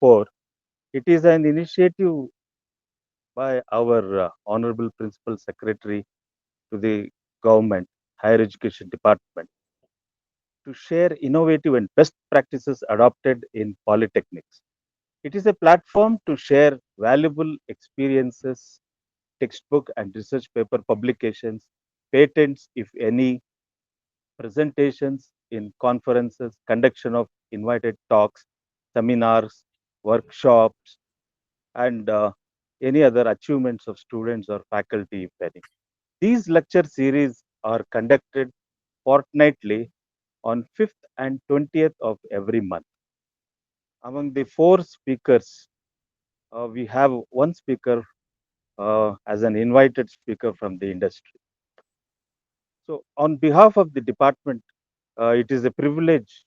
4. It is an initiative by our Honorable Principal Secretary to the Government Higher Education Department to share innovative and best practices adopted in polytechnics. It is a platform to share valuable experiences, textbook and research paper publications, patents, if any, presentations in conferences, conduction of invited talks, seminars, workshops, and any other achievements of students or faculty, if any. These lecture series are conducted fortnightly on 5th and 20th of every month. Among the four speakers, we have one speaker as an invited speaker from the industry. So, on behalf of the department, it is a privilege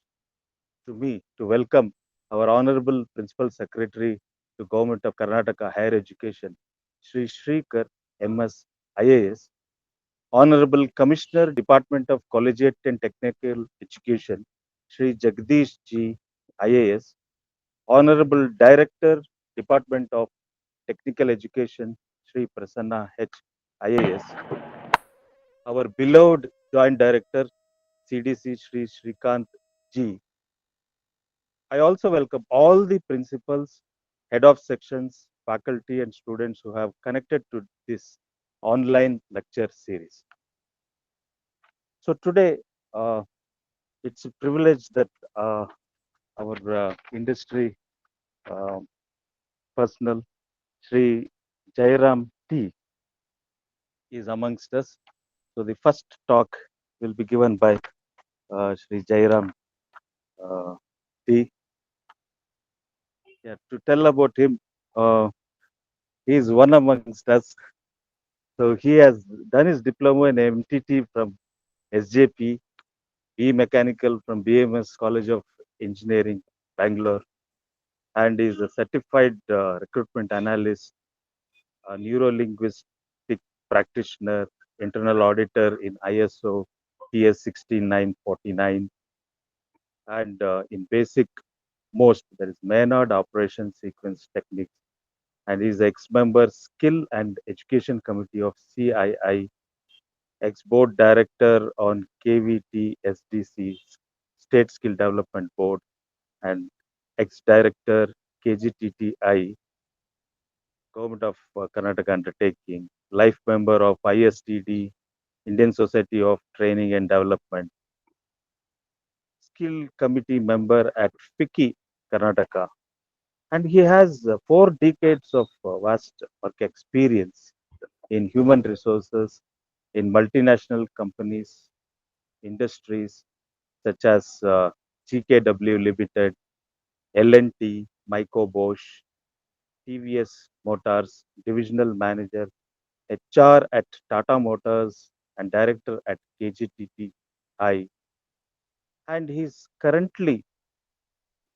to me to welcome our Honorable Principal Secretary to Government of Karnataka Higher Education, Sri Shrikar MS IAS, Honorable Commissioner, Department of Collegiate and Technical Education, Sri Jagdish G IAS, Honorable Director, Department of Technical Education, Sri Prasanna H IAS, our beloved Joint Director, CDC Sri Srikant G. I also welcome all the principals, head of sections, faculty, and students who have connected to this online lecture series. So today, it's a privilege that our industry uh, personnel, Sri Jairam T, is amongst us. So the first talk will be given by Sri Jairam uh, T. Yeah, to tell about him, he is one amongst us. So he has done his diploma in MTT from SJP, B Mechanical from BMS College of Engineering, Bangalore, and is a certified recruitment analyst, a neuro-linguistic practitioner, internal auditor in ISO TS 16949, and in basic most, there is Maynard Operation Sequence Techniques, and is ex-member Skill and Education Committee of CII, ex-board director on KVT SDC, State Skill Development Board, and ex-director KGTTI, Government of Karnataka Undertaking, life member of ISTD, Indian Society of Training and Development, skill committee member at FICCI, Karnataka, and he has 4 decades of vast work experience in human resources in multinational companies, industries such as GKW Limited, L&T, Myco Bosch, TVS Motors, divisional manager, HR at Tata Motors, and director at KGTTI. And he's currently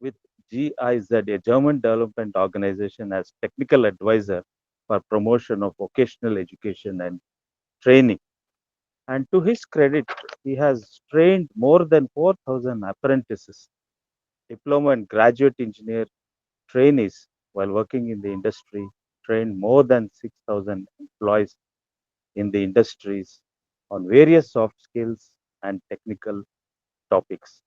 with GIZ, a German development organization, as technical advisor for promotion of vocational education and training. And to his credit, he has trained more than 4,000 apprentices, diploma and graduate engineer trainees while working in the industry, trained more than 6,000 employees in the industries on various soft skills and technical topics.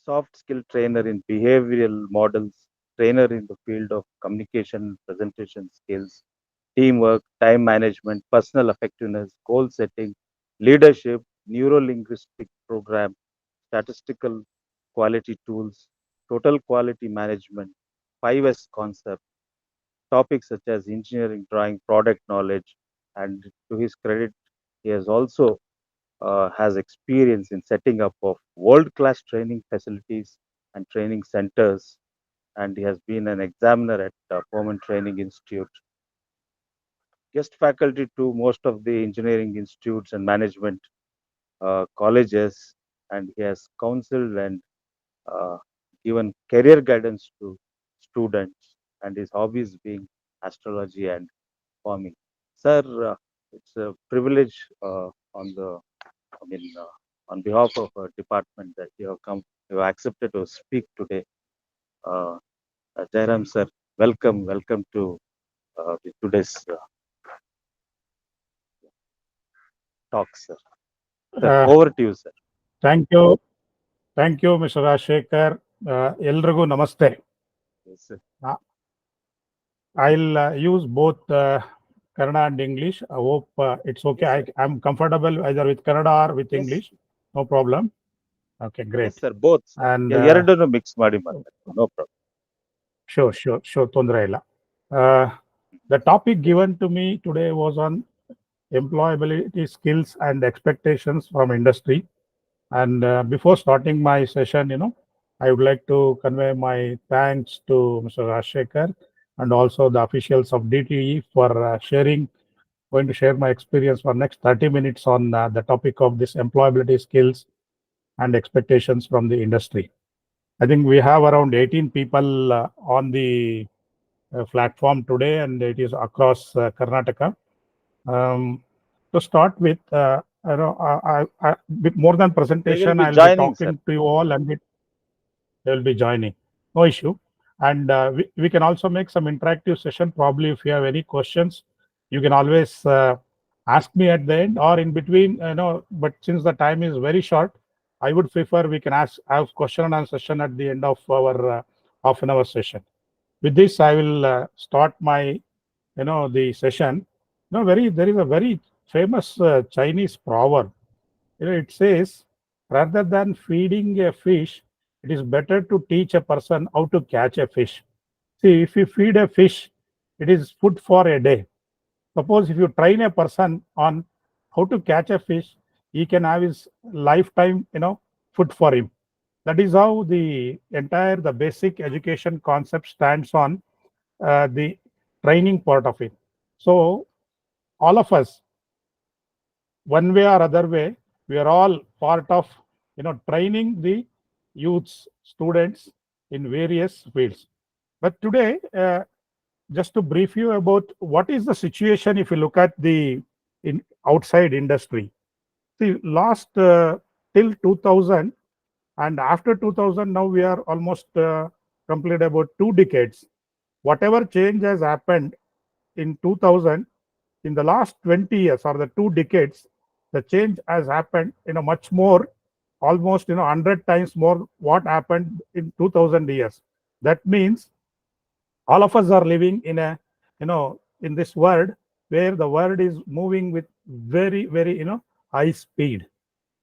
Soft skill trainer in behavioral models, trainer in the field of communication, presentation skills, teamwork, time management, personal effectiveness, goal setting, leadership, neuro-linguistic program, statistical quality tools, total quality management, 5S concept, topics such as engineering, drawing, product knowledge, and to his credit, he has also has experience in setting up of world-class training facilities and training centers, and he has been an examiner at Permanent Training Institute, guest faculty to most of the engineering institutes and management colleges, and he has counseled and uh, given career guidance to students, and his hobbies being astrology and farming. Sir, it's a privilege I mean, on behalf of our department that you have come, you have accepted to speak today. Uh, Jairam sir, welcome to today's talk, sir. Sir, Uh, over to you, sir. thank you. Thank you, Mr. Rajshekar. ಎಲ್ರಿಗೂ ನಮಸ್ತೆ. Yes, sir. Uh, I'll use both Kannada and English. I hope it's okay. Yes, sir. I'm comfortable either with Kannada or with Yes, English. No problem. Okay, yes, great. sir. Both, sir. And ಎರಡನ್ನು mix ಮಾಡಿ ಮಾತಾಡ್ತೀನಿ. No problem. sure, ತೊಂದರೆ ಇಲ್ಲ. Uh, the topic given to me today was on employability skills and expectations from industry. And before starting my session, I would like to convey my thanks to Mr. Rajshekar and also the officials of DTE for going to share my experience for next 30 minutes on the topic of this employability skills and expectations from the industry. I think we have around 18 people on the platform today, and it is across Karnataka. Um, to start with, with more than They will presentation, be I'll be joining, sir. talking to you all, and they will be joining. No issue. And we can also make some interactive session. Probably, if you have any questions, you can always ask me at the end or in between. But since the time is very short, I would prefer we can have question and answer session at the end of our half an hour session. With this, I will start my the session. There is a very famous Chinese proverb. It says, rather than feeding a fish, it is better to teach a person how to catch a fish. See, if you feed a fish, it is food for a day. Suppose if you train a person on how to catch a fish, he can have his lifetime, food for him. That is how the basic education concept stands on the training part of it. So all of us, one way or other way, we are all part of training the youths, students in various fields. But today, just to brief you about what is the situation if you look at the in outside industry. See, last till 2000 and after 2000, now we are almost completed about 2 decades. Whatever change has happened in 2000, in the last 20 years or the 2 decades, the change has happened much more, almost 100 times more what happened in 2000 years. That means all of us are living in a in this world where the world is moving with very high speed.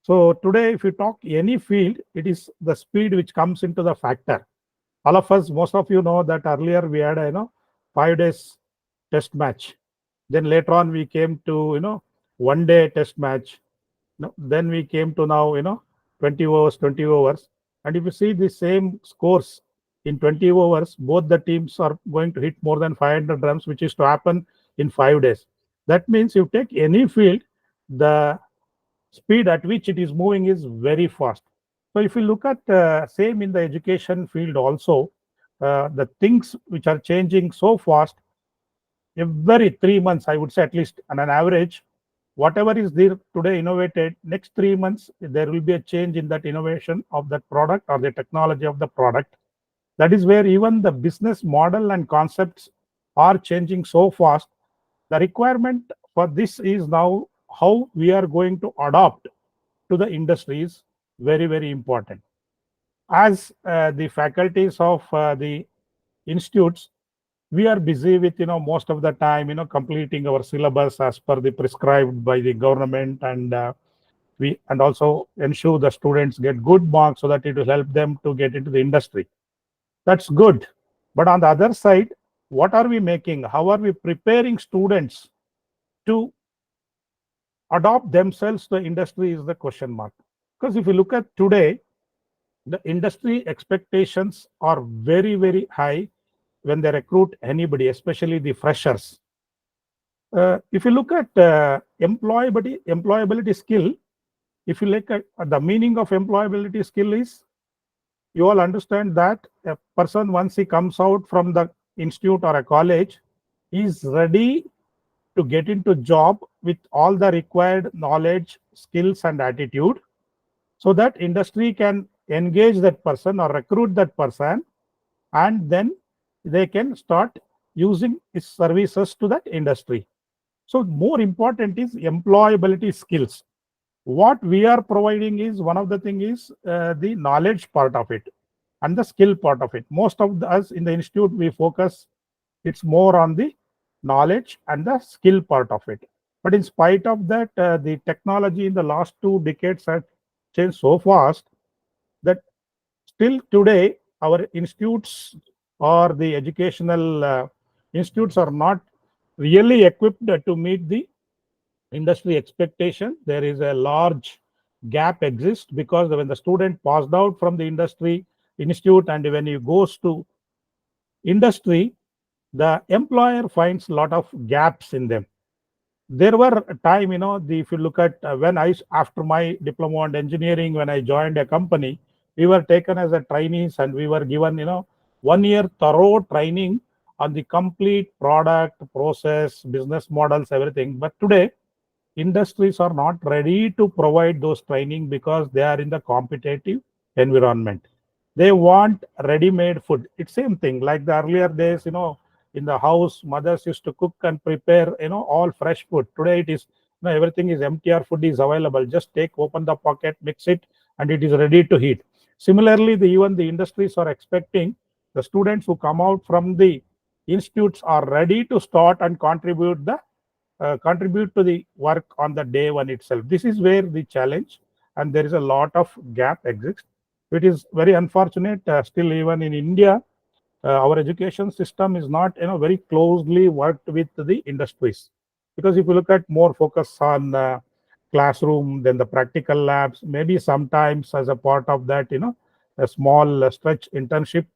So today, if you talk any field, it is the speed which comes into the factor. All of us, most of you know that earlier we had a 5 days test match. Then later on we came to 1 day test match. Then we came to now 20 overs, 20 overs. And if you see the same scores in 20 overs, both the teams are going to hit more than 500 runs, which is to happen in 5 days. That means you take any field, the speed at which it is moving is very fast. So if you look at same in the education field also, the things which are changing so fast, every 3 months, I would say at least on an average, whatever is there today innovated, next 3 months, there will be a change in that innovation of that product or the technology of the product. That is where even the business model and concepts are changing so fast. The requirement for this is now how we are going to adopt to the industry is very important. As the faculties of the institutes, we are busy with most of the time completing our syllabus as per the prescribed by the government, and we and also ensure the students get good marks so that it will help them to get into the industry. That's good. But on the other side, what are we making? How are we preparing students to adopt themselves to the industry is the question mark. Because if you look at today, the industry expectations are very high when they recruit anybody, especially the freshers. If you look at employability skill, if you look at the meaning of employability skill is, you all understand that a person, once he comes out from the institute or a college, is ready to get into job with all the required knowledge, skills and attitude, so that industry can engage that person or recruit that person, and then they can start using its services to that industry. So more important is employability skills. What we are providing is one of the thing is the knowledge part of it and the skill part of it. Most of us in the institute, we focus, it's more on the knowledge and the skill part of it. But in spite of that, the technology in the last 2 decades has changed so fast that still today our institutes or the educational institutes are not really equipped to meet the industry expectation. There is a large gap exists because when the student passed out from the industry institute and when he goes to industry, the employer finds a lot of gaps in them. There were a time, if you look at when after my diploma and engineering, when I joined a company, we were taken as a trainees and we were given, 1 year thorough training on the complete product, process, business models, everything. But today, industries are not ready to provide those training because they are in the competitive environment. They want ready-made food. It's same thing like the earlier days, in the house, mothers used to cook and prepare, all fresh food. Today it is, everything is MTR food is available. Just open the pocket, mix it, and it is ready to eat. Similarly, even the industries are expecting the students who come out from the institutes are ready to start and contribute to the work on the day one itself. This is where the challenge, and there is a lot of gap exists. It is very unfortunate. Still, even in India, our education system is not, very closely worked with the industries. Because if you look at more focus on classroom, then the practical labs, maybe sometimes as a part of that, a small stretch internship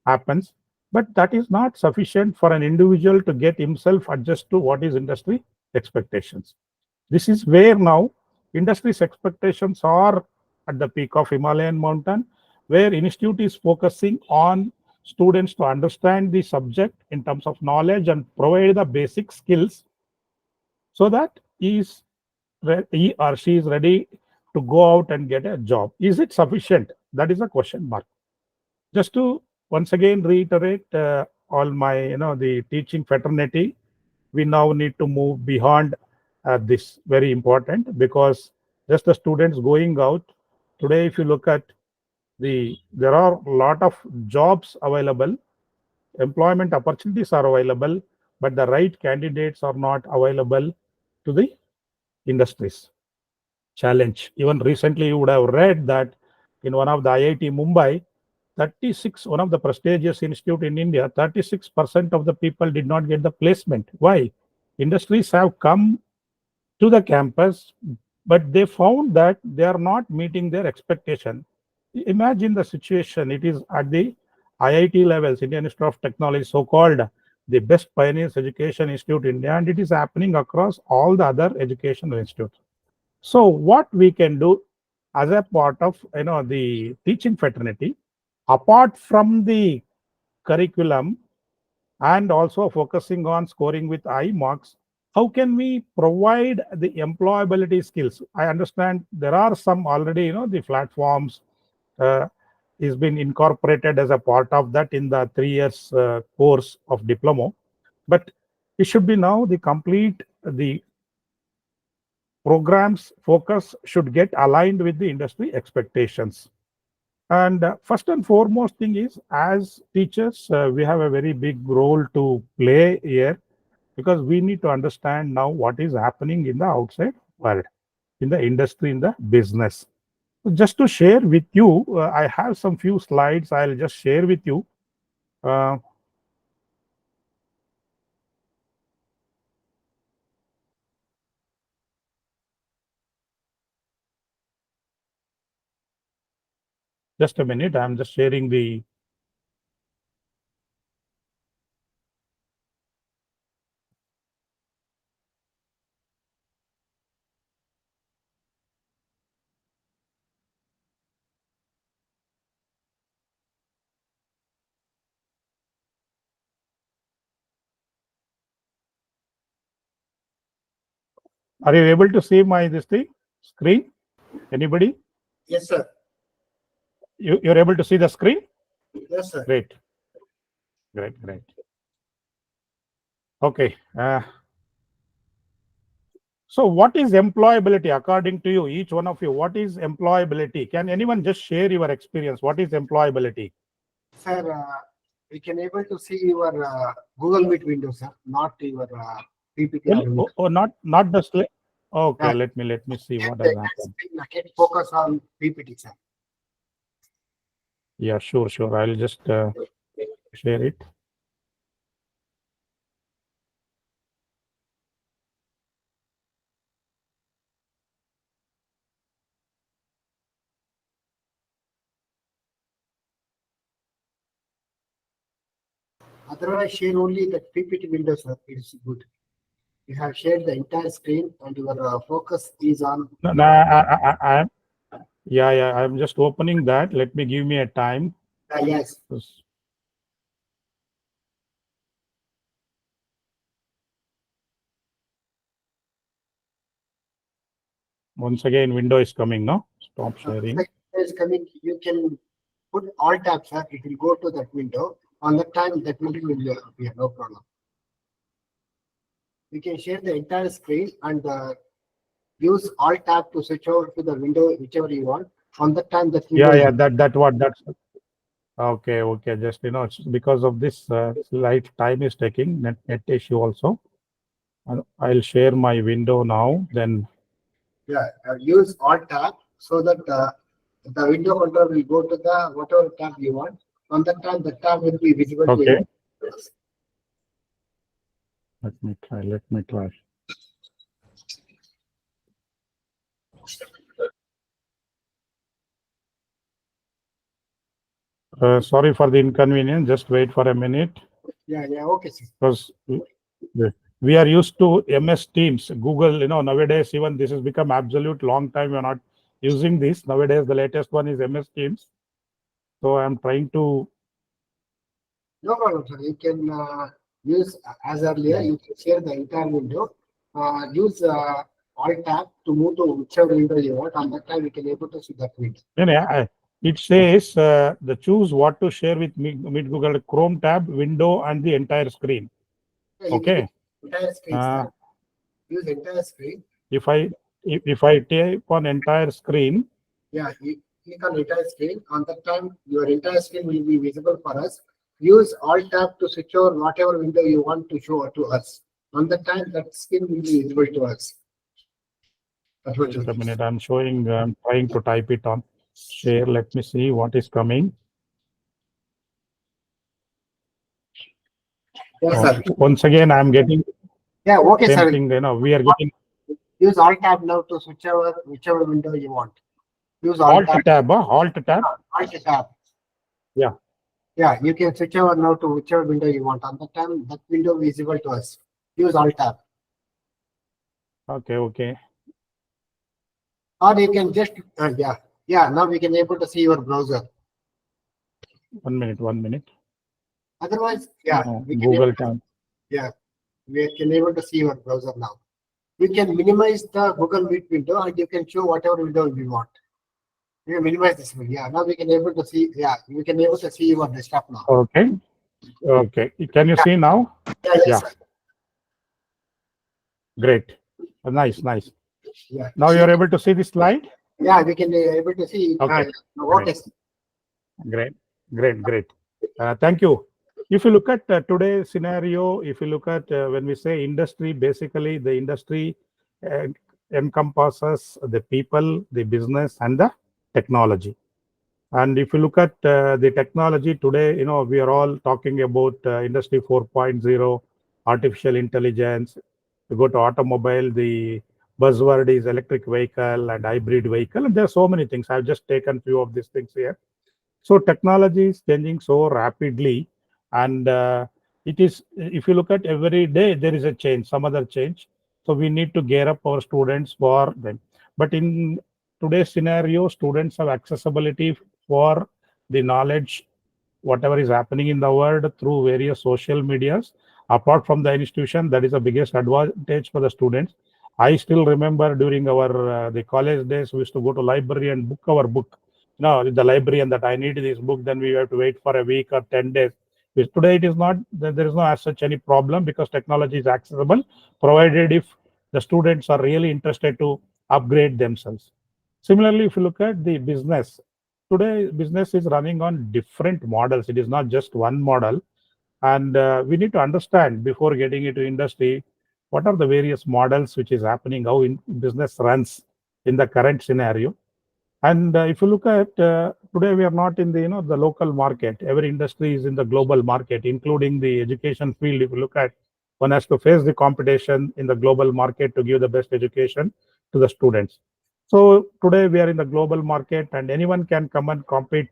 happens, but that is not sufficient for an individual to get himself adjust to what is industry expectations. This is where now industry's expectations are at the peak of Himalayan mountain, where institute is focusing on students to understand the subject in terms of knowledge and provide the basic skills so that he or she is ready to go out and get a job. Is it sufficient? That is a question mark. Just to once again reiterate, all my, the teaching fraternity, we now need to move beyond this very important, because just the students going out today, if you look at there are a lot of jobs available, employment opportunities are available, but the right candidates are not available to the industries. Challenge. Even recently, you would have read that in one of the IIT Mumbai, 36, one of the prestigious institute in India, 36% of the people did not get the placement. Why? Industries have come to the campus, but they found that they are not meeting their expectation. Imagine the situation. It is at the IIT levels, Indian Institute of Technology, so-called the best pioneers education institute in India, and it is happening across all the other educational institutes. So what we can do as a part of, the teaching fraternity, apart from the curriculum and also focusing on scoring with high marks, how can we provide the employability skills? I understand there are some already, the platforms uh, is been incorporated as a part of that in the 3 years course of diploma, but it should be now the programs focus should get aligned with the industry expectations. And first and foremost thing is, as teachers, we have a very big role to play here, because we need to understand now what is happening in the outside world, in the industry, in the business. Just to share with you, I have some few slides. I'll just share with you. Uh, just a minute. I'm just sharing the. Are you able to see my this thing screen? Anybody? Yes, sir. You're able to see the screen? Yes, sir. Great. Great, great. Okay. So what is employability according to you, each one of you? What is employability? Can anyone just share your experience? What is employability? Sir, we can able to see your Google Meet window, sir, not your PPT or Well, window. not the slide. Okay, Yeah, let me see get what the has entire happened. screen, can focus on PPT, sir. Yeah, sure, sure. I'll just share it. Otherwise, share only the PPT window, sir. It is good. You have shared the entire screen and your focus is on. No, no, yeah, I'm just opening that. Let me give me a time. Yes. Once again, window is coming, no? Stop sharing. Is coming. You can put all tabs, sir. It will go to that window. On the time that window will appear. No problem. You can share the entire screen and use Alt tab to switch over to the window whichever you want. On the time that window. Yeah, that's okay. Just it's because of this slight time is taking net issue also. I'll share my window now. Then Yeah, use Alt tab so that the window control will go to the whatever tab you want. On that time, the tab will be visible to okay. you. Let me try. Sorry for the inconvenience. Just wait for a minute. Yeah, okay, sir. Because we are used to MS Teams, Google. Nowadays even this has become absolute long time. We're not using this nowadays. The latest one is MS Teams. So I'm trying to. No problem, sir. You can use as earlier. You can share the entire window. Use Alt tab to move to whichever window you want. On that time, you can able to see that window. It says the choose what to share with Meet Google Chrome tab, window, and the entire screen. Yeah, Okay. Entire screen. Use entire screen. If I type on entire screen. Yeah, you click on entire screen. On that time, your entire screen will be visible for us. Use Alt tab to switch over whatever window you want to show to us. On that time, that screen will be visible to us. Just a minute, I'm trying to type it on share. Let me see what is coming. Yes, sir. Once again, I'm getting okay, same sir. thing. We are getting use Alt tab now to switch over whichever window you want. Use Alt tab. Alt tab. Alt tab. Yeah. Yeah, you can switch over now to whichever window you want. On the time that window visible to us. Use Alt tab. Okay. Or you can just now we can able to see your browser. 1 minute. Otherwise, Google tab. Yeah, we can able to see your browser now. You can minimize the Google Meet window and you can show whatever window you want. You can minimize this one. Yeah, now we can able to see. Yeah, we can able to see your desktop now. Okay. Can you see now? Yeah. Great. Nice. Yeah. Now you're able to see the slide? Yeah, we can able to see. Okay. Great. Great. Thank you. If you look at today's scenario, if you look at when we say industry, basically the industry encompasses the people, the business, and the technology. And if you look at the technology today, we are all talking about Industry 4.0, artificial intelligence. You go to automobile, the buzzword is electric vehicle and hybrid vehicle. And there are so many things. I've just taken few of these things here. So technology is changing so rapidly. And it is, if you look at every day, there is a change, some other change. So we need to gear up our students for them. But in today's scenario, students have accessibility for the knowledge, whatever is happening in the world through various social medias. Apart from the institution, that is the biggest advantage for the students. I still remember during our the college days, we used to go to library and book our book. In the library, and that I need this book, then we have to wait for a week or 10 days Today it is not, there is no as such any problem because technology is accessible, provided if the students are really interested to upgrade themselves. Similarly, if you look at the business, today business is running on different models. It is not just one model. And we need to understand before getting into industry, what are the various models which is happening, how in business runs in the current scenario. And if you look at today, we are not in the the local market. Every industry is in the global market, including the education field. If you look at, one has to face the competition in the global market to give the best education to the students. So today we are in the global market, and anyone can come and compete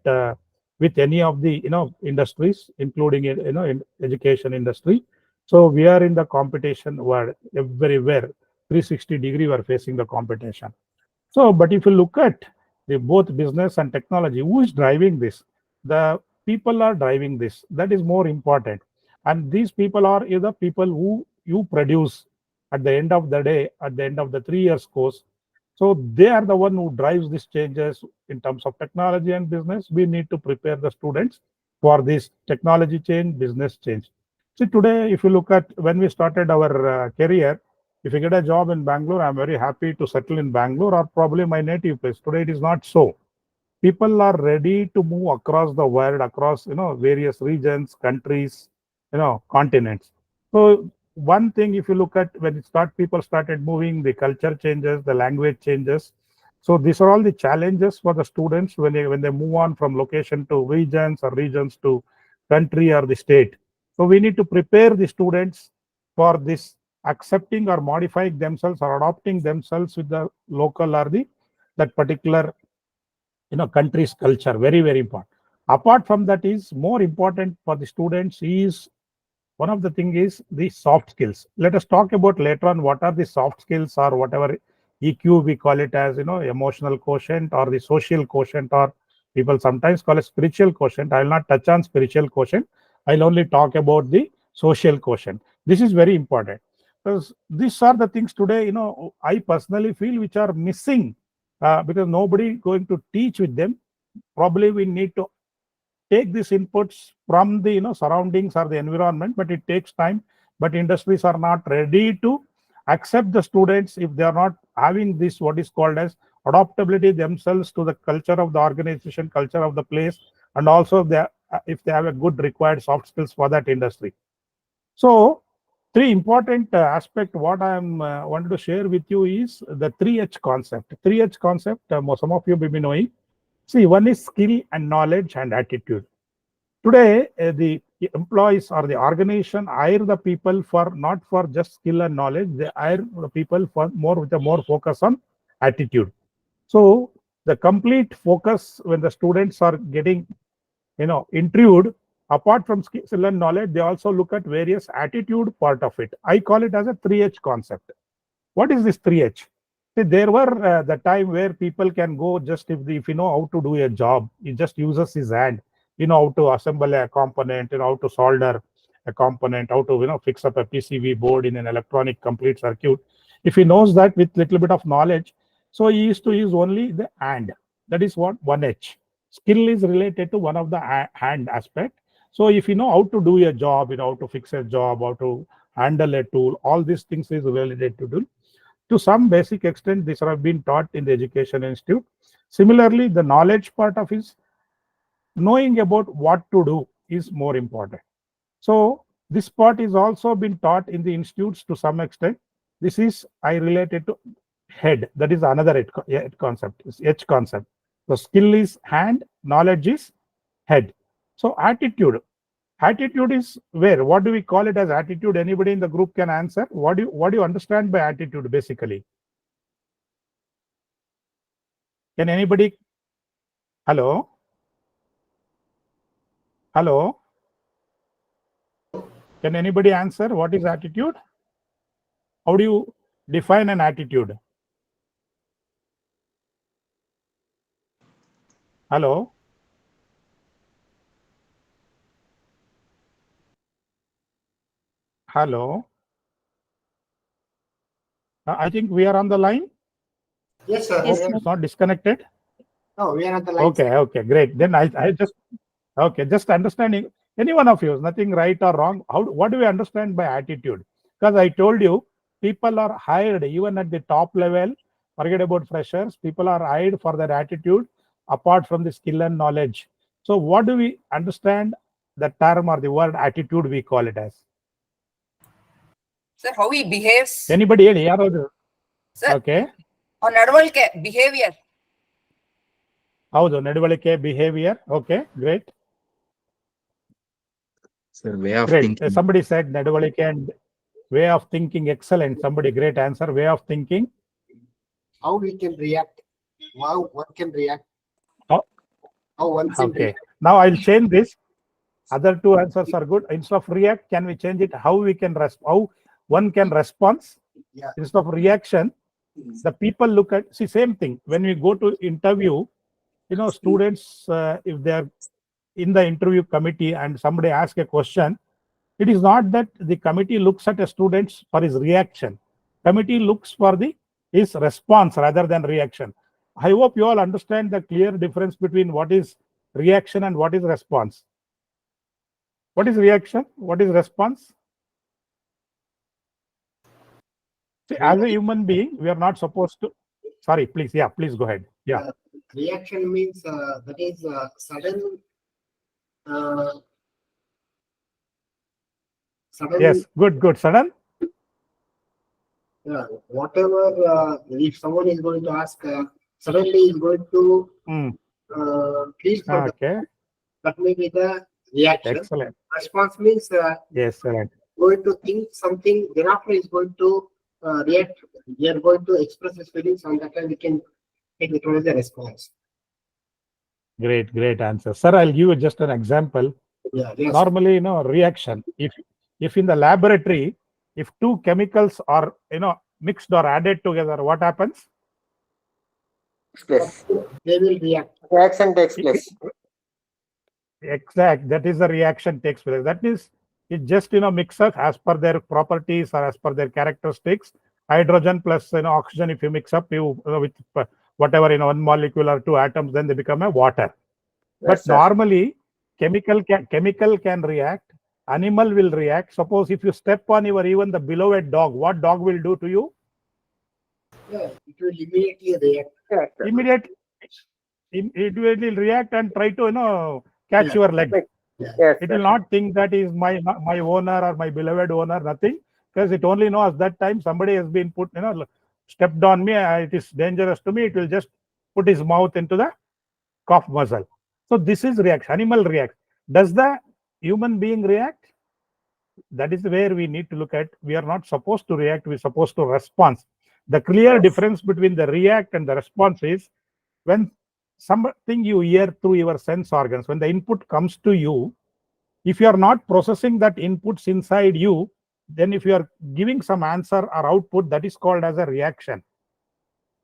with any of the industries, including in education industry. So we are in the competition world everywhere. 360-degree, we are facing the competition. So, but if you look at the both business and technology, who is driving this? The people are driving this. That is more important. And these people are either people who you produce at the end of the day, at the end of the 3 years course. So they are the one who drives these changes in terms of technology and business. We need to prepare the students for this technology change, business change. See, today, if you look at when we started our career, if you get a job in Bangalore, I'm very happy to settle in Bangalore or probably my native place. Today, it is not so. People are ready to move across the world, across various regions, countries, continents. So one thing, if you look at when people started moving, the culture changes, the language changes. So these are all the challenges for the students when they move on from location to regions or regions to country or the state. So we need to prepare the students for this accepting or modifying themselves or adopting themselves with the local or the that particular country's culture. Very, very important. Apart from that, is more important for the students is one of the thing is the soft skills. Let us talk about later on what are the soft skills or whatever EQ we call it as, emotional quotient or the social quotient, or people sometimes call it spiritual quotient. I will not touch on spiritual quotient. I'll only talk about the social quotient. This is very important because these are the things today, I personally feel which are missing because nobody going to teach with them. Probably we need to take these inputs from the surroundings or the environment, but it takes time. But industries are not ready to accept the students if they are not having this what is called as adaptability themselves to the culture of the organization, culture of the place, and also if they have a good required soft skills for that industry. So three important aspect what I am wanted to share with you is the 3H concept. 3H concept, some of you may be knowing. See, one is skill and knowledge and attitude. Today, the employees or the organization hire the people for not for just skill and knowledge. They hire the people for more with a more focus on attitude. So the complete focus when the students are getting, interviewed, apart from skill and knowledge, they also look at various attitude part of it. I call it as a 3H concept. What is this 3H? See, there were the time where people can go just if you know how to do a job, he just uses his hand, how to assemble a component, how to solder a component, how to fix up a PCB board in an electronic complete circuit. If he knows that with little bit of knowledge, so he used to use only the hand. That is what 1H. Skill is related to one of the hand aspect. So if you know how to do a job, how to fix a job, how to handle a tool, all these things is related to do. To some basic extent, these have been taught in the education institute. Similarly, the knowledge part of is knowing about what to do is more important. So this part is also been taught in the institutes to some extent. This is I related to head. That is another H concept. H concept. The skill is hand, knowledge is head. So attitude. Attitude is where? What do we call it as attitude? Anybody in the group can answer. What do you understand by attitude basically? Can anybody? Hello? Hello? Can anybody answer what is attitude? How do you define an attitude? Hello? Hello? I think we are on the line. Yes, sir. Yes, Yes, sir. It's not disconnected. no, we are at the line. Okay, okay, great. Then I just okay, just understanding. Any one of you, nothing right or wrong. What do we understand by attitude? Because I told you, people are hired even at the top level. Forget about freshers. People are hired for their attitude apart from the skill and knowledge. So what do we understand the term or the word attitude we call it as? Sir, how he behaves. Anybody ಹೇಳಿ ಯಾರಾದ್ರು? Sir, Okay. on ನಡವಳಿಕೆ, behavior. ಹೌದು, ನಡವಳಿಕೆ, behavior. Okay, great. Sir, way of Great. thinking. Somebody said ನಡವಳಿಕೆ and way of thinking. Excellent. Somebody, great answer. Way of thinking. How we can react. How one can react. Oh. How one can Okay. react. Now I'll change this. Other two answers are good. Instead of react, can we change it? How we can how one can respond? Yeah. Instead of reaction, the people look at, see, same thing. When we go to interview, students, if they are in the interview committee and somebody asks a question, it is not that the committee looks at a student for his reaction. Committee looks for his response rather than reaction. I hope you all understand the clear difference between what is reaction and what is response. What is reaction? What is response? See, as a human being, we are not supposed to. Sorry, please. Yeah, please go ahead. Yeah. Reaction means that is sudden. Sudden. Yes. Good. Sudden. Whatever. If someone is going to ask, suddenly is going to please for Okay. that may be the reaction. Excellent. Response means Excellent. going to think something. Thereafter is going to react. We are going to express his feelings, and that time we can take it as a response. Great answer, sir. I'll give you just an example. Yeah. Yes. Normally, reaction. If in the laboratory, if two chemicals are mixed or added together, what happens? Place. They will react. Reaction takes place. Exact. That is the reaction takes place. That means it just mixes as per their properties or as per their characteristics. Hydrogen plus oxygen, if you mix up with whatever one molecule or two atoms, then they become a water. But Yes, sir. normally chemical can react, animal will react. Suppose if you step on even the beloved dog, what dog will do to you? Yeah, it will immediately react. Yes, sir. Immediately it will react and try to catch your leg. Yes, It sir. will not think that is my owner or my beloved owner, nothing, because it only knows that time somebody has been put, stepped on me, it is dangerous to me, it will just put his mouth into the cough muscle. So this is reaction. Animal reacts. Does the human being react? That is where we need to look at. We are not supposed to react, we're supposed to respond. The clear difference between the react and the response is when something you hear through your sense organs, when the input comes to you, if you are not processing that inputs inside you, then if you are giving some answer or output, that is called as a reaction.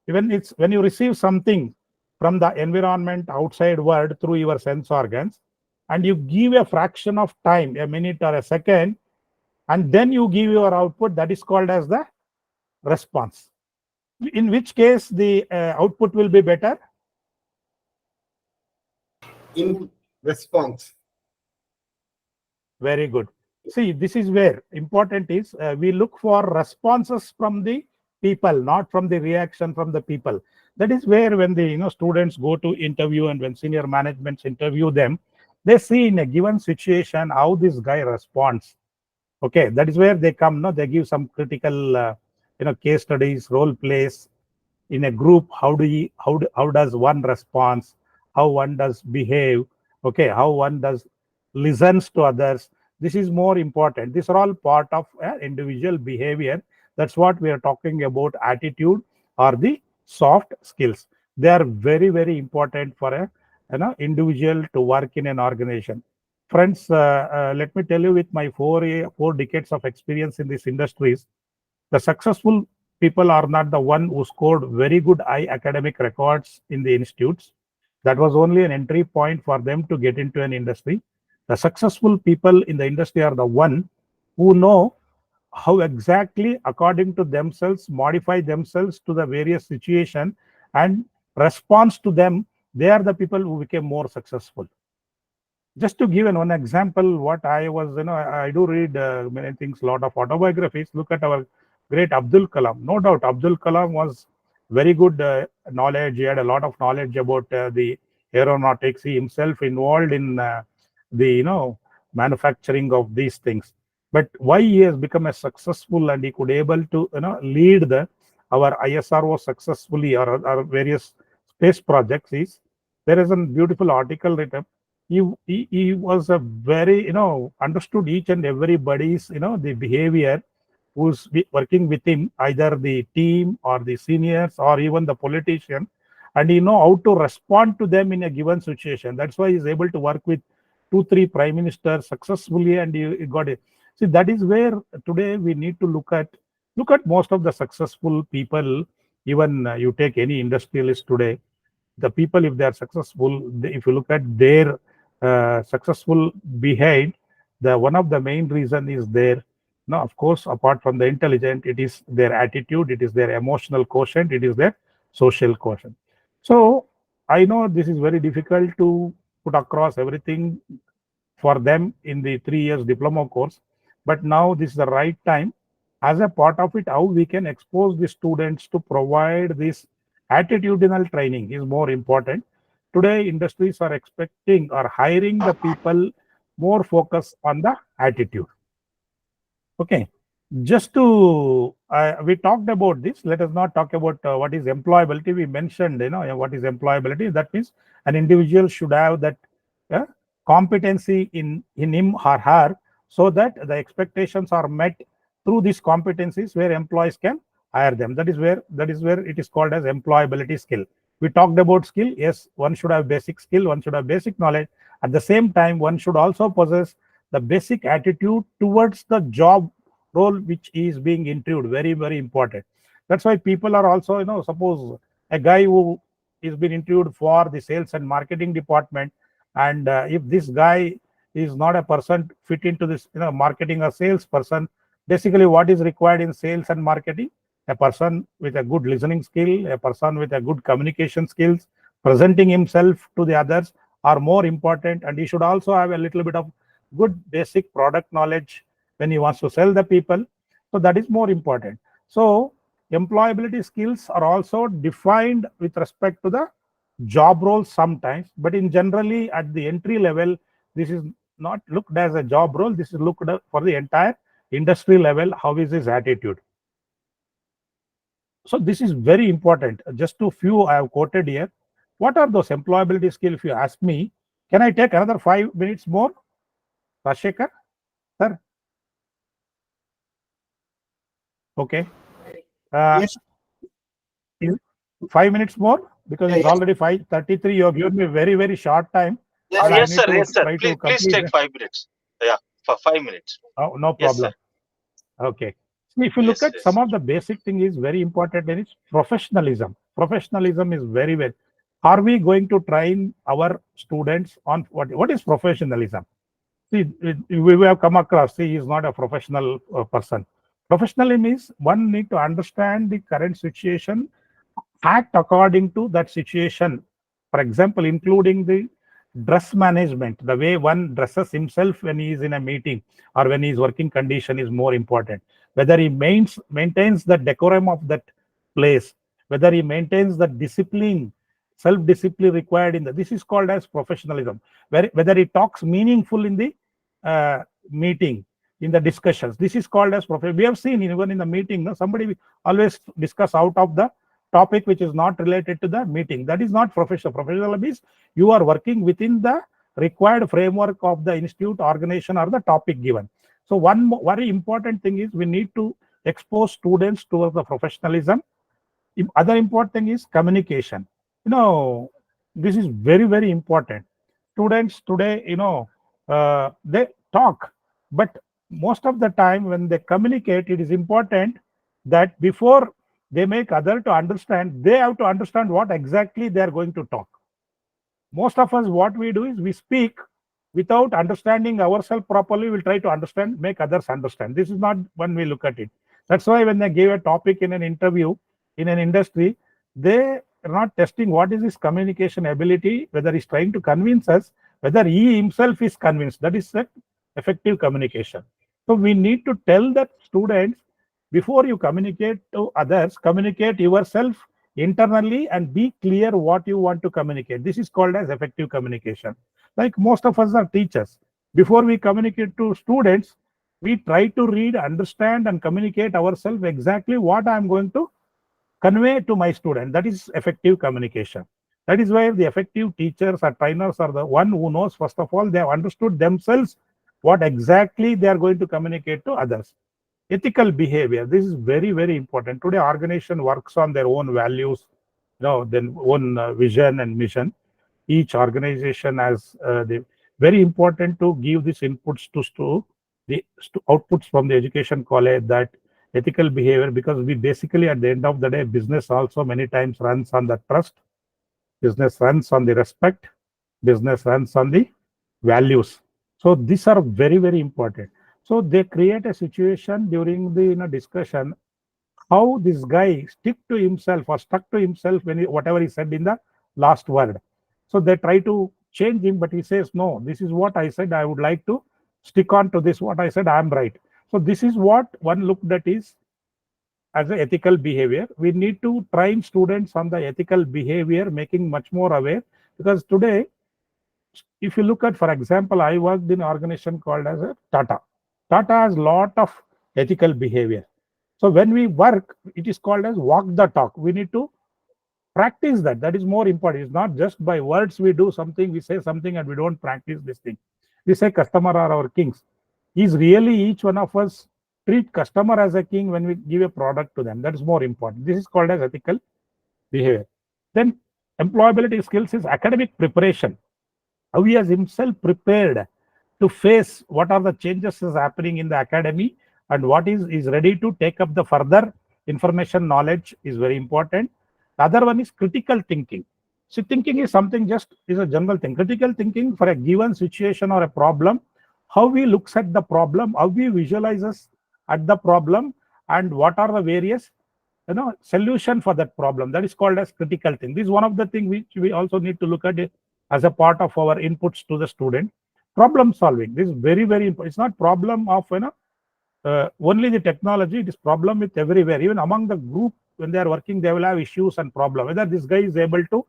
Even when you receive something from the environment, outside world, through your sense organs, and you give a fraction of time, a minute or a second, and then you give your output, that is called as the response. In which case the output will be better? In response. Very good. See, this is where important is we look for responses from the people, not from the reaction from the people. That is where when the students go to interview and when senior managements interview them, they see in a given situation how this guy responds. Okay, that is where they come. They give some critical case studies, role plays in a group. How does one response? How one does behave? Okay, how one does listens to others. This is more important. These are all part of individual behavior. That's what we are talking about, attitude or the soft skills. They are very, very important for a individual to work in an organization. Friends, let me tell you, with my 4 decades of experience in these industries, the successful people are not the one who scored very good high academic records in the institutes. That was only an entry point for them to get into an industry. The successful people in the industry are the one who know how exactly, according to themselves, modify themselves to the various situation and response to them. They are the people who became more successful. Just to give one example, what I was, I do read many things, lot of autobiographies. Look at our great Abdul Kalam. No doubt, Abdul Kalam was very good knowledge. He had a lot of knowledge about the aeronautics. He himself involved in the, manufacturing of these things. But why he has become a successful and he could able to, lead our ISRO successfully, or various space projects, is there is a beautiful article written. He was a very, understood each and everybody's, the behavior, who's working with him, either the team or the seniors or even the politician, and he know how to respond to them in a given situation. That's why he's able to work with 2 3 prime ministers successfully, and he got it. See, that is where today we need to look at most of the successful people. Even you take any industrialist today, the people, if they are successful, if you look at their successful behind, the one of the main reason is their, no, of course, apart from the intelligent, it is their attitude, it is their emotional quotient, it is their social quotient. So I know this is very difficult to put across everything for them in the 3 years diploma course, but now this is the right time. As a part of it, how we can expose the students to provide this attitudinal training is more important. Today industries are expecting or hiring the people more focus on the attitude. Okay, just to we talked about this, let us not talk about what is employability. We mentioned, what is employability. That means an individual should have that uh, competency in him or her, so that the expectations are met through these competencies, where employees can hire them. That is where it is called as employability skill. We talked about skill. Yes, one should have basic skill, one should have basic knowledge. At the same time, one should also possess the basic attitude towards the job role which is being interviewed. Very, very important. That's why people are also, suppose a guy who is being interviewed for the sales and marketing department, and if this guy is not a person fit into this, marketing or sales person, basically what is required in sales and marketing? A person with a good listening skill, a person with a good communication skills, presenting himself to the others are more important, and he should also have a little bit of good basic product knowledge when he wants to sell the people. So that is more important. So employability skills are also defined with respect to the job roles sometimes, but in generally at the entry level, this is not looked as a job role. This is looked at for the entire industry level. How is his attitude? So this is very important. Just a few I have quoted here. What are those employability skills? If you ask me, can I take another 5 minutes more, Rashekar? Sir? Okay. Yes. 5 minutes more, because Yeah, it's yes. already 5:33. You have given me very, very short time. Yes, So sir. I Yes, need sir. to Yes, sir. try to Please complete. take 5 minutes. Yeah, for 5 minutes. Oh, no Yes, sir. problem. Okay. So if you look Yes, at yes, some sir. of the basic thing is very important, and it's professionalism. Professionalism is very, very. Are we going to train our students on what is professionalism? See, we have come across. See, he is not a professional person. Professionalism means one need to understand the current situation, act according to that situation. For example, including the dress management, the way one dresses himself when he is in a meeting or when he is working condition is more important. Whether he maintains the decorum of that place, whether he maintains the discipline, self-discipline required in the, this is called as professionalism. Whether he talks meaningful in the meeting, in the discussions, this is called as professional. We have seen even in the meeting, no, somebody always discuss out of the topic which is not related to the meeting. That is not professional. Professional means you are working within the required framework of the institute, organization, or the topic given. So one very important thing is we need to expose students towards the professionalism. Other important thing is communication. This is very, very important. Students today, they talk, but most of the time when they communicate, it is important that before they make other to understand, they have to understand what exactly they are going to talk. Most of us, what we do is we speak without understanding ourselves properly. We'll try to understand, make others understand. This is not when we look at it. That's why when they give a topic in an interview in an industry, they are not testing what is his communication ability, whether he's trying to convince us, whether he himself is convinced. That is the effective communication. So we need to tell that students, before you communicate to others, communicate yourself internally and be clear what you want to communicate. This is called as effective communication. Like most of us are teachers. Before we communicate to students, we try to read, understand, and communicate ourselves exactly what I'm going to convey to my student. That is effective communication. That is why the effective teachers or trainers are the one who knows, first of all, they have understood themselves what exactly they are going to communicate to others. Ethical behavior, this is very, very important. Today, organization works on their own values, their own vision and mission. Each organization has the very important to give these inputs to the outputs from the education college, that ethical behavior, because we basically at the end of the day, business also many times runs on the trust, business runs on the respect, business runs on the values. So these are very, very important. So they create a situation during the discussion, how this guy stick to himself or stuck to himself when whatever he said in the last word. So they try to change him, but he says, no, this is what I said. I would like to stick on to this. What I said, I'm right. So this is what one look that is as an ethical behavior. We need to train students on the ethical behavior, making much more aware, because today, if you look at, for example, I worked in an organization called as a Tata. Tata has lot of ethical behavior. So when we work, it is called as walk the talk. We need to practice that. That is more important. It's not just by words we do something, we say something and we don't practice this thing. We say customer are our kings. Is really each one of us treat customer as a king when we give a product to them? That is more important. This is called as ethical behavior. Then employability skills is academic preparation. How he has himself prepared to face what are the changes is happening in the academy, and what is ready to take up the further information knowledge is very important. The other one is critical thinking. See, thinking is something just is a general thing. Critical thinking for a given situation or a problem, how we looks at the problem, how we visualizes at the problem, and what are the various solution for that problem. That is called as critical thinking. This is one of the things which we also need to look at it as a part of our inputs to the student. Problem solving, this is very, very important. It's not problem of only the technology, it is problem with everywhere. Even among the group, when they are working, they will have issues and problem. Whether this guy is able to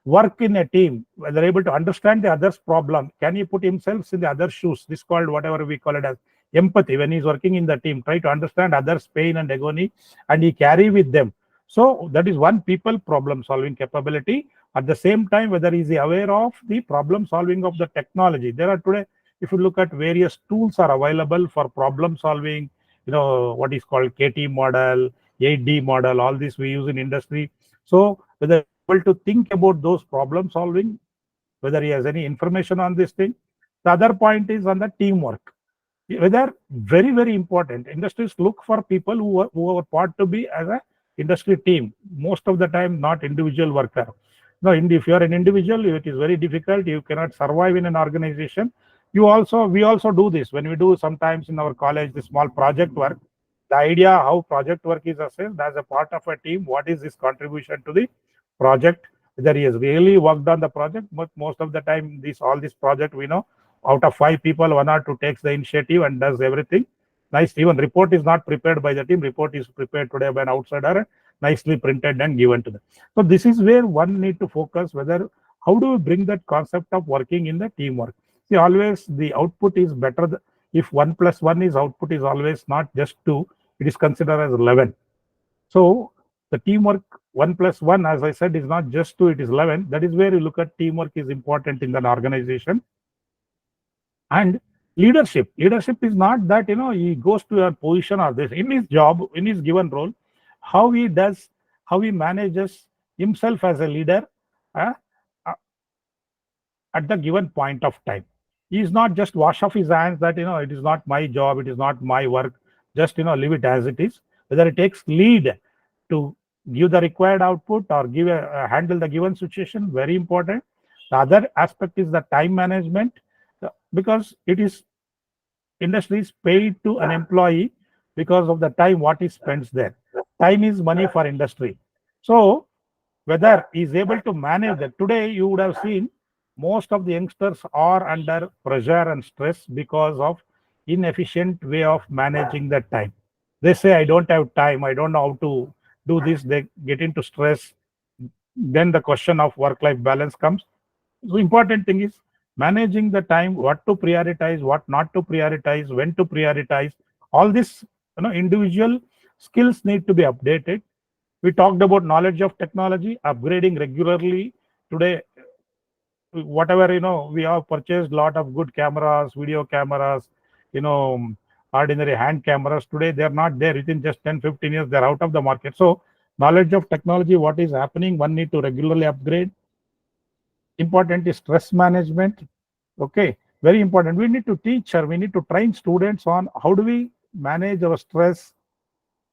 work in a team, whether able to understand the other's problem, can he put himself in the other's shoes? This is called whatever we call it as empathy. When he's working in the team, try to understand others' pain and agony, and he carry with them. So that is one people problem solving capability. At the same time, whether he is aware of the problem solving of the technology. There are today, if you look at various tools are available for problem solving, what is called KT model, 8D model, all this we use in industry. So whether able to think about those problem solving, whether he has any information on this thing. The other point is on the teamwork. Whether very, very important, industries look for people who are part to be as a industry team. Most of the time, not individual worker. No, if you are an individual, it is very difficult. You cannot survive in an organization. We also do this when we do sometimes in our college the small project work. The idea how project work is assessed as a part of a team. What is his contribution to the project? Whether he has really worked on the project, but most of the time, all this project we know, out of 5 people, 1 or 2 takes the initiative and does everything. Nice. Even report is not prepared by the team. Report is prepared today by an outsider, nicely printed and given to them. So this is where one need to focus, whether how do we bring that concept of working in the teamwork. See, always the output is better. If 1 plus 1 is output is always not just 2, it is considered as 11. So the teamwork 1 plus 1, as I said, is not just 2, it is 11. That is where you look at teamwork is important in an organization. And leadership is not that he goes to a position or this. In his job, in his given role, how he manages himself as a leader uh, uh, at the given point of time. He is not just wash off his hands that it is not my job, it is not my work, just leave it as it is. Whether it takes lead to give the required output or handle the given situation, very important. The other aspect is the time management, because it is industry is paid to an employee because of the time what he spends there. Time is money for industry. So whether he is able to manage that. Today you would have seen Most of the youngsters are under pressure and stress because of inefficient way of managing the time. They say, I don't have time, I don't know how to do this. They get into stress. Then the question of work-life balance comes. So important thing is managing the time, what to prioritize, what not to prioritize, when to prioritize. All this, individual skills need to be updated. We talked about knowledge of technology, upgrading regularly. Today, whatever, we have purchased lot of good cameras, video cameras, you know, ordinary hand cameras. Today, they are not there. Within just 10-15 years, they're out of the market. So knowledge of technology, what is happening, one need to regularly upgrade. Important is stress management. Okay, very important. We need to teach or we need to train students on how do we manage our stress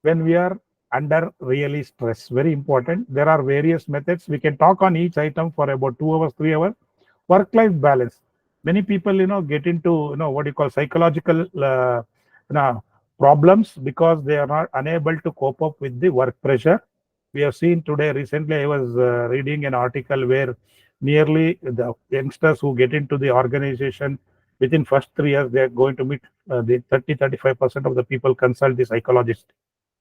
when we are under really stress. Very important. There are various methods. We can talk on each item for about 2 hours, 3 hours. Work-life balance. Many people, get into, what you call psychological problems because they are not unable to cope up with the work pressure. We have seen today, recently, I was reading an article where nearly the youngsters who get into the organization within first 3 years, they are going to meet the 30-35% of the people consult the psychologist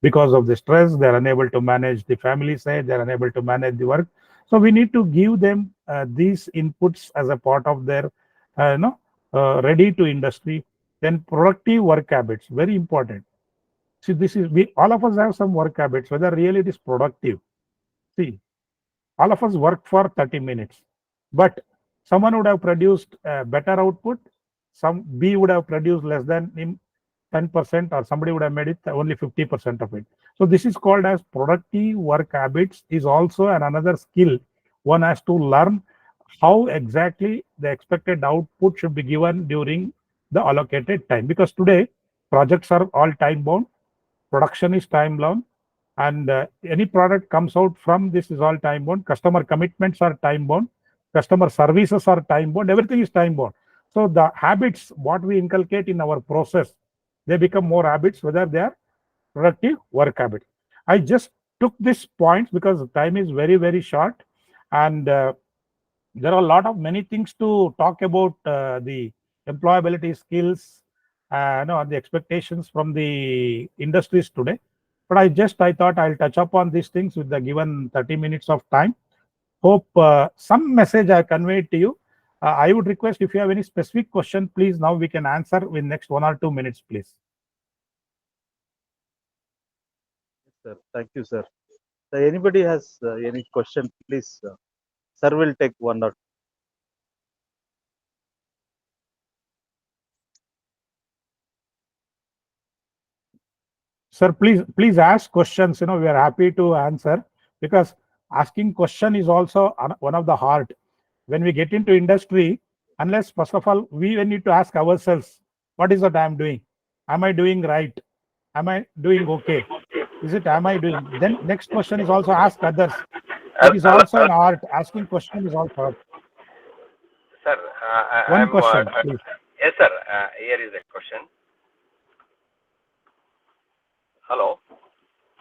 because of the stress. They are unable to manage the family side. They are unable to manage the work. So we need to give them these inputs as a part of their, ready to industry. Then productive work habits, very important. See, this is we all of us have some work habits, whether really it is productive. See, all of us work for 30 minutes, but someone would have produced better output. Some B would have produced less than him 10%, or somebody would have made it only 50% of it. So this is called as productive work habits. Is also another skill one has to learn how exactly the expected output should be given during the allocated time. Because today projects are all time bound, production is time bound, and any product comes out from this is all time bound. Customer commitments are time bound, customer services are time bound, everything is time bound. So the habits what we inculcate in our process, they become more habits, whether they are productive work habits. I just took this points because the time is very very short, and there are a lot of many things to talk about, the employability skills, the expectations from the industries today. But I thought I'll touch upon these things with the given 30 minutes of time. Hope some message I conveyed to you. I would request if you have any specific question, please now we can answer in next 1 or 2 minutes, please. Sir, thank you, sir. So anybody has any question, please. Sir will take one or Sir, please ask questions. We are happy to answer, because asking question is also one of the heart. When we get into industry, unless first of all we need to ask ourselves, what is what I am doing? Am I doing right? Am I doing okay? Is it am I doing? Then next question is also ask others. It is also an art. Asking question is also art. Sir, One I'm. question, please. Yes, sir. Here is a question. Hello.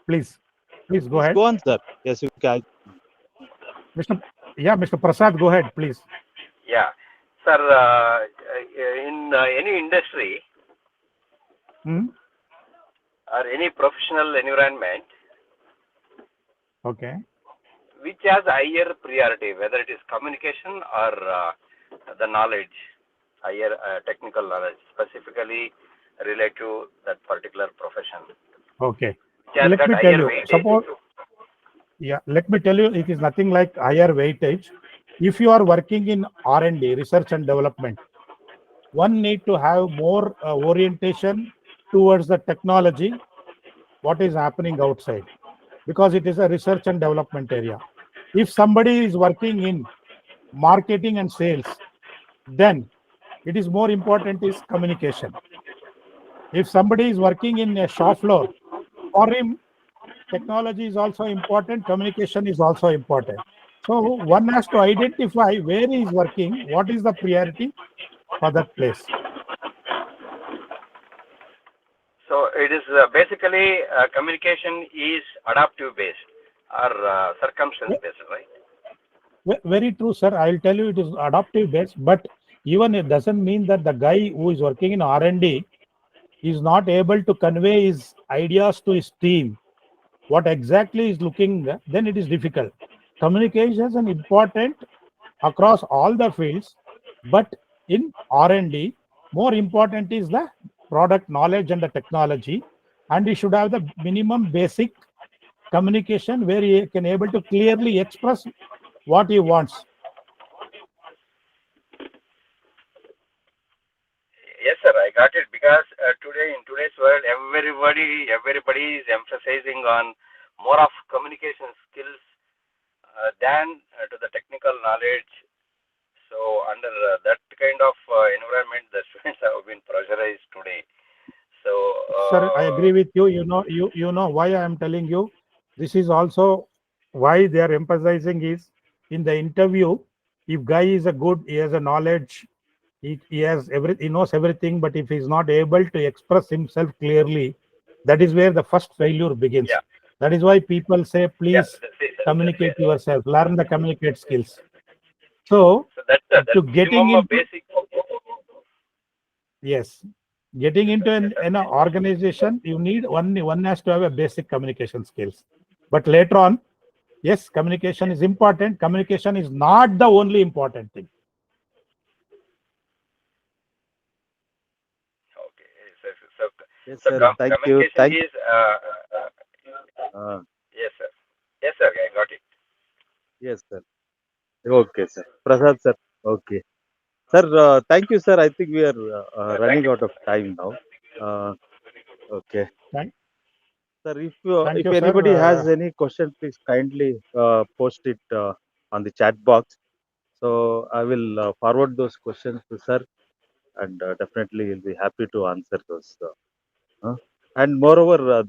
Please go please ahead. go on, sir. Yes, you can. Mr. Prasad, go ahead, please. Yeah, sir. In any industry or any professional environment, Okay. which has higher priority, whether it is communication or the knowledge, higher technical knowledge, specifically related to that particular profession. Okay. Which has Let got me tell higher you. weightage. Let me tell you, it is nothing like higher weightage. If you are working in R&D, research and development, one need to have more orientation towards the technology, what is happening outside, because it is a research and development area. If somebody is working in marketing and sales, then it is more important is communication. If somebody is working in a shop floor, for him, technology is also important, communication is also important. So one has to identify where he is working, what is the priority for that place. So it is basically communication is adaptive based or circumstance based, right? Very true, sir. I'll tell you it is adaptive based, but even it doesn't mean that the guy who is working in R&D is not able to convey his ideas to his team. What exactly is looking, then it is difficult. Communication is an important across all the fields, but in R&D, more important is the product knowledge and the technology, and he should have the minimum basic communication where he can able to clearly express what he wants. Yes, sir, I got it because today in today's world, everybody is emphasizing on more of communication skills than to the technical knowledge. So under that kind of environment, the students have been pressurized today. So Sir, I agree with you. You know why I am telling you. This is also why they are emphasizing is in the interview. If guy is a good, he has a knowledge, he knows everything. But if he is not able to express himself clearly, that is where the first failure begins. yeah, That is why people say, yeah. please communicate yourself, learn the communicate skills. So So that's to that's getting minimum of into, basic. yes, getting Yes, into sir. Yes, sir. an organization, you need one has to have a basic communication skills. But later on, yes, communication is important. Communication is not the only important thing. Okay. So Yes, sir. Thank you. communication Thank. is Uh, yes, sir. Yes, sir. I got it. yes, sir. Okay, sir. Prasad, sir. Okay. Sir, thank you, sir. I think we are Thank running you. out of time now. Uh, okay. Thank, Sir, thank if you, sir. anybody has any question, please kindly post it on the chat box. So I will forward those questions to sir, and definitely he'll be happy to answer those. Uh, and moreover,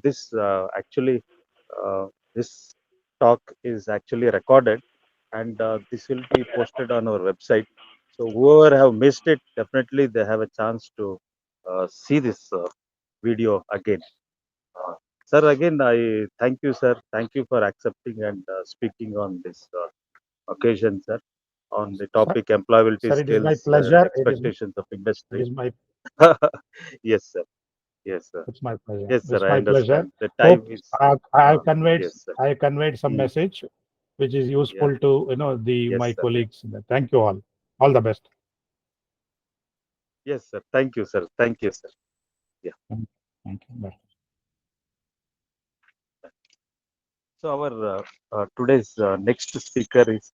actually uh, this talk is actually recorded, and this will be posted on our website. So whoever have missed it, definitely they have a chance to see this video again. Uh, Sir, again, I thank you, sir. Thank you for accepting and speaking on this occasion, sir, on the Sir, topic employability sir, it is my skills and pleasure. expectations of It industry. is my Yes, sir. Yes, sir. it's my pleasure. Yes, sir. It's I my pleasure. understand. The time Hope is, yes, sir. I have conveyed some Mm, message which is yeah. useful to the Yes, my sir. colleagues. Thank you all. All the best. Yes, sir. Thank you, sir. Thank you, sir. Yeah. Thank you. Bye. So our today's next speaker is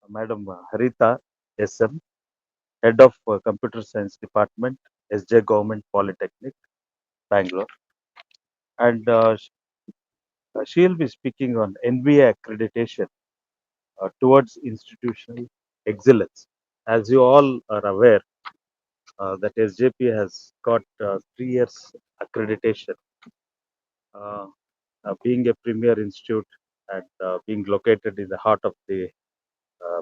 Madam Harita SM, Head of Computer Science Department, SJ Government Polytechnic, Bangalore, and she'll be speaking on NBA accreditation towards institutional excellence. As you all are aware, that SJP has got 3 years accreditation, uh, being a premier institute and being located in the heart of the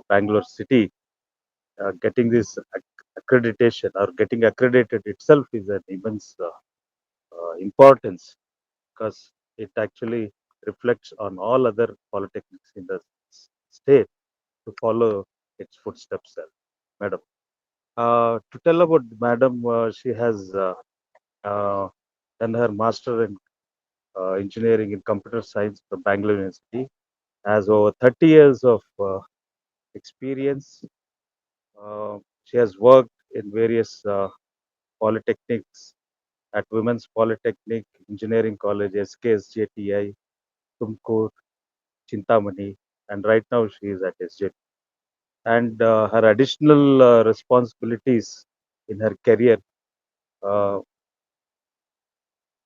Bangalore city. Getting this accreditation or getting accredited itself is an immense importance because it actually reflects on all other polytechnics in the state to follow its footsteps, madam. To tell about madam, she has uh, done her master in engineering in computer science from Bangalore University, has over 30 years of experience. She has worked in various polytechnics at Women's Polytechnic, Engineering College, SKSJTI, Tumkur, Chintamani, and right now she is at SJP. And her additional responsibilities in her career, uh,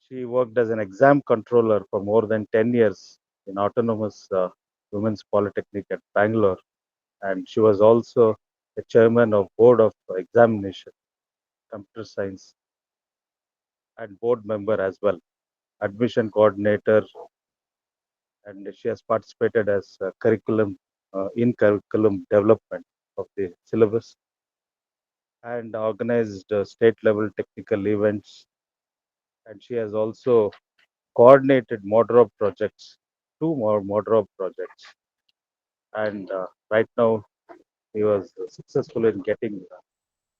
she worked as an exam controller for more than 10 years in autonomous Women's Polytechnic at Bangalore, and she was also the chairman of Board of Examination, Computer Science, and board member as well, admission coordinator, and she has participated as in curriculum development of the syllabus and organized state level technical events, and she has also coordinated Modrop projects, two more Modrop projects, and right now he was successful in getting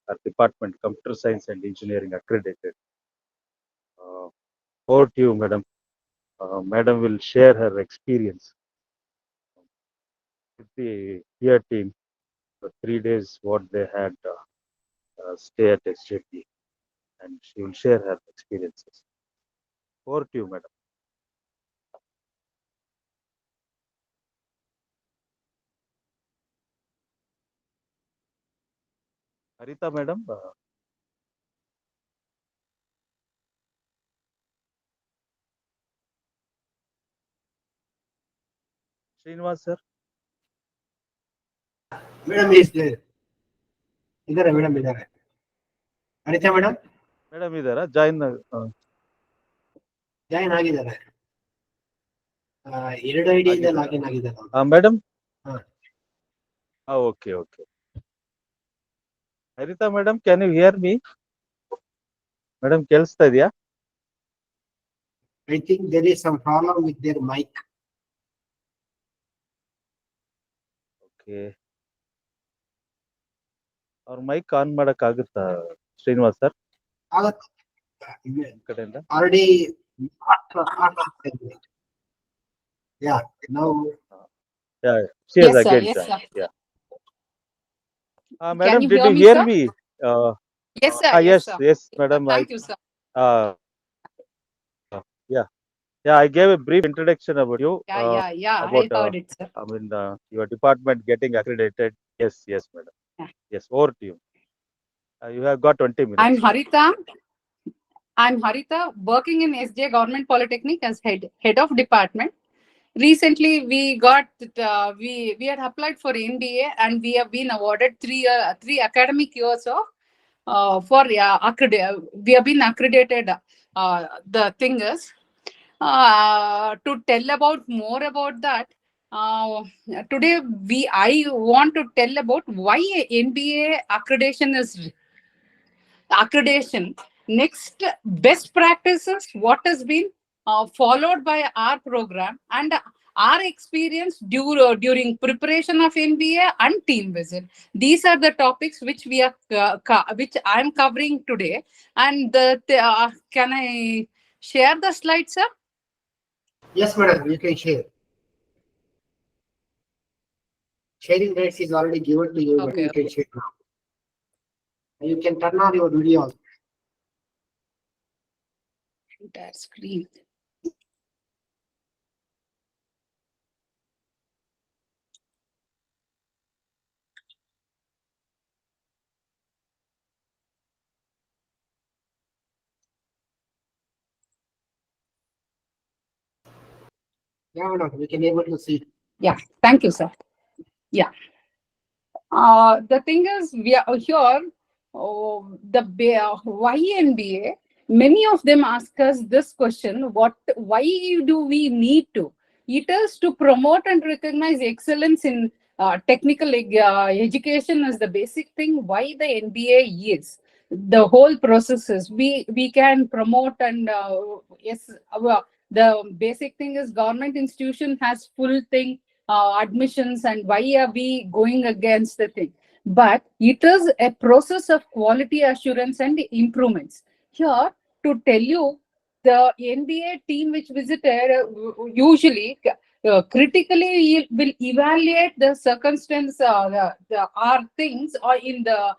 our department, Computer Science and Engineering, accredited. Over to you, madam. Madam will share her experience with the peer team for 3 days, what they had stay at SJP, and she will share her experiences. Over to you, madam. Harita, madam. Srinivas, sir. Madam is there. ಇದಾರೆ madam ಇದಾರೆ. Anita madam madam ಇದಾರಾ? Join join ಆಗಿದ್ದಾರೆ. 2 ID ಇಂದ login ಆಗಿದ್ದಾರೆ. Madam. ಹಾ. Okay okay. Haritha madam, can you hear me? Madam ಕೇಳಿಸ್ತಾ ಇದೆಯಾ? I think there is some problem with their mic. Okay. ಅವ್ರ ಮೈಕ್ ಆನ್ ಮಾಡಕ್ ಆಗುತ್ತಾ ಶ್ರೀನಿವಾಸ್ ಸರ್ ಕಡೆಯಿಂದ? Already. Yeah. Now. Yeah. She has Yes, sir. again Yes, joined. sir. Yeah. Madam, you did hear you me, hear sir? me? Yes, sir. Yes, sir. yes, madam. Thank you, sir. Yeah, I gave a brief introduction about you. Yeah. About, I heard it, sir. I mean, your department getting accredited. Yes, madam. Yeah. Yes, over to you. You have got 20 minutes. I'm Harita, working in SJ Government Polytechnic as head of department. Recently, we got we had applied for NBA and we have been awarded three academic years of we have been accredited. The thing is, to tell about more about that, today I want to tell about why NBA accreditation. Next, best practices, what has been followed by our program, and our experience during preparation of NBA and team visit. These are the topics which we are which I am covering today. And can I share the slides, sir? Yes, madam. You can share. Sharing rights is already given to you. Okay. But you can share now. You can turn on your video. Entire screen. Yeah, madam. We can able to see. Yeah, thank you, sir. Yeah. The thing is, we are here, why NBA? Many of them ask us this question: why do we need to? It is to promote and recognize excellence in technical education is the basic thing. Why the NBA is the whole process is we can promote and yes, the basic thing is government institution has full thing. Admissions, and why are we going against the thing? But it is a process of quality assurance and improvements. Here, to tell you, the NBA team which visited usually critically will evaluate the circumstance, our things or in the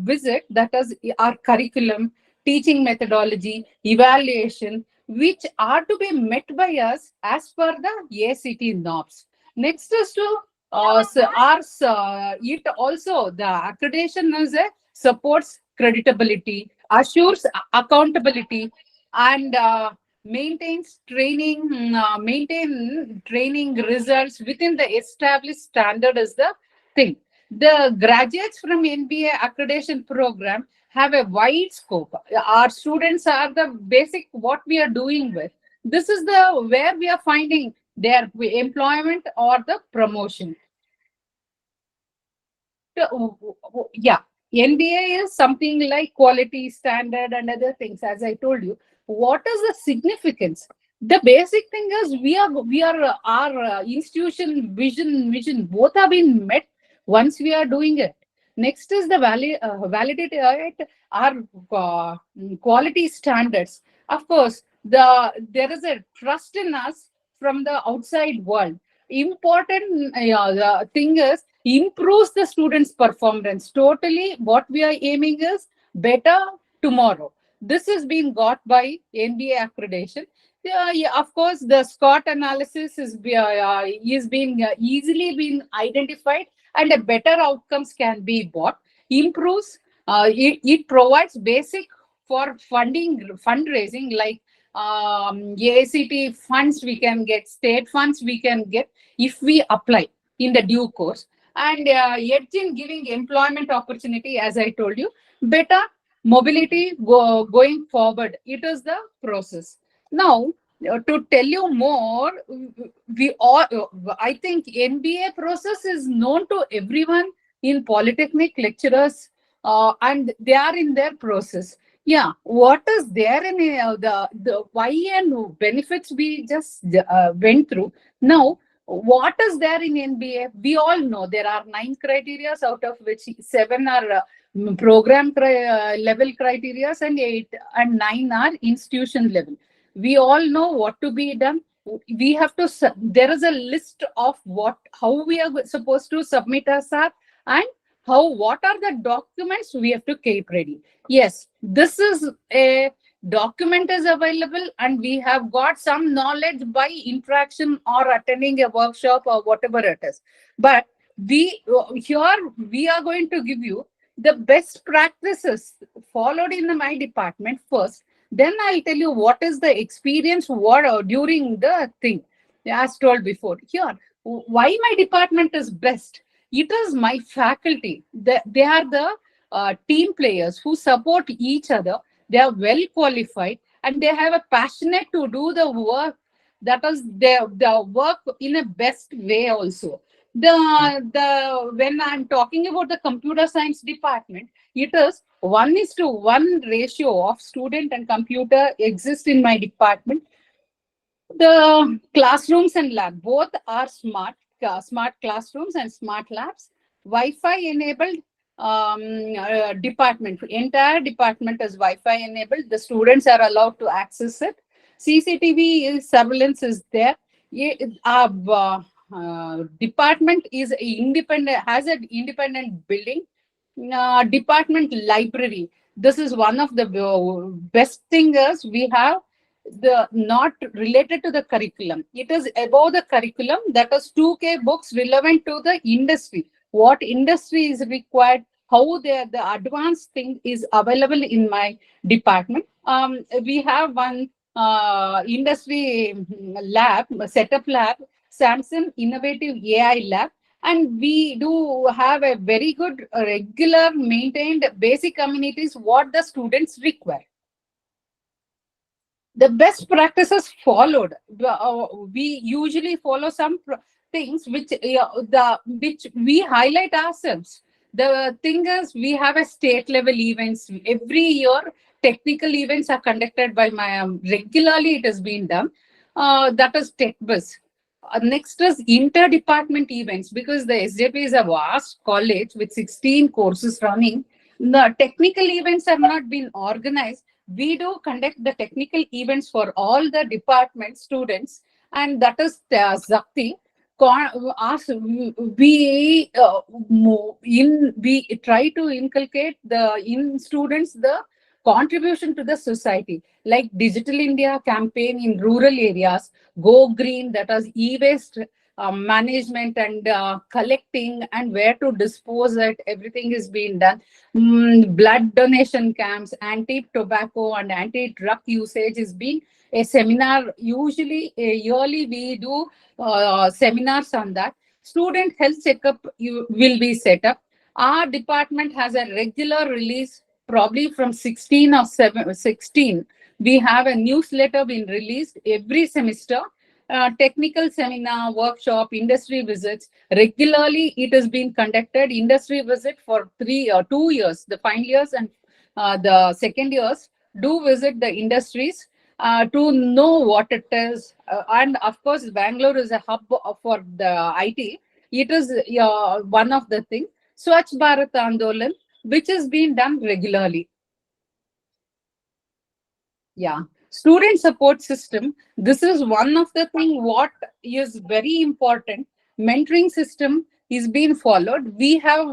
visit, that is our curriculum, teaching methodology, evaluation, which are to be met by us as per the ACT norms. Next is to it also the accreditation is supports creditability, assures accountability, and maintain training results within the established standard is the thing. The graduates from NBA accreditation program have a wide scope. Our students are the basic what we are doing with. This is the where we are finding their employment or the promotion. Yeah, NBA is something like quality standard and other things. As I told you, what is the significance? The basic thing is we are our institution vision both have been met once we are doing it. Next is the validate our quality standards. Of course, there is a trust in us from the outside world. Important the thing is improves the students' performance. Totally, what we are aiming is better tomorrow. This is being got by NBA accreditation. Yeah, yeah, of course, the SCOT analysis is being easily been identified, and a better outcomes can be bought. Improves. It provides basic for fundraising like ACT funds we can get, state funds we can get if we apply in the due course, and yet in giving employment opportunity, as I told you, better mobility going forward. It is the process. Now, to tell you more, we all, I think NBA process is known to everyone in polytechnic lecturers, and they are in their process. Yeah, what is there in the why and benefits we just went through. Now, what is there in NBA? We all know there are 9 criteria, out of which 7 are program level criteria, and 8 and 9 are institution level. We all know what to be done. We have to there is a list of how we are supposed to submit our, and what are the documents we have to keep ready. Yes, this is a document is available, and we have got some knowledge by interaction or attending a workshop or whatever it is. But here we are going to give you the best practices followed in my department first. Then I'll tell you what is the experience during the thing. As told before, here, why my department is best. It is my faculty. They are the team players who support each other. They are well qualified, and they have a passionate to do the work. That is their work in a best way also. When I'm talking about the computer science department, it is 1:1 ratio of student and computer exists in my department. The classrooms and lab both are smart classrooms and smart labs. Wi-Fi enabled department. Entire department is Wi-Fi enabled. The students are allowed to access it. CCTV surveillance is there. Our department is independent, has an independent building. Department library. This is one of the best things we have. The not related to the curriculum. It is above the curriculum. That is 2K books relevant to the industry. What industry is required, how the advanced thing is available in my department. We have one industry lab, setup lab, Samsung Innovative AI Lab, and we do have a very good regular maintained basic communities what the students require. The best practices followed. We usually follow some things which we highlight ourselves. The thing is, we have a state level events every year. Technical events are conducted by my regularly. It has been done. That is TechBus. Next is inter-department events, because the SJP is a vast college with 16 courses running. The technical events have not been organized. We do conduct the technical events for all the department students, and that is Zakti. We try to inculcate in students the contribution to the society, like Digital India campaign in rural areas, Go Green, that is e-waste management and collecting and where to dispose it, everything is being done. Blood donation camps, anti-tobacco and anti-drug usage is being a seminar. Usually yearly we do seminars on that. Student health checkup will be set up. Our department has a regular release, probably from 16 or 16. We have a newsletter being released every semester. Technical seminar, workshop, industry visits. Regularly, it has been conducted. Industry visit for 3 or 2 years. The final years and the second years do visit the industries. to know what it is. And of course, Bangalore is a hub for the IT. It is one of the things. Swachh Bharat Andolan, which is being done regularly. Yeah. Student support system. This is one of the thing what is very important. Mentoring system is being followed. We have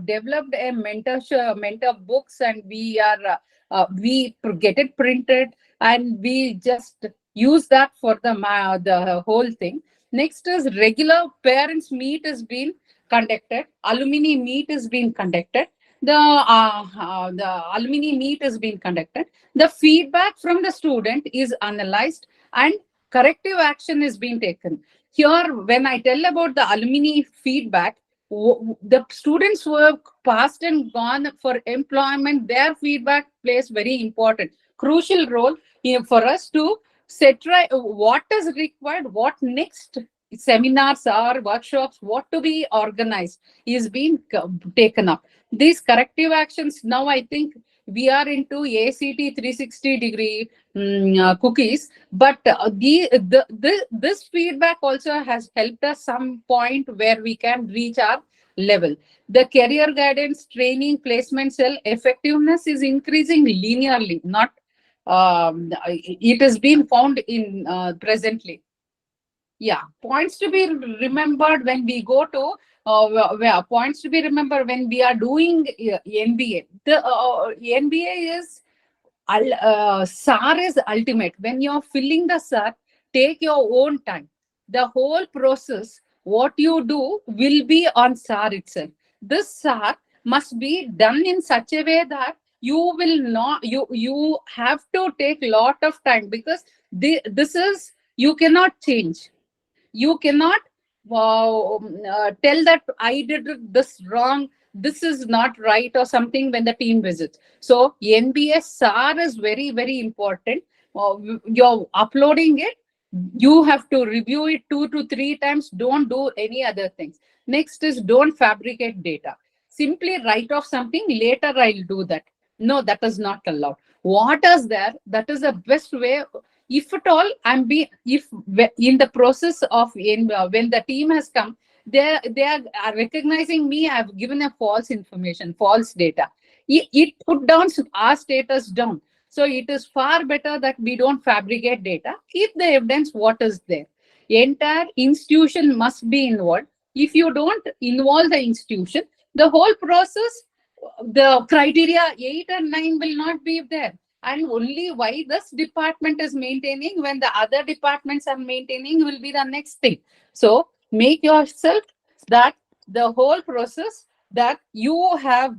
developed a mentor books, and we get it printed, and we just use that for the whole thing. Next is regular parents meet is being conducted. Alumni meet is being conducted. The alumni meet is being conducted. The feedback from the student is analyzed and corrective action is being taken. Here, when I tell about the alumni feedback, the students who have passed and gone for employment, their feedback plays very important, crucial role for us to set right what is required, what next seminars or workshops, what to be organized is being taken up. These corrective actions, now I think we are into ACT 360-degree cookies, but this feedback also has helped us some point where we can reach our level. The career guidance, training, placement cell effectiveness is increasing linearly, not it has been found in presently. Yeah, points to be remembered when we go to points to be remembered when we are doing MBA. The MBA is SAR is ultimate. When you're filling the SAR, take your own time. The whole process, what you do, will be on SAR itself. This SAR must be done in such a way that you will not, you have to take a lot of time, because this is, you cannot change. You cannot tell that I did this wrong, this is not right or something when the team visits. So NBS SAR is very, very important. You're uploading it, you have to review it 2 to 3 times. Don't do any other things. Next is don't fabricate data. Simply write off something, later I'll do that. No, that is not allowed. What is there? That is the best way. If at all if in the process of when the team has come, they are recognizing me, I've given a false information, false data, it put down our status down. So it is far better that we don't fabricate data, keep the evidence what is there. Entire institution must be involved. If you don't involve the institution, the whole process, the criteria 8 and 9 will not be there. And only why this department is maintaining, when the other departments are maintaining, will be the next thing. So make yourself that the whole process, that you have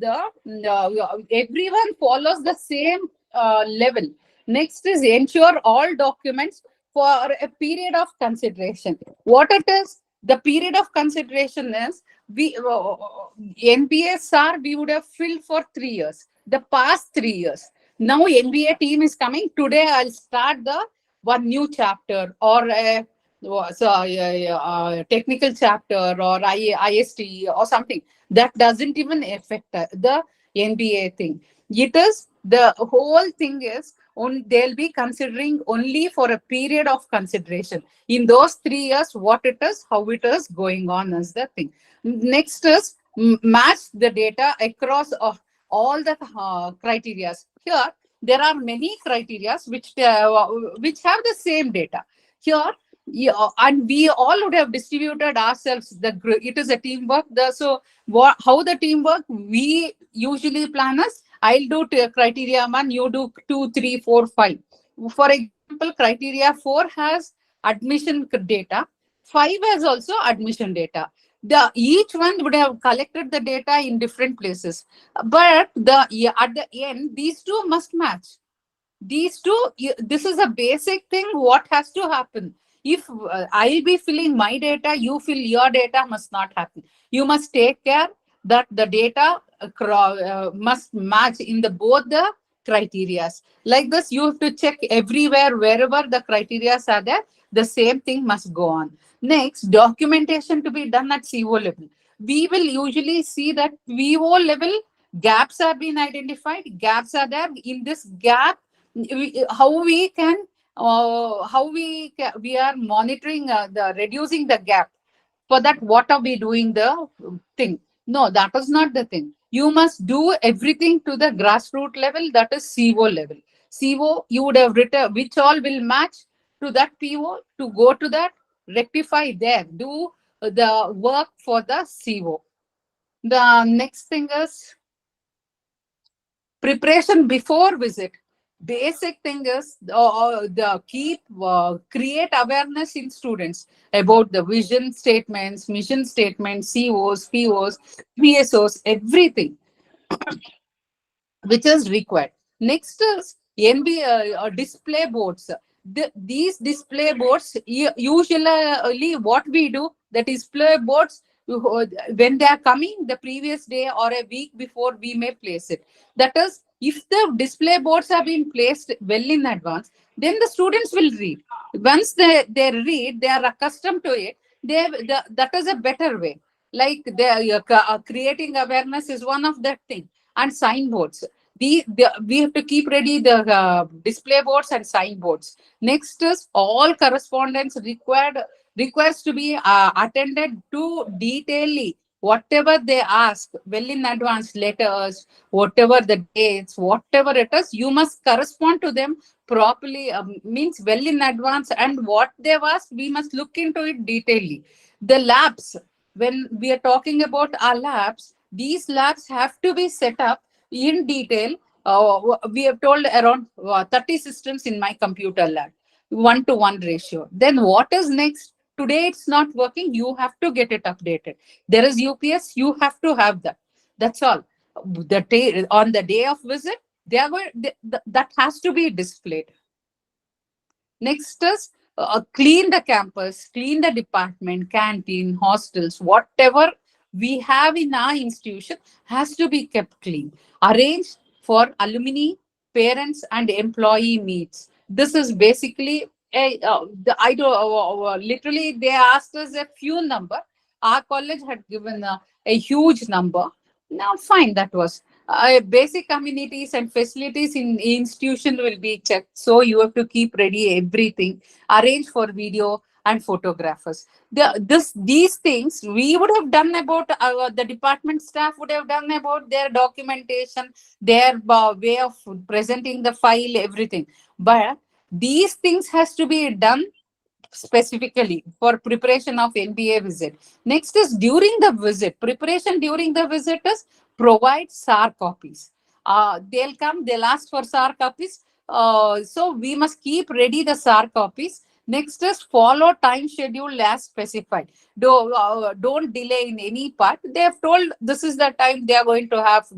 everyone follows the same level. Next is ensure all documents for a period of consideration. What it is, the period of consideration is, we NPSR we would have filled for 3 years, the past 3 years. Now NBA team is coming. Today I'll start the one new chapter, or a technical chapter, or IST or something. That doesn't even affect the NBA thing. It is, the whole thing is, they'll be considering only for a period of consideration. In those 3 years, what it is, how it is going on is the thing. Next is match the data across all the criteria. Here, there are many criteria which have the same data. Here, and we all would have distributed ourselves. It is a teamwork. How the teamwork, we usually plan as, I'll do criteria 1, you do 2, 3, 4, 5. For example, criteria 4 has admission data. 5 has also admission data. Each one would have collected the data in different places, but at the end, these two must match. These two, this is a basic thing. What has to happen? If I'll be filling my data, you fill your data, must not happen. You must take care that the data must match in both the criterias. Like this, you have to check everywhere, wherever the criterias are there, the same thing must go on. Next, documentation to be done at CO level. We will usually see that VO level, gaps have been identified. Gaps are there. In this gap, how we can how we are monitoring the reducing the gap. For that, what are we doing the thing? No, that is not the thing. You must do everything to the grassroots level, that is CO level. CO, you would have written which all will match to that PO, to go to that, rectify there, do the work for the CO. The next thing is preparation before visit. Basic thing is the keep create awareness in students about the vision statements, mission statements, COs, POs, PSOs, everything which is required. Next is display boards. These display boards, usually what we do, the display boards, when they are coming the previous day or a week before, we may place it. That is, if the display boards have been placed well in advance, then the students will read. Once they read, they are accustomed to it. That is a better way. Like they creating awareness is one of that thing. And signboards, we have to keep ready the display boards and signboards. Next is all correspondence requires to be attended to detailedly. Whatever they ask well in advance, letters, whatever the dates, whatever it is, you must correspond to them properly, means well in advance. And what they've asked, we must look into it detailedly. The labs, when we are talking about our labs, these labs have to be set up in detail. We have told around 30 systems in my computer lab, 1:1 ratio. Then what is next? Today it's not working, you have to get it updated. There is UPS, you have to have that. That's all. On the day of visit, that has to be displayed. Next is clean the campus, clean the department, canteen, hostels, whatever we have in our institution has to be kept clean. Arrange for alumni, parents, and employee meets. This is basically I do literally they asked us a few number. Our college had given a huge number. Now, fine, that was basic amenities and facilities in institution will be checked. So you have to keep ready everything, arrange for video and photographers. These things we would have done about the department staff would have done about their documentation, their way of presenting the file, everything. But these things has to be done specifically for preparation of NBA visit. Next is during the visit. Preparation during the visit is provide SAR copies. They'll come, they'll ask for SAR copies. So we must keep ready the SAR copies. Next is follow time schedule as specified. Don't delay in any part. They have told this is the time they are going to have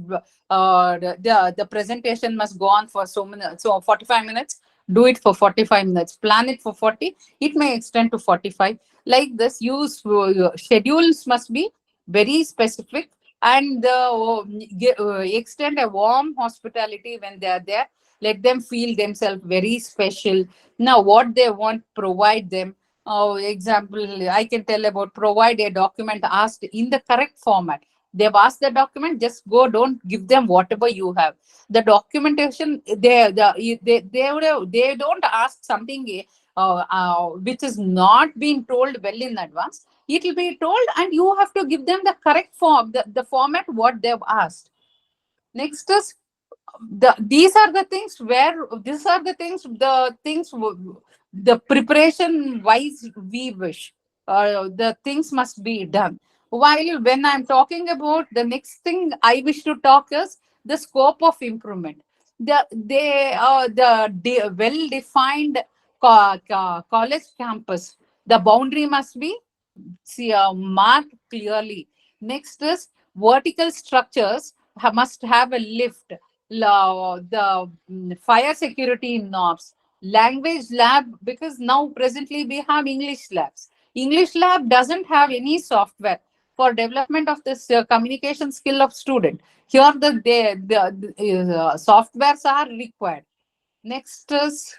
the presentation must go on for so 45 minutes. Do it for 45 minutes. Plan it for 40. It may extend to 45. Like this, schedules must be very specific and extend a warm hospitality when they are there. Let them feel themselves very special. Now, what they want, provide them. Example, I can tell about provide a document asked in the correct format. They've asked the document, just go, don't give them whatever you have. The documentation, they don't ask something which is not being told well in advance. It will be told and you have to give them the correct form, the format what they've asked. Next is these are the things where the preparation wise we wish the things must be done. While when I'm talking about the next thing I wish to talk is the scope of improvement. Well defined college campus, the boundary must be marked clearly. Next is vertical structures must have a lift, the fire security norms, language lab, because now presently we have English labs. English lab doesn't have any software for development of this communication skill of student. Here the softwares are required. Next is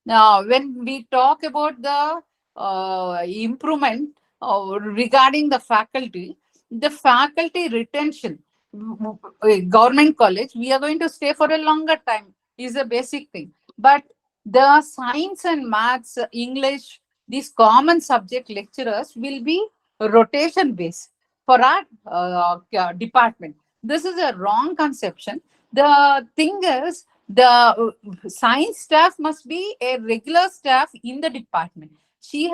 now, when we talk about the improvement regarding the faculty retention, government college, we are going to stay for a longer time is a basic thing. But The science and maths, English, these common subject lecturers will be rotation based for our department. This is a wrong conception. The thing is, the science staff must be a regular staff in the department. She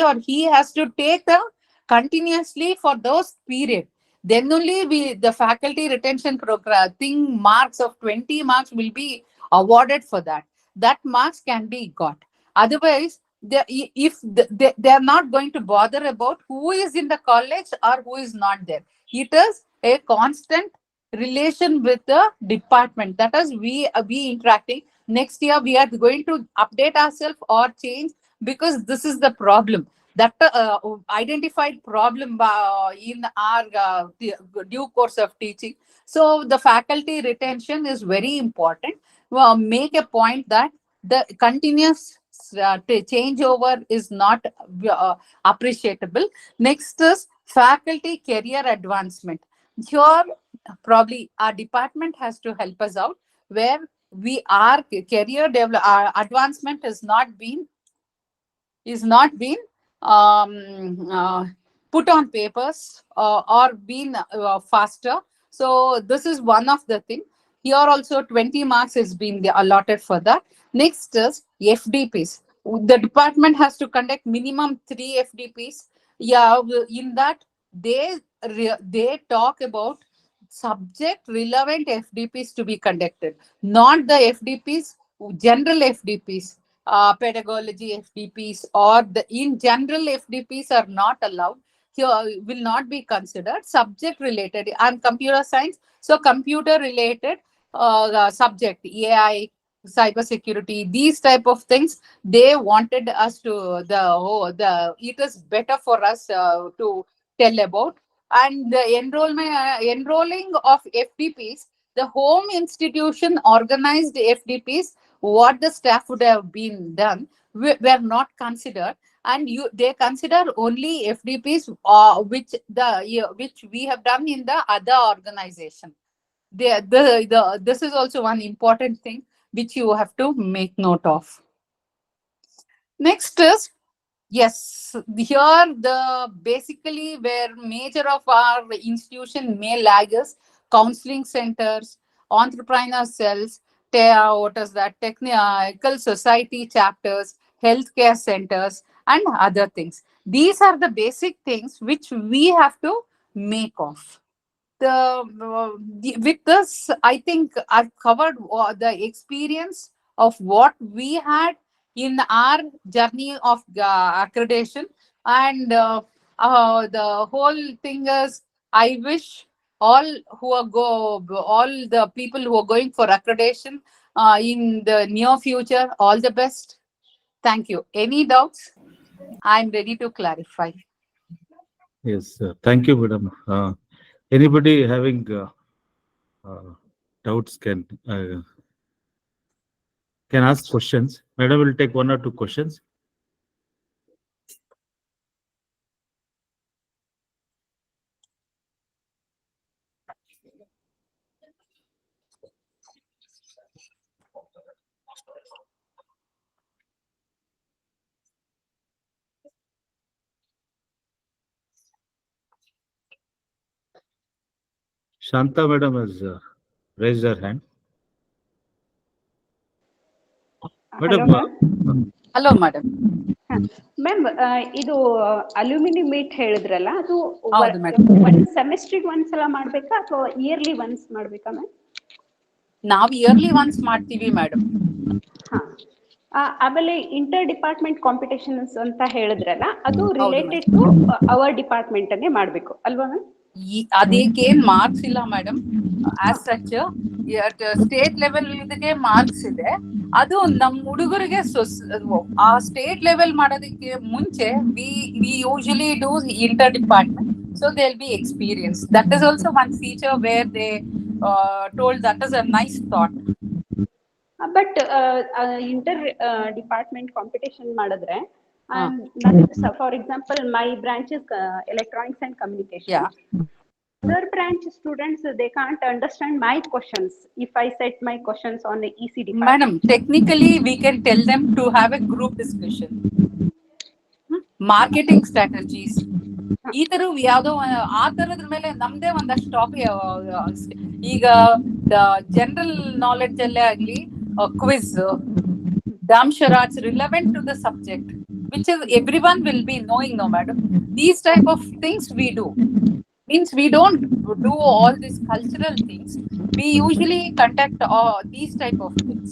or he has to take the continuously for those period. Then only the faculty retention program thing, marks of 20 marks will be awarded for that. That marks can be got. Otherwise, if they are not going to bother about who is in the college or who is not there. It is a constant relation with the department. That is, we interacting. Next year, we are going to update ourselves or change, because this is the problem. That identified problem in our due course of teaching. So the faculty retention is very important. Make a point that the continuous changeover is not appreciable. Next is faculty career advancement. Here, probably our department has to help us out, where we are career develop advancement is not been put on papers or been faster. So this is one of the thing. Here also 20 marks has been allotted for that. Next is FDPs. The department has to conduct minimum 3 FDPs. Yeah, in that they talk about subject relevant FDPs to be conducted, not the FDPs, general FDPs. Pedagogy FDPs or the in general FDPs are not allowed. Here will not be considered. Subject related. I'm computer science, so computer related subject, AI, cyber security, these type of things. They wanted us to it is better for us to tell about. And the enrolling of FDPs, the home institution organized FDPs, what the staff would have been done were not considered, and they consider only FDPs which we have done in the other organization. This is also one important thing which you have to make note of. Next is, yes, here the basically where major of our institution may lag is counseling centers, entrepreneur cells, what is that, technical society chapters, healthcare centers, and other things. These are the basic things which we have to make of. With this, I think I've covered the experience of what we had in our journey of accreditation, and the whole thing is, I wish all the people who are going for accreditation in the near future, all the best. Thank you. Any doubts? I'm ready to clarify. Yes, thank you, madam. Anybody having doubts can ask questions. Madam will take 1 or 2 questions. Shanta madam has raised her hand. Hello, Madam, ma'am. Hello, madam. Ma'am, ಇದು alumni meet ಹೇಳಿದ್ರಲ್ಲ, ಅದು ಹೌದು madam. ಒಂದು ಸೆಮಿಸ್ಟ್ರಿಗೆ ಒಂದ್ಸಲ ಮಾಡ್ಬೇಕಾ ಅಥವಾ yearly once ಮಾಡ್ಬೇಕಾ ma'am? ನಾವು ಇಯರ್ಲಿ ಒನ್ಸ್ ಮಾಡ್ತೀವಿ ಮೇಡಮ್. ಆಮೇಲೆ ಇಂಟರ್ ಡಿಪಾರ್ಟ್ಮೆಂಟ್ ಕಾಂಪಿಟೇಷನ್ಸ್ ಅಂತ ಹೇಳಿದ್ರಲ್ಲ, ಅದು ರಿಲೇಟೆಡ್ ಟು ಅವರ್ ಡಿಪಾರ್ಟ್ಮೆಂಟ್ ಅನ್ನೇ ಮಾಡ್ಬೇಕು ಅಲ್ವಾ ಮ್ಯಾಮ್? ಅದಕ್ಕೇನ್ ಮಾರ್ಕ್ಸ್ ಇಲ್ಲ madam. As such state level ಗೆ ಮಾರ್ಕ್ಸ್ ಇದೆ. ಅದು ನಮ್ ಹುಡುಗರಿಗೆ ಆ ಸ್ಟೇಟ್ ಲೆವೆಲ್ ಮಾಡೋದಕ್ಕೆ ಮುಂಚೆ V usually do inter department, so they'll be experienced. That is also one feature where they told that is a nice thought. But inter department competition ಮಾಡಿದ್ರೆ, for example my branch is electronics and communication. other branch students, they can't understand my questions if I set my questions on the EC department. Madam, technically we can tell them to have a group discussion. Marketing strategies ಈ ತರ ಯಾವ್ದೋ ಆ ತರದ ಮೇಲೆ ನಮ್ದೇ ಒಂದಷ್ಟು topic. ಈಗ general knowledge ಅಲ್ಲೇ ಆಗ್ಲಿ, quiz, Damsharaj relevant to the subject, which is everyone will be knowing, no madam. These type of things we do. Means we don't do all these cultural things. We usually conduct these type of things: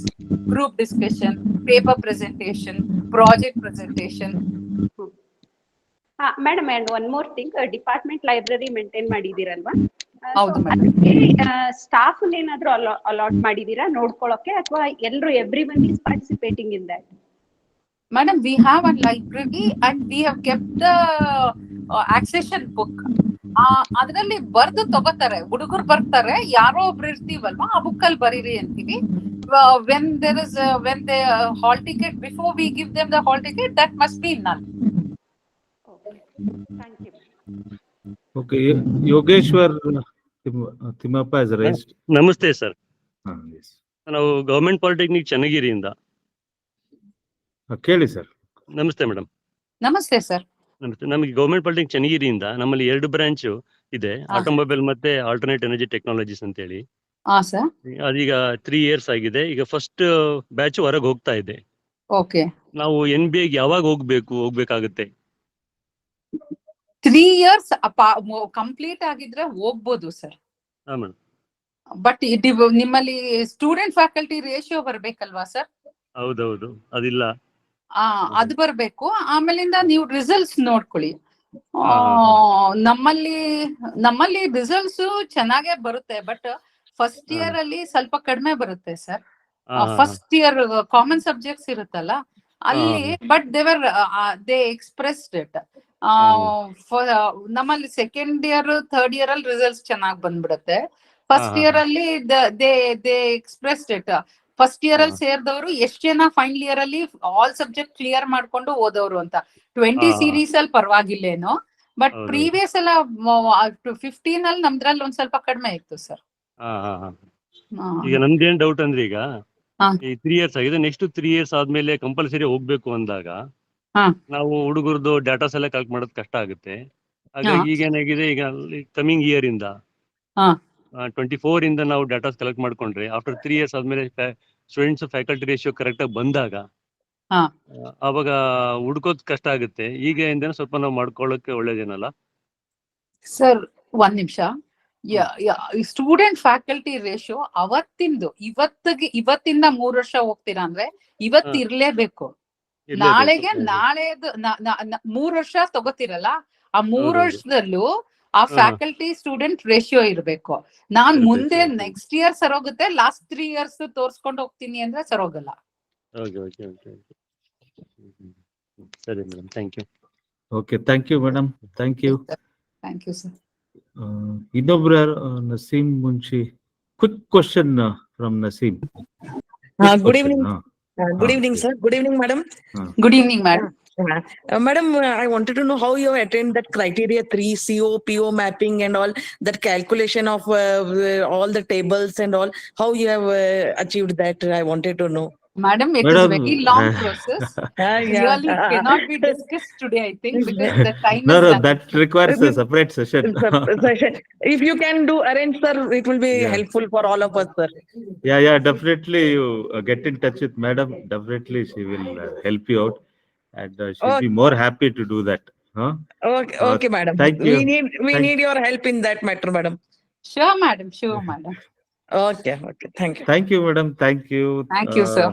group discussion, paper presentation, project presentation. Madam, and one more thing, department library maintain ಮಾಡಿದಿರಲ್ವಾ? ಹೌದು madam. Staff ಏನಾದ್ರು allot ಮಾಡಿದೀರಾ ನೋಡ್ಕೊಳ್ಳೋಕೆ, ಅಥವಾ ಎಲ್ಲರೂ everyone is participating in that? Madam, we have a library and we have kept the accession book. ಅದರಲ್ಲಿ ಬರ್ದು ತಗೋತಾರೆ, ಹುಡುಗರು ಬರ್ತಾರೆ, ಯಾರೋ ಒಬ್ರು ಇರ್ತೀವಲ್ವಾ, ಆ ಬುಕ್ ಅಲ್ಲಿ ಬರೀರಿ ಅಂತೀವಿ. When they hall ticket, before we give them the hall ticket, that must be none. Thank you. Okay, Yogeshwar Timappa has raised. ನಮಸ್ತೆ ಸರ್. Yes. ನಾವು ಗವರ್ಮೆಂಟ್ ಪಾಲಿಟೆಕ್ನಿಕ್ ಚನ್ನಗಿರಿಯಿಂದ. ಕೇಳಿ ಸರ್. ನಮಸ್ತೆ ಮೇಡಮ್. ನಮಸ್ತೆ ಸರ್. ನಮಸ್ತೆ. ನಮಗೆ ಗವರ್ಮೆಂಟ್ ಪಾಲಿಟೆಕ್ನಿಕ್ ಚನ್ನಗಿರಿಯಿಂದ ನಮ್ಮಲ್ಲಿ 2 branch ಇದೆ, automobile ಮತ್ತೆ ಆಲ್ಟರ್ನೇಟ್ ಎನರ್ಜಿ ಟೆಕ್ನಾಲಜೀಸ್ ಅಂತ ಹೇಳಿ. ಸರ್, ಅದೀಗ 3 years ಆಗಿದೆ. ಈಗ ಫಸ್ಟ್ ಬ್ಯಾಚ್ ಹೊರಗೆ ಹೋಗ್ತಾ ಇದೆ. ಓಕೆ. ನಾವು MBA ಯಾವಾಗ ಹೋಗ್ಬೇಕಾಗುತ್ತೆ? 3 years ಕಂಪ್ಲೀಟ್ ಆಗಿದ್ರೆ ಹೋಗ್ಬೋದು ಸರ್. ಹಾ ಮೇಡಮ್. ಬಟ್ ನಿಮ್ಮಲ್ಲಿ ಸ್ಟೂಡೆಂಟ್ ಫ್ಯಾಕಲ್ಟಿ ರೇಷಿಯೋ ಬರ್ಬೇಕಲ್ವಾ ಸರ್? ಹೌದೌದು, ಅದಿಲ್ಲ. ಅದು ಬರ್ಬೇಕು. ಆಮೇಲಿಂದ ನೀವು ರಿಸಲ್ಟ್ಸ್ ನೋಡ್ಕೊಳ್ಳಿ. ನಮ್ಮಲ್ಲಿ ರಿಸಲ್ಟ್ಸ್ ಚೆನ್ನಾಗೇ ಬರುತ್ತೆ, ಬಟ್ ಫಸ್ಟ್ ಇಯರ್ ಅಲ್ಲಿ ಸ್ವಲ್ಪ ಕಡಿಮೆ ಬರುತ್ತೆ sir. First year common subjects ಇರುತ್ತಲ್ಲ ಅಲ್ಲಿ, ಬಟ್ ದೇ ಎಕ್ಸ್ಪ್ರೆಸ್ಡ್ ಇಟ್. ನಮ್ಮಲ್ಲಿ ಸೆಕೆಂಡ್ ಇಯರ್, ಥರ್ಡ್ ಇಯರ್ ಅಲ್ಲಿ ರಿಸಲ್ಟ್ಸ್ ಚೆನ್ನಾಗಿ ಬಂದ್ಬಿಡುತ್ತೆ. ಫಸ್ಟ್ ಇಯರ್ ಅಲ್ಲಿ they expressed it. First year ಅಲ್ಲಿ ಸೇರಿದವರು ಎಷ್ಟು ಜನ ಫೈನಲ್ ಇಯರ್ ಅಲ್ಲಿ ಆಲ್ ಸಬ್ಜೆಕ್ಟ್ ಕ್ಲಿಯರ್ ಮಾಡ್ಕೊಂಡು ಓದೋರು ಅಂತ. 20 series ಅಲ್ಲಿ ಪರವಾಗಿಲ್ಲೇನೋ, ಬಟ್ ಪ್ರೀವಿಯಸ್ ಎಲ್ಲ 15 ಅಲ್ಲಿ ನಮ್ದ್ರಲ್ಲಿ ಒಂದ್ ಸ್ವಲ್ಪ ಕಡಿಮೆ ಇತ್ತು ಸರ್. ಈಗ ನಮ್ದೇನ್ ಡೌಟ್ ಅಂದ್ರೆ, ಈಗ ಈ 3 years ಆಗಿದೆ, ನೆಕ್ಸ್ಟ್ 3 years ಆದ್ಮೇಲೆ ಕಂಪಲ್ಸರಿ ಹೋಗ್ಬೇಕು ಅಂದಾಗ ನಾವು ಹುಡುಗರದು ಡಾಟಾಸ್ ಎಲ್ಲ ಕಲೆಕ್ಟ್ ಮಾಡೋದು ಕಷ್ಟ ಆಗುತ್ತೆ. ಹಾಗಾಗಿ ಈಗ ಏನಾಗಿದೆ, ಈಗ ಕಮಿಂಗ್ ಇಯರ್ ಇಂದ 24 ಇಂದ ನಾವು ಡಾಟಾಸ್ ಕಲೆಕ್ಟ್ ಮಾಡ್ಕೊಂಡ್ರೆ ಆಫ್ಟರ್ 3 years ಆದ್ಮೇಲೆ ಸ್ಟೂಡೆಂಟ್ಸ್ ಫ್ಯಾಕಲ್ಟಿ ರೇಷಿಯೋ ಕರೆಕ್ಟ್ ಆಗಿ ಬಂದಾಗ ಅವಾಗ ಹುಡ್ಕೋದ್ ಕಷ್ಟ ಆಗುತ್ತೆ. ಈಗ ಇಂದ ಸ್ವಲ್ಪ ನಾವು ಮಾಡ್ಕೊಳ್ಳೋಕೆ ಒಳ್ಳೇದೇನಲ್ಲ ಸರ್? ಒಂದ್ ನಿಮಿಷ. ಸ್ಟೂಡೆಂಟ್ ಫ್ಯಾಕಲ್ಟಿ ರೇಷಿಯೋ ಇವತ್ತಿಂದ 3 ವರ್ಷ ಹೋಗ್ತೀರಾ ಅಂದ್ರೆ ಇವತ್ತು ಇರ್ಲೇಬೇಕು. ನಾಳೆದು 3 ವರ್ಷ ತಗೋತಿರಲ್ಲ, ಆ 3 ವರ್ಷದಲ್ಲೂ ಆ ಫ್ಯಾಕಲ್ಟಿ ಸ್ಟೂಡೆಂಟ್ ರೇಷಿಯೋ ಇರ್ಬೇಕು. ನಾನ್ ಮುಂದೆ ನೆಕ್ಸ್ಟ್ ಇಯರ್ ಸರೋಗುತ್ತೆ, ಲಾಸ್ಟ್ 3 years ತೋರ್ಸ್ಕೊಂಡು ಹೋಗ್ತೀನಿ ಅಂದ್ರೆ ಸರೋಗಲ್ಲ. ಸರಿ madam, thank you. Okay, thank you madam, thank you. Thank you sir. ಇನ್ನೊಬ್ರು Naseem Munshi. Quick question from Naseem. Good evening. Good evening, sir. Good evening, madam. Good evening, madam. Madam, I wanted to know how you have attained that criteria 3, CO, PO mapping and all, that calculation of all the tables and all, how you have achieved that. I wanted to know. Madam, it is very long process. Really cannot be discussed today, I think, because the time is done. That requires a separate session. If you can do arrange, sir, it will be helpful for all of us, sir. Yeah, definitely you get in touch with madam. Definitely she will help you out, and she'll be more happy to do that. Okay, madam. Thank you. We need your help in that matter, madam. Sure, madam. Sure, madam. Okay. Thank you. Thank you, madam. Thank you. Thank you, sir.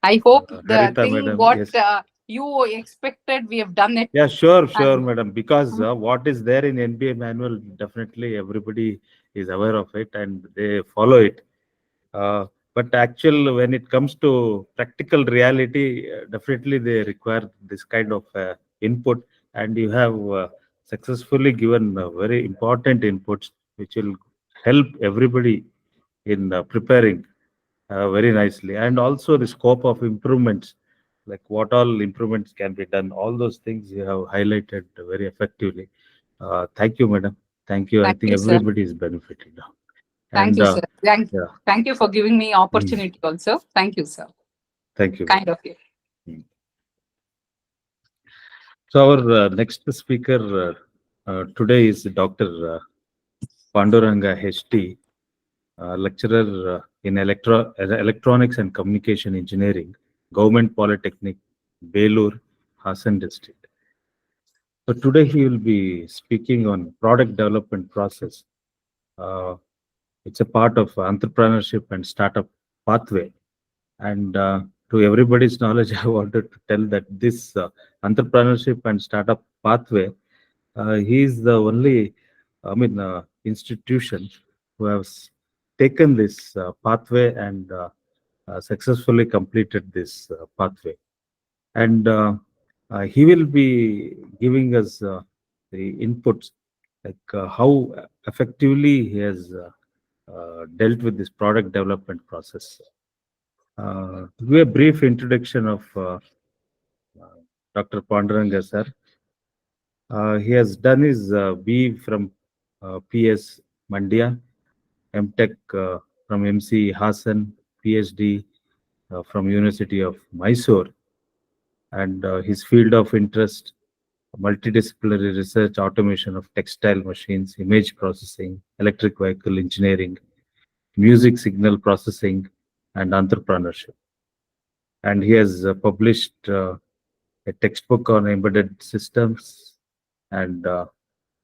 I hope the Harita thing madam, what yes. You expected, we have done it. Yeah, sure, madam. Because what is there in NBA manual, definitely everybody is aware of it and they follow it. But when it comes to practical reality, definitely they require this kind of input. And you have successfully given very important inputs, which will help everybody in preparing very nicely. And also the scope of improvements, like what all improvements can be done, all those things you have highlighted very effectively. Thank you, madam. Thank you. I Thank think you, sir. everybody is benefited now. Thank you, sir. Yeah. Thank you for giving me opportunity also. Thank you, sir. Thank you. Kind of you. So our next speaker today is Dr. Panduranga HT, lecturer in Electronics and Communication Engineering, Government Polytechnic, Belur, Hassan district. So today he will be speaking on product development process. It's a part of entrepreneurship and startup pathway. And to everybody's knowledge, I wanted to tell that this entrepreneurship and startup pathway, he is the only, institution who has taken this pathway and successfully completed this pathway. And he will be giving us the inputs, like how effectively he has dealt with this product development process. To give a brief introduction of Dr. Panduranga sir. He has done his B from PS Mandya, MTech from MC Hassan, PhD from University of Mysore, and his field of interest, multidisciplinary research, automation of textile machines, image processing, electric vehicle engineering, music signal processing, and entrepreneurship. And he has published a textbook on embedded systems, and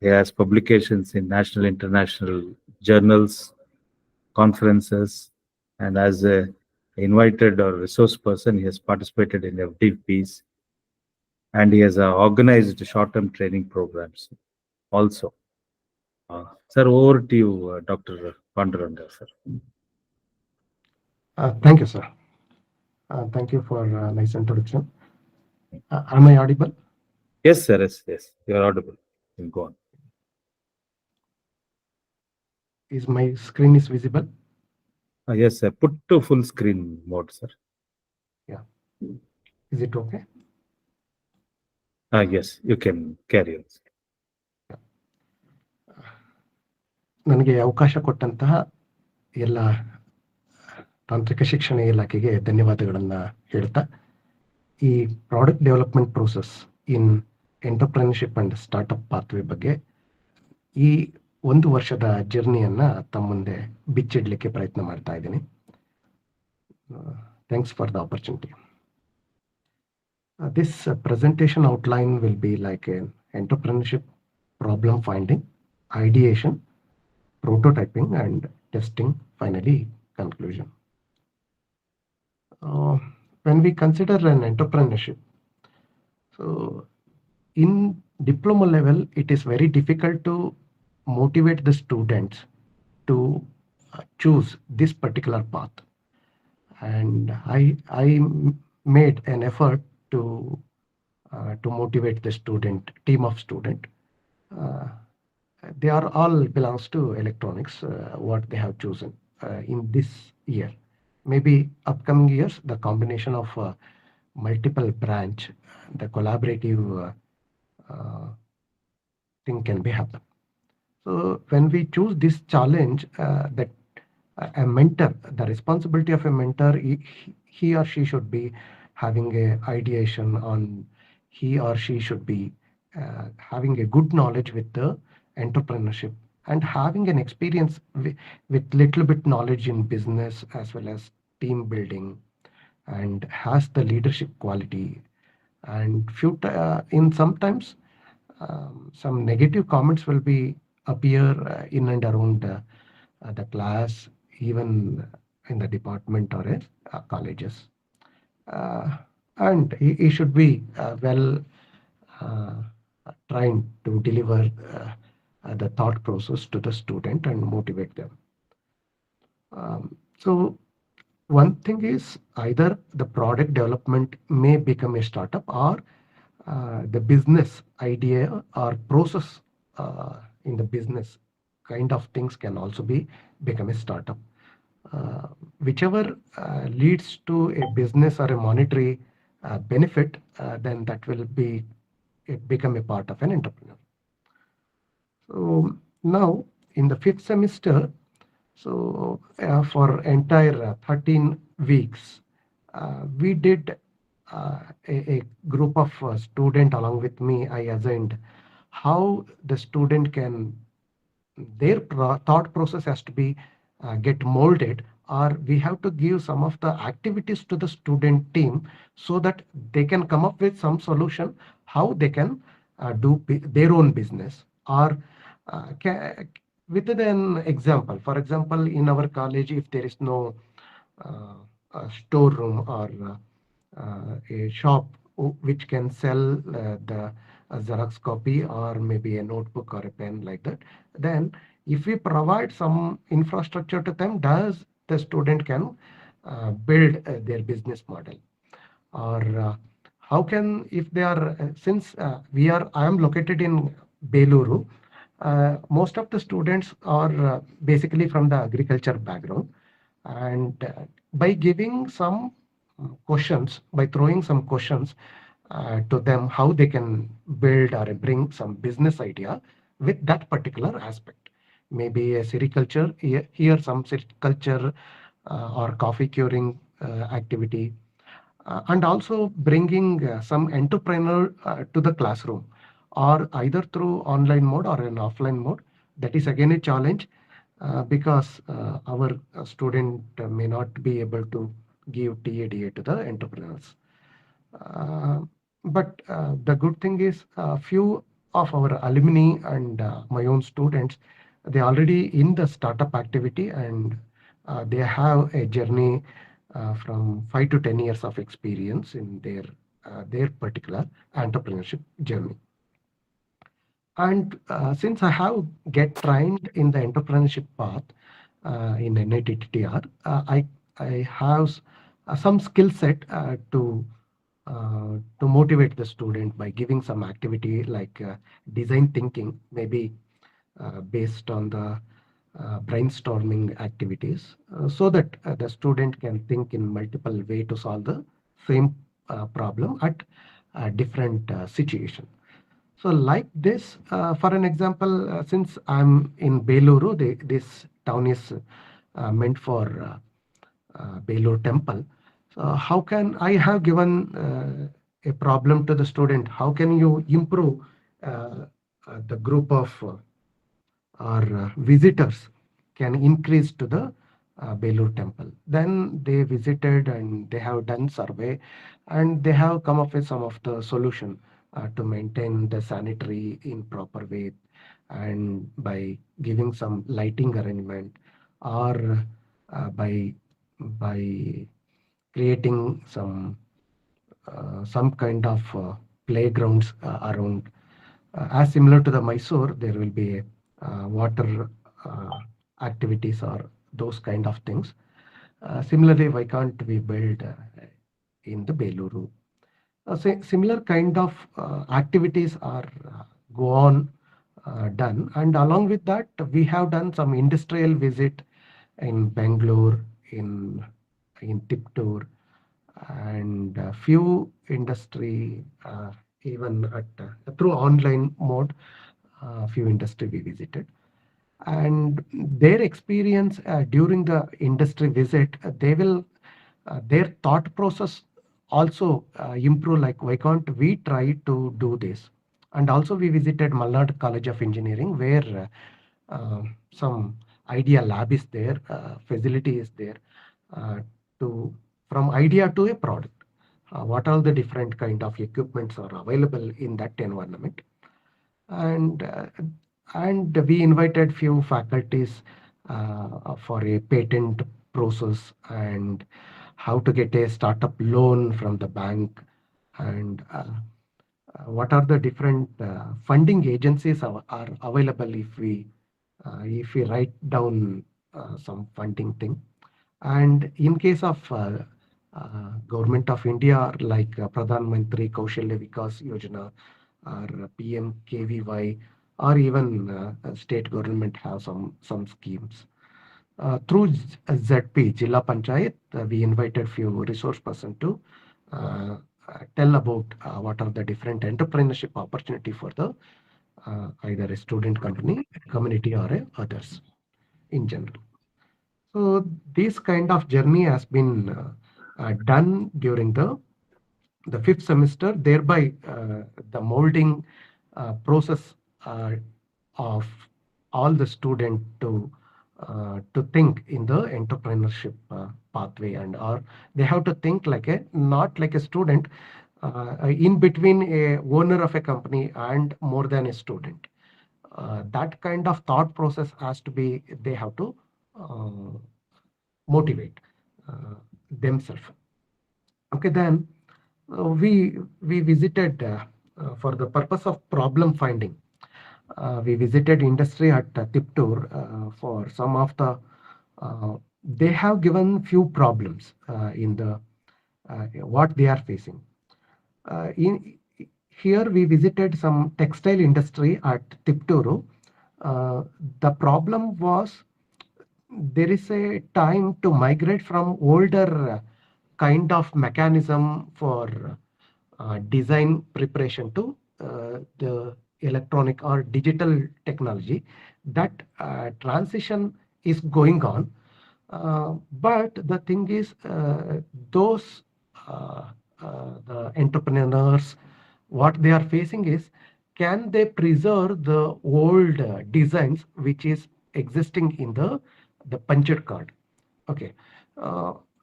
he has publications in national, international journals, conferences, and as a invited or resource person, he has participated in FDPs, and he has organized short-term training programs also. Sir, over to you, Dr. Panduranga, sir. Thank you, sir. Thank you for a nice introduction. Am I audible? Yes, sir. Yes, you are audible. You go on. Is my screen is visible? Yes, sir. Put to full screen mode, sir. Yeah. Is it okay? Yes, you can carry on. ನನಗೆ ಅವಕಾಶ ಕೊಟ್ಟಂತಹ ಎಲ್ಲ ತಾಂತ್ರಿಕ ಶಿಕ್ಷಣ ಇಲಾಖೆಗೆ ಧನ್ಯವಾದಗಳನ್ನು ಹೇಳ್ತಾ, ಈ product development process in entrepreneurship and startup pathway ಬಗ್ಗೆ ಈ 1 ವರ್ಷದ ಜರ್ನಿಯನ್ನು ತಮ್ಮ ಮುಂದೆ ಬಿಚ್ಚಿಡ್ಲಿಕ್ಕೆ ಪ್ರಯತ್ನ ಮಾಡ್ತಾ ಇದ್ದೀನಿ. Thanks for the opportunity. This presentation outline will be like an entrepreneurship problem finding, ideation, prototyping, and testing, finally conclusion. When we consider an entrepreneurship, so in diploma level, it is very difficult to motivate the students to choose this particular path. And I made an effort to motivate the team of student. They are all belongs to electronics, what they have chosen in this year. Maybe upcoming years, the combination of multiple branch, the collaborative thing can be happen. So when we choose this challenge, that a mentor, the responsibility of a mentor, he or she should be having a ideation on, he or she should be having a good knowledge with the entrepreneurship and having an experience with little bit knowledge in business as well as team building, and has the leadership quality. And in sometimes some negative comments will be appear in and around the class, even in the department or colleges. And he should be well trying to deliver the thought process to the student and motivate them. So one thing is, either the product development may become a startup, or the business idea or process in the business kind of things can also become a startup. Whichever leads to a business or a monetary benefit, then that will become a part of an entrepreneur. So now in the 5th semester, so for entire 13 weeks, we did a group of student along with me. I assigned how the student can, their thought process has to be get molded, or we have to give some of the activities to the student team so that they can come up with some solution how they can do their own business, or with an example. For example, in our college, if there is no a storeroom or a shop which can sell the Xerox copy or maybe a notebook or a pen like that, then if we provide some infrastructure to them, does the student can build their business model, or how can, if they are since I am located in Beluru, most of the students are basically from the agriculture background, and by giving some questions, by throwing some questions to them, how they can build or bring some business idea with that particular aspect. Maybe a sericulture, here some sericulture or coffee curing activity, and also bringing some entrepreneur to the classroom, or either through online mode or an offline mode. That is again a challenge because our student may not be able to give TADA to the entrepreneurs. But the good thing is few of our alumni and my own students, they already in the startup activity, and they have a journey from 5 to 10 years of experience in their particular entrepreneurship journey. And since I have get trained in the entrepreneurship path in NITTR, I have some skill set to motivate the student by giving some activity like design thinking, maybe based on the brainstorming activities, so that the student can think in multiple way to solve the same problem at a different situation. So like this, for an example, since I'm in Beluru, this town is meant for Belur temple. So how can I have given a problem to the student? How can you improve the group of or visitors can increase to the Belur temple? Then they visited and they have done survey, and they have come up with some of the solution to maintain the sanitary in proper way, and by giving some lighting arrangement, or by creating some kind of playgrounds around. As similar to the Mysore, there will be water activities or those kind of things. Similarly, why can't we build in the Beluru? Similar kind of activities are go on done, and along with that, we have done some industrial visit in Bangalore, in Tiptur, and a few industry even at through online mode, few industry we visited, and their experience during the industry visit, they will their thought process also improve, like why can't we try to do this. And also we visited Malnad College of Engineering, where some idea lab is there, facility is there, to from idea to a product. What are the different kind of equipments are available in that environment? And we invited few faculties for a patent process, and how to get a startup loan from the bank, and what are the different funding agencies are available if we write down some funding thing. And in case of Government of India, like Pradhan Mantri Kaushalya Vikas Yojana or PMKVY, or even state government have some schemes. Through ZP, Jilla Panchayat, we invited few resource person to tell about what are the different entrepreneurship opportunity for the either a student company, community, or others in general. So this kind of journey has been done during the fifth semester, thereby the molding process of all the student to think in the entrepreneurship pathway, and or they have to think like a not like a student in between a owner of a company and more than a student. That kind of thought process has to be, they have to motivate themselves. Okay, then we visited for the purpose of problem finding. We visited industry at Tiptur for some of the. They have given few problems in the what they are facing. In here we visited some textile industry at Tipturu. The problem was there is a time to migrate from older kind of mechanism for design preparation to the electronic or digital technology. That transition is going on. But the thing is, those the entrepreneurs, what they are facing is, can they preserve the old designs which is existing in the punched card? Okay.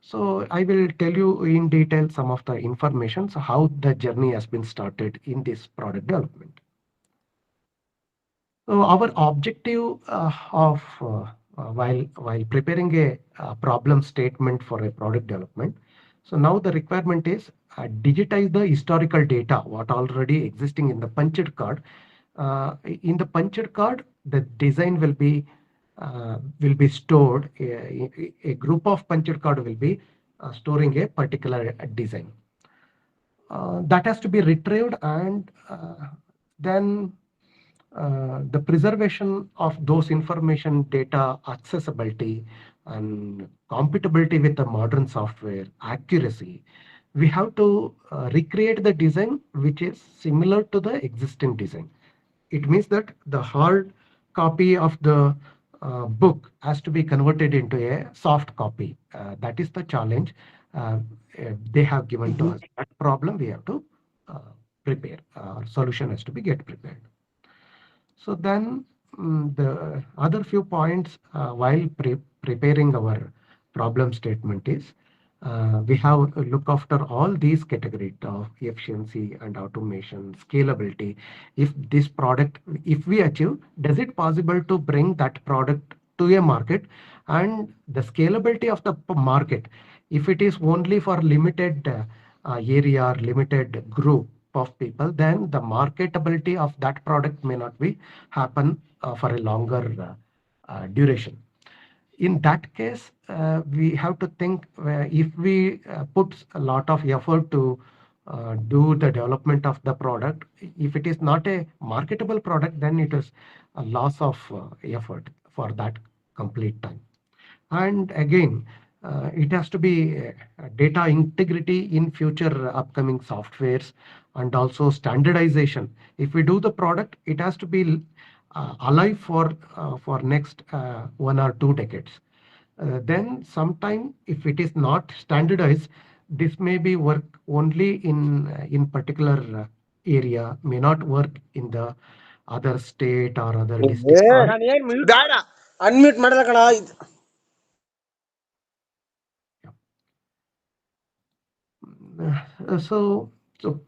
So I will tell you in detail some of the information, so how the journey has been started in this product development. So our objective while preparing a problem statement for a product development. So now the requirement is digitize the historical data what already existing in the punched card. In the punched card, the design will be stored. A group of punched card will be storing a particular design. That has to be retrieved, and then the preservation of those information data, accessibility and compatibility with the modern software, accuracy. We have to recreate the design which is similar to the existing design. It means that the hard copy of the book has to be converted into a soft copy. That is the challenge they have given to us. That problem we have to prepare. Solution has to be get prepared. So then the other few points while preparing our problem statement is we have to look after all these categories of efficiency and automation, scalability. If this product, if we achieve, does it possible to bring that product to a market, and the scalability of the market. If it is only for limited area or limited group of people, then the marketability of that product may not be happen for a longer duration. In that case, we have to think if we put a lot of effort to do the development of the product, if it is not a marketable product, then it is a loss of effort for that complete time. And again, it has to be data integrity in future upcoming softwares, and also standardization. If we do the product, it has to be alive for next 1 or 2 decades. Then sometime if it is not standardized, this may be work only in particular area, may not work in the other state or other district. Unmute ಮಾಡಲ್ಲ ಕಣ. So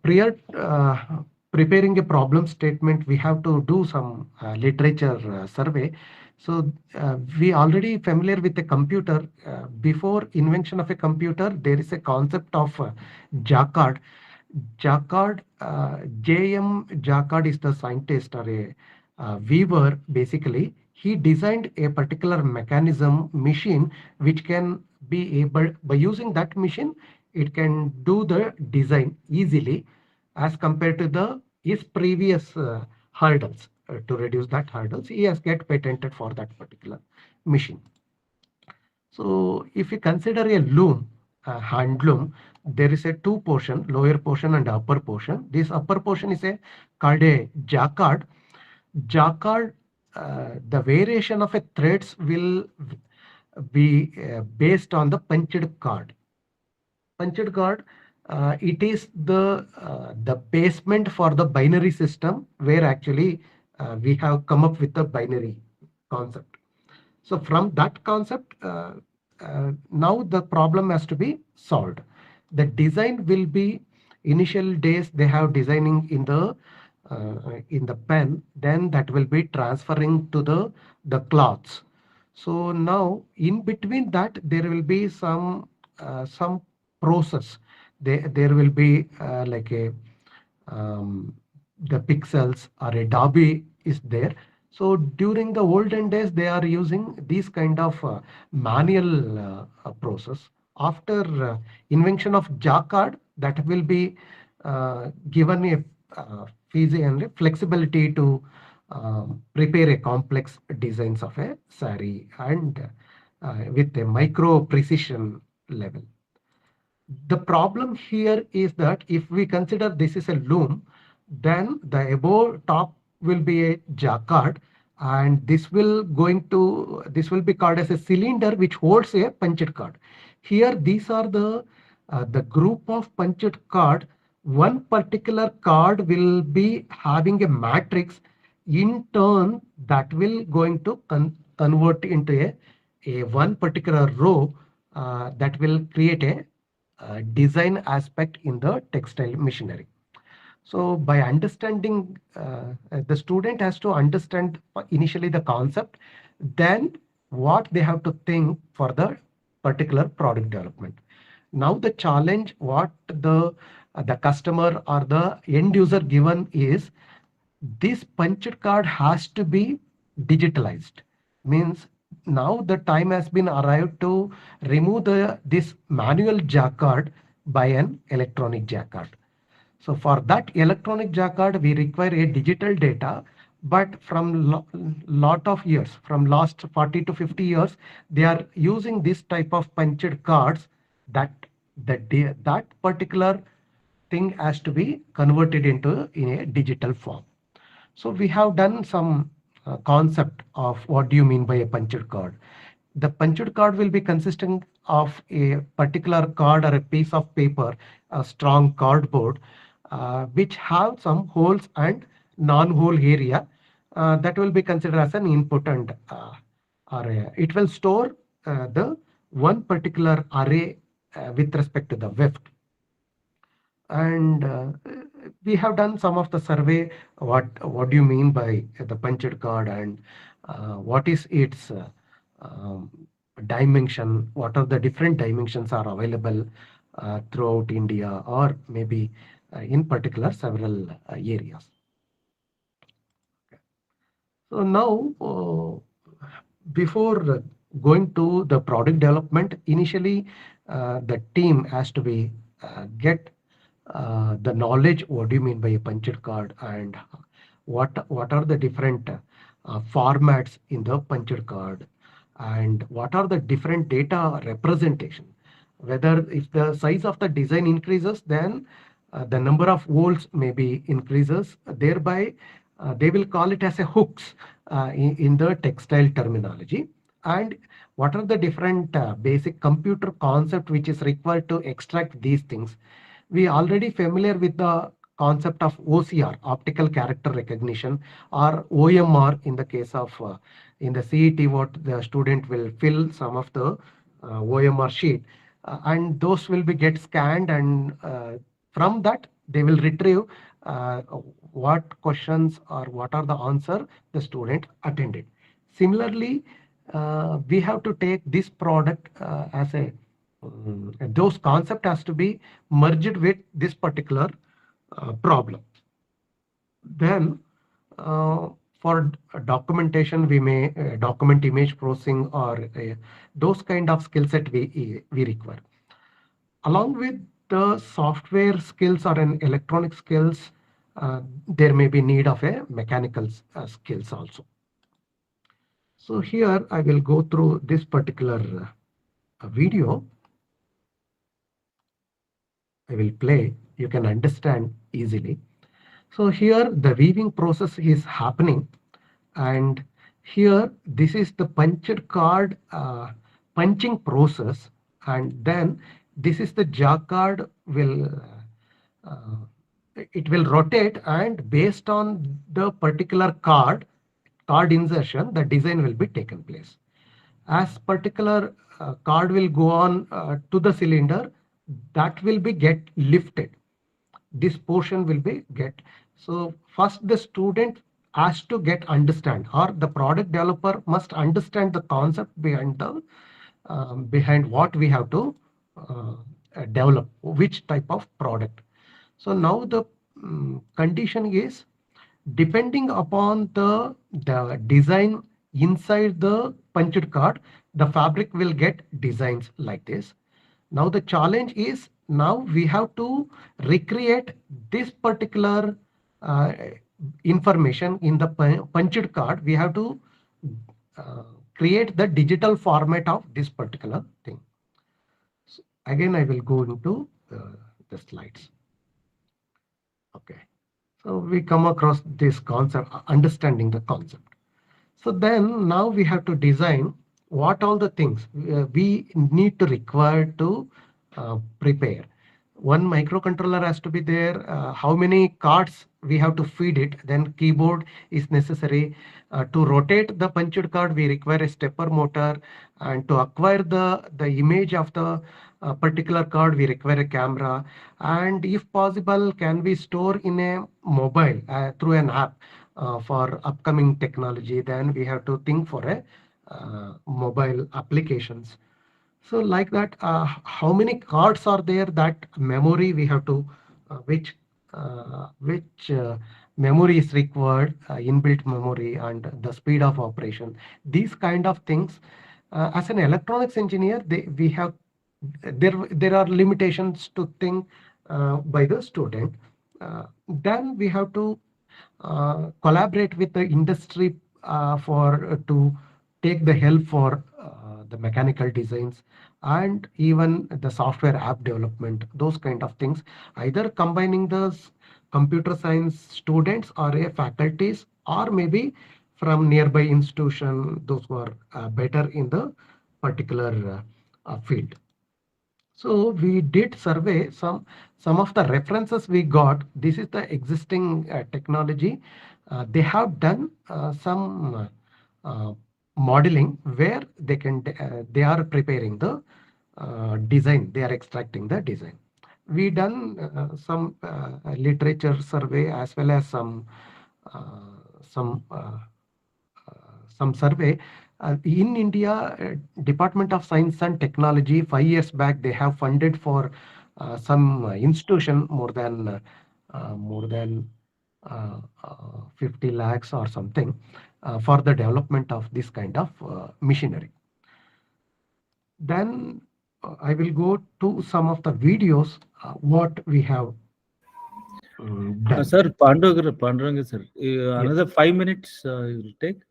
prior preparing a problem statement, we have to do some literature survey. So we already familiar with the computer. Before invention of a computer, there is a concept of Jacquard. J.M. Jacquard is the scientist or a weaver. Basically, he designed a particular mechanism machine which can be able, by using that machine, it can do the design easily as compared to his previous hurdles. To reduce that hurdles, he has get patented for that particular machine. So if you consider a loom, hand loom, there is a 2 portion, lower portion and upper portion. This upper portion is called a jacquard. Jacquard, the variation of a threads will be based on the punched card. Punched card, it is the basement for the binary system, where actually we have come up with the binary concept. So from that concept, now the problem has to be solved. The design will be, initial days they have designing in the pen, then that will be transferring to the cloths. So now in between that there will be some process. There will be like a the pixels or a derby is there. So during the olden days, they are using these kind of manual process. After invention of Jacquard, that will be given a flexibility to prepare a complex designs of a sari and with a micro precision level. The problem here is that if we consider this is a loom, then the above top will be a jacquard, and this will be called as a cylinder which holds a punched card. Here these are the group of punched card. One particular card will be having a matrix. In turn, that will going to convert into a one particular row that will create a design aspect in the textile machinery. So by understanding, the student has to understand initially the concept, then what they have to think for the particular product development. Now the challenge what the customer or the end user given is, this punched card has to be digitalized. Means now the time has been arrived to remove this manual jacquard by an electronic jacquard. So for that electronic jacquard, we require a digital data, but from lot of years, from last 40 to 50 years, they are using this type of punched cards that that particular thing has to be converted into in a digital form. So we have done some concept of what do you mean by a punched card. The punched card will be consisting of a particular card or a piece of paper, a strong cardboard, which have some holes and non-hole area that will be considered as an input and array. It will store the one particular array with respect to the weft. And we have done some of the survey. What do you mean by the punched card, and what is its dimension? What are the different dimensions are available throughout India, or maybe in particular several areas. Okay. So now before going to the product development, initially the team has to be get the knowledge. What do you mean by a punched card, and what are the different formats in the punched card, and what are the different data representation? Whether if the size of the design increases, then the number of holes maybe increases. Thereby, they will call it as a hooks in the textile terminology. And what are the different basic computer concept which is required to extract these things? We already familiar with the concept of OCR, optical character recognition, or OMR in the case of in the CET, what the student will fill some of the OMR sheet, and those will be get scanned, and from that they will retrieve what questions or what are the answer the student attended. Similarly, we have to take this product as a those concept has to be merged with this particular problem. Then for documentation, we may document image processing or those kind of skill set we require. Along with the software skills or an electronic skills, there may be need of a mechanical skills also. So here I will go through this particular video. I will play, you can understand easily. So here the weaving process is happening, And here, this is the punched card punching process, and then this is the jaw card uh, it will rotate, and based on the particular card insertion, the design will be taken place. As particular card will go on to the cylinder, that will be get lifted. This portion will be get. So first the student has to get understand, or the product developer must understand the concept behind the behind what we have to develop, which type of product. So now the condition is, depending upon the design inside the punched card, the fabric will get designs like this. Now the challenge is, now we have to recreate this particular information in the punched card. We have to create the digital format of this particular thing. So again, I will go into the slides. Okay. So we come across this concept, understanding the concept. So then now we have to design what all the things we need to require to prepare. One microcontroller has to be there. How many cards we have to feed it? Then keyboard is necessary. To rotate the punched card, we require a stepper motor. And to acquire the image of the particular card, we require a camera. And if possible, can we store in a mobile through an app for upcoming technology? Then we have to think for a mobile applications. So like that, how many cards are there? That memory we have to, which memory is required, inbuilt memory, and the speed of operation. These kind of things. As an electronics engineer, we have there are limitations to think by the student. Then we have to collaborate with the industry for to take the help for the mechanical designs and even the software app development, those kind of things, either combining the computer science students or a faculties, or maybe from nearby institution, those who are better in the particular field. So we did survey some of the references we got. This is the existing technology. They have done some modeling where they can they are preparing the design. They are extracting the design. We done some literature survey as well as some survey. In India, Department of Science and Technology, 5 years back, they have funded for some institution more than 50 lakhs or something for the development of this kind of machinery. Then I will go to some of the videos what we have done. Sir, Panduranga sir, another 5 minutes you will take?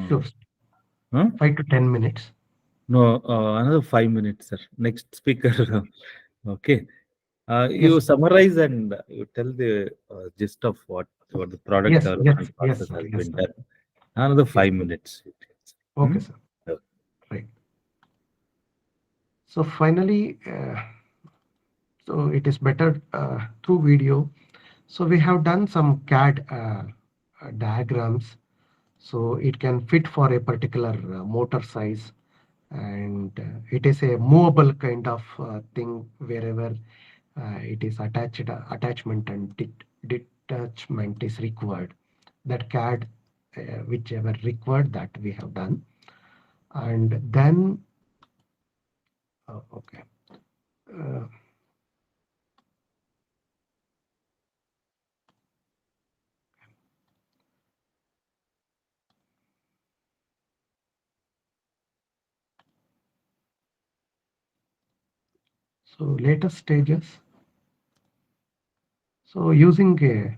Sure. 5 to 10 minutes. No, another 5 minutes, sir. Next speaker. Okay. You Yes. summarize and you tell the gist of what the product development process has been done. Another 5 minutes. Okay, sir. Right. So finally, so it is better through video. So we have done some CAD diagrams. So it can fit for a particular motor size, and it is a movable kind of thing wherever it is attachment and detachment is required. That CAD, whichever required, that we have done. And then, okay. So later stages. So using a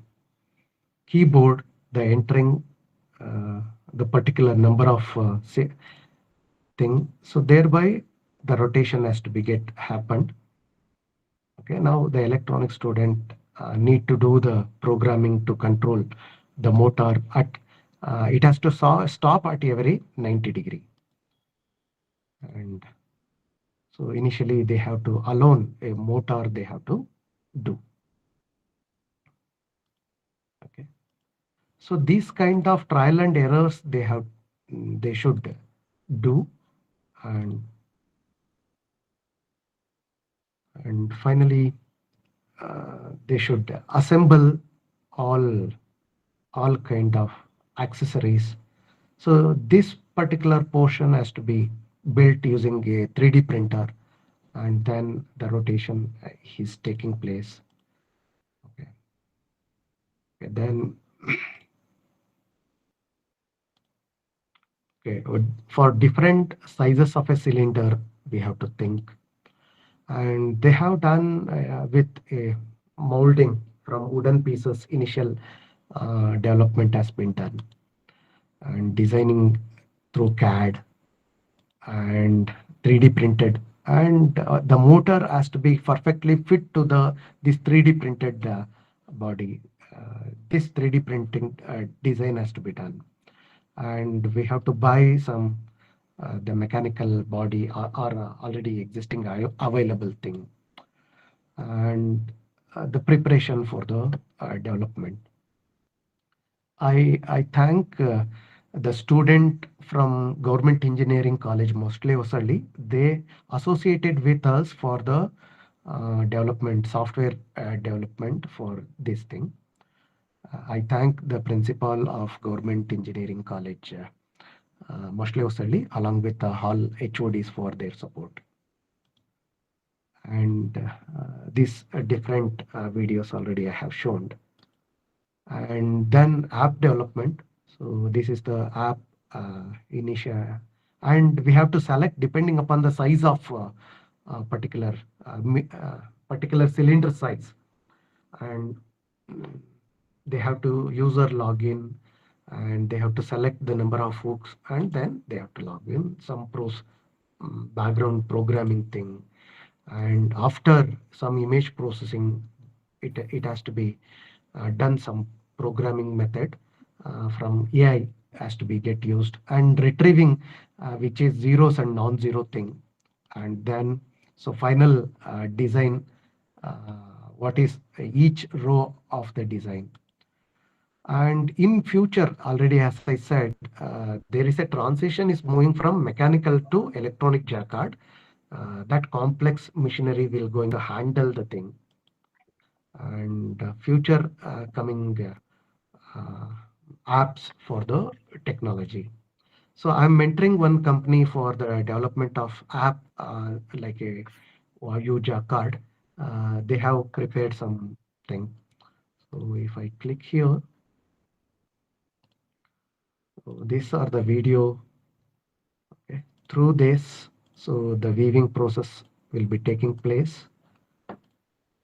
keyboard, the entering the particular number of thing. So thereby the rotation has to be happened. Okay, now the electronic student need to do the programming to control the motor at it has to stop at every 90 degree. And so initially they have to alone a motor they have to do. Okay. So these kind of trial and errors they should do, and finally they should assemble all kind of accessories. So this particular portion has to be built using a 3D printer, and then the rotation is taking place. Okay. Then okay, for different sizes of a cylinder, we have to think. And they have done with a molding from wooden pieces. Initial development has been done, and designing through CAD and 3D printed, and the motor has to be perfectly fit to this 3D printed body. This 3D printing design has to be done, and we have to buy some the mechanical body or already existing available thing, and the preparation for the development. I thank the student from Government Engineering College, mostly Osali. They associated with us for the development, software development for this thing. I thank the principal of Government Engineering College, mostly Osali, along with the all HODs for their support. And these different videos already I have shown. And then app development. So this is the app initial, and we have to select depending upon the size of particular cylinder size, and they have to user login, and they have to select the number of hooks, and then they have to log in some background programming thing, and after some image processing, it has to be done some programming method from AI has to be get used, and retrieving which is zeros and non-zero thing, and then so final design what is each row of the design. And in future, already as I said, there is a transition is moving from mechanical to electronic jacquard. That complex machinery will going to handle the thing, and future coming apps for the technology. So I'm mentoring one company for the development of app like a Vayu Jacquard. They have prepared something. So if I click here, so these are the video. Okay. Through this, so the weaving process will be taking place,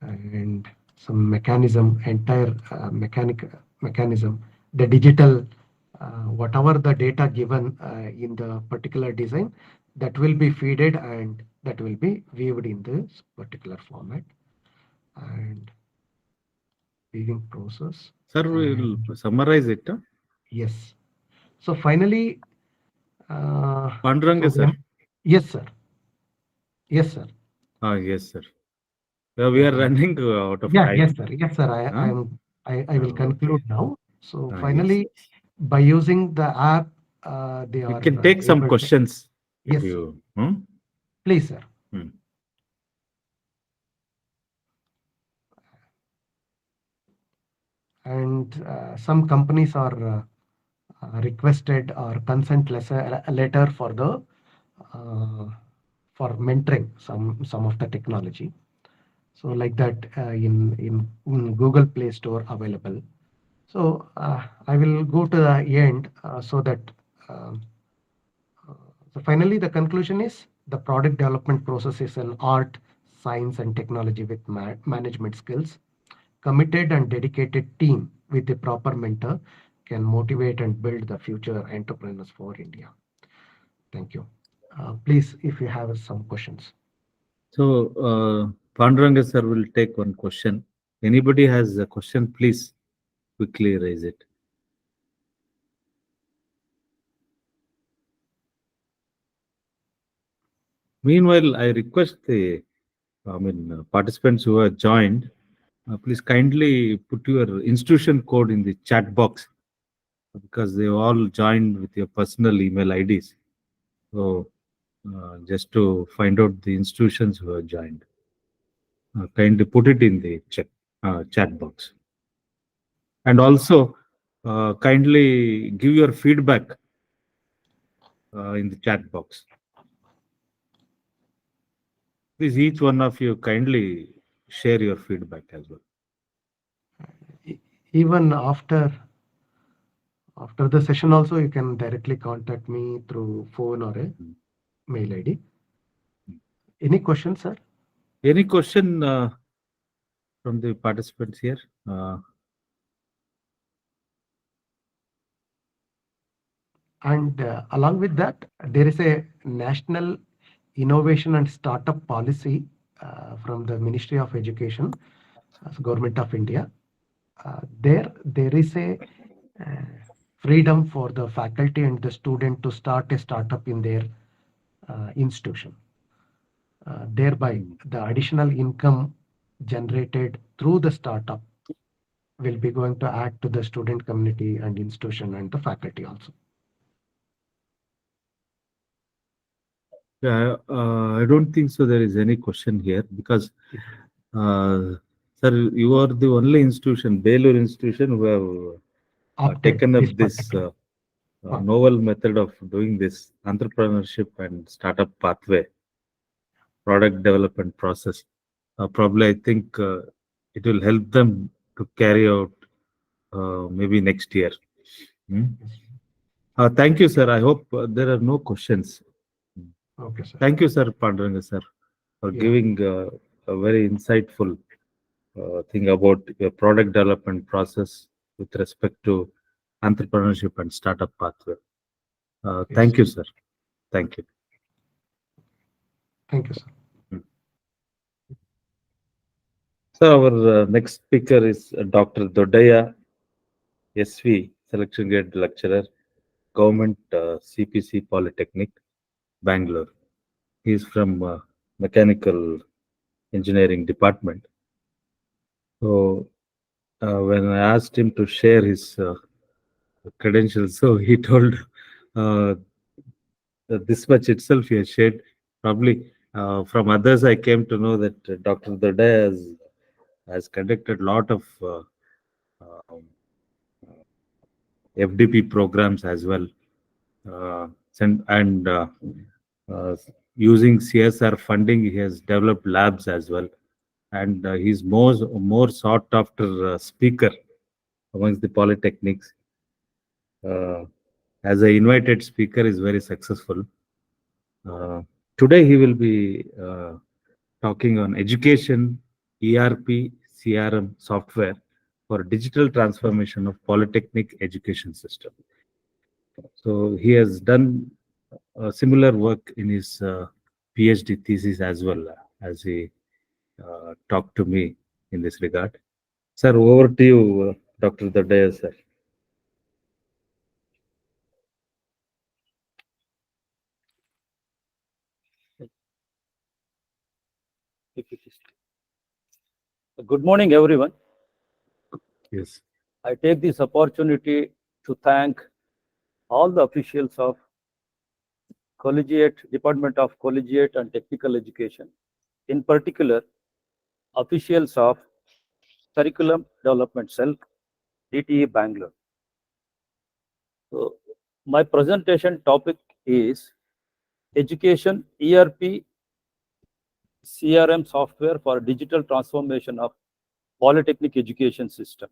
and some mechanism, entire mechanism, the digital, whatever the data given in the particular design, that will be feeded and that will be weaved in this particular format. And weaving process. Sir, we will summarize it. Huh? Yes. So finally, Panduranga, sir. Yes, sir. Yes, sir. Yes, sir. We are running out of time. Yes, sir. Yes, sir. I will conclude now. So finally, yes, by using the app, they are. You can take some questions. Yes. Please, sir. And some companies are requested or consent letter for the for mentoring some of the technology. So like that in Google Play Store available. So I will go to the end so that so finally the conclusion is the product development process is an art, science and technology with management skills. Committed and dedicated team with a proper mentor can motivate and build the future entrepreneurs for India. Thank you. Please, if you have some questions. So Panduranga sir will take one question. Anybody has a question, please quickly raise it. Meanwhile, I request the participants who have joined, please kindly put your institution code in the chat box because they all joined with your personal email IDs. So just to find out the institutions who have joined, kindly put it in the chat box. And also, kindly give your feedback in the chat box. Please, each one of you kindly share your feedback as well. Even after the session also, you can directly contact me through phone or a mail ID. Any questions, sir? Any question from the participants here? And along with that, there is a national innovation and startup policy from the Ministry of Education, Government of India. There is a freedom for the faculty and the student to start a startup in their institution. Thereby, the additional income generated through the startup will be going to add to the student community and institution and the faculty also. Yeah, I don't think so. There is any question here because, sir, you are the only institution, Belur institution, who have taken up this novel method of doing this entrepreneurship and startup pathway, product development process. Probably, I think it will help them to carry out maybe next year. Thank you, sir. I hope there are no questions. Okay, sir. Thank you, sir, Panduranga sir, for giving a very insightful thing about your product development process with respect to entrepreneurship and startup pathway. Thank you, sir. Thank you. Thank you, sir. So our next speaker is Dr. Dodaya SV, Selection Grade Lecturer, Government CPC Polytechnic, Bangalore. He is from Mechanical Engineering Department. So when I asked him to share his credentials, so he told this much itself he has shared. Probably from others, I came to know that Dr. Dodaya has conducted a lot of FDP programs as well, and using CSR funding, he has developed labs as well, and he's more sought after speaker amongst the polytechnics. As an invited speaker, is very successful. Today he will be talking on education, ERP, CRM software for digital transformation of polytechnic education system. So he has done similar work in his PhD thesis as well, as he talked to me in this regard. Sir, over to you, Dr. Dodaya, sir. Good morning, everyone. Yes. I take this opportunity to thank all the officials of Department of Collegiate and Technical Education, in particular, officials of Curriculum Development Cell, DTE Bangalore. So, my presentation topic is Education ERP CRM software for digital transformation of polytechnic education system.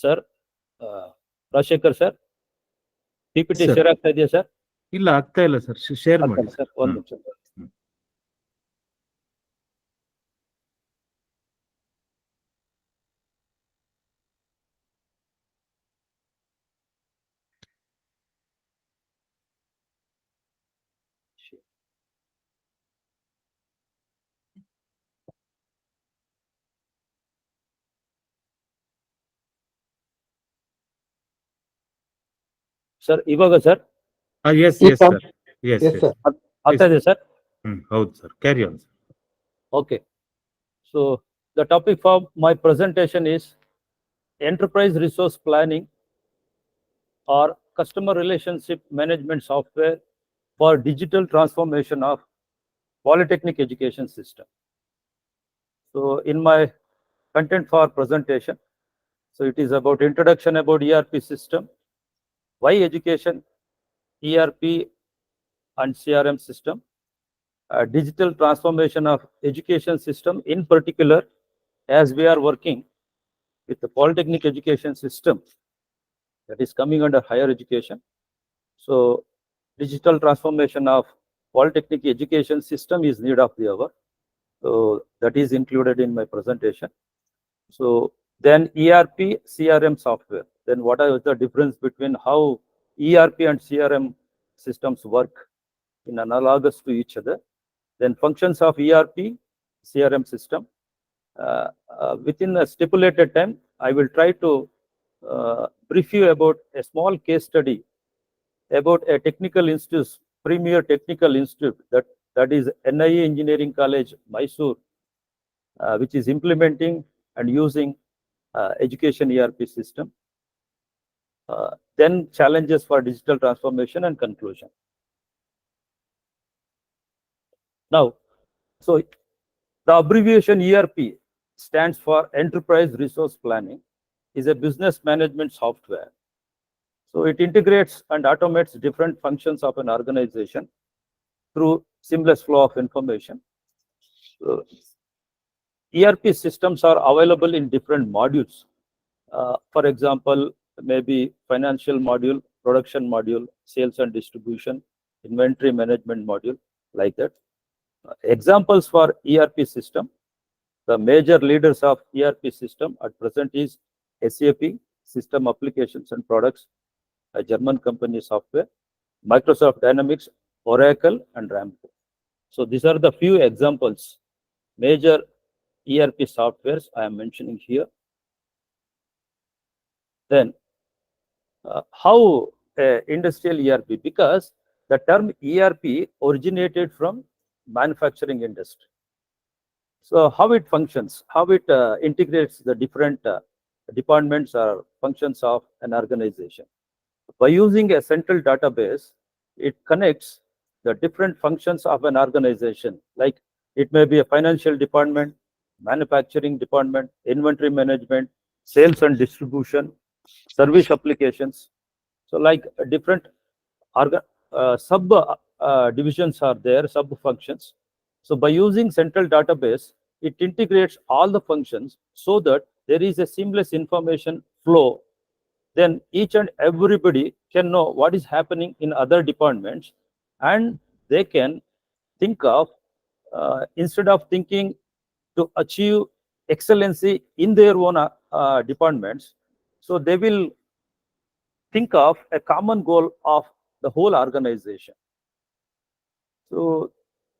Sir, Rajashekar sir PPT share ಆಗ್ತಾ ಇದೆಯಾ sir? ಇಲ್ಲ, ಆಗ್ತಾ ಇಲ್ಲ sir. Share ಮಾಡಿ sir, ಒಂದು ನಿಮಿಷ. Sir, Ivaga sir. Yes, Yes, sir. Yes, yes, sir. Atta sir. Howd, sir. Carry on, sir. Okay. So the topic for my presentation is enterprise resource planning or customer relationship management software for digital transformation of polytechnic education system. So in my content for presentation, so it is about introduction about ERP system, why education, ERP and CRM system, digital transformation of education system in particular, as we are working with the polytechnic education system that is coming under higher education. So digital transformation of polytechnic education system is need of the hour. So that is included in my presentation. So then ERP, CRM software. Then what is the difference between how ERP and CRM systems work in analogous to each other? Then functions of ERP, CRM system. Within a stipulated time, I will try to brief you about a small case study about a technical institute, premier technical institute, that is NIE Engineering College, Mysore, which is implementing and using education ERP system. Then challenges for digital transformation and conclusion. Now, so the abbreviation ERP stands for Enterprise Resource Planning, is a business management software. So it integrates and automates different functions of an organization through seamless flow of information. So ERP systems are available in different modules. For example, maybe financial module, production module, sales and distribution, inventory management module, like that. Examples for ERP system. The major leaders of ERP system at present is SAP, System Applications and Products, a German company software, Microsoft Dynamics, Oracle, and Ramco. So these are the few examples, major ERP softwares I am mentioning here. Then how industrial ERP? Because the term ERP originated from manufacturing industry. So how it functions, how it integrates the different departments or functions of an organization. By using a central database, it connects the different functions of an organization. Like it may be a financial department, manufacturing department, inventory management, sales and distribution, service applications. So like different sub divisions are there, sub functions. So by using central database, it integrates all the functions so that there is a seamless information flow. Then each and everybody can know what is happening in other departments, and they can think of, instead of thinking to achieve excellency in their own departments, so they will think of a common goal of the whole organization. So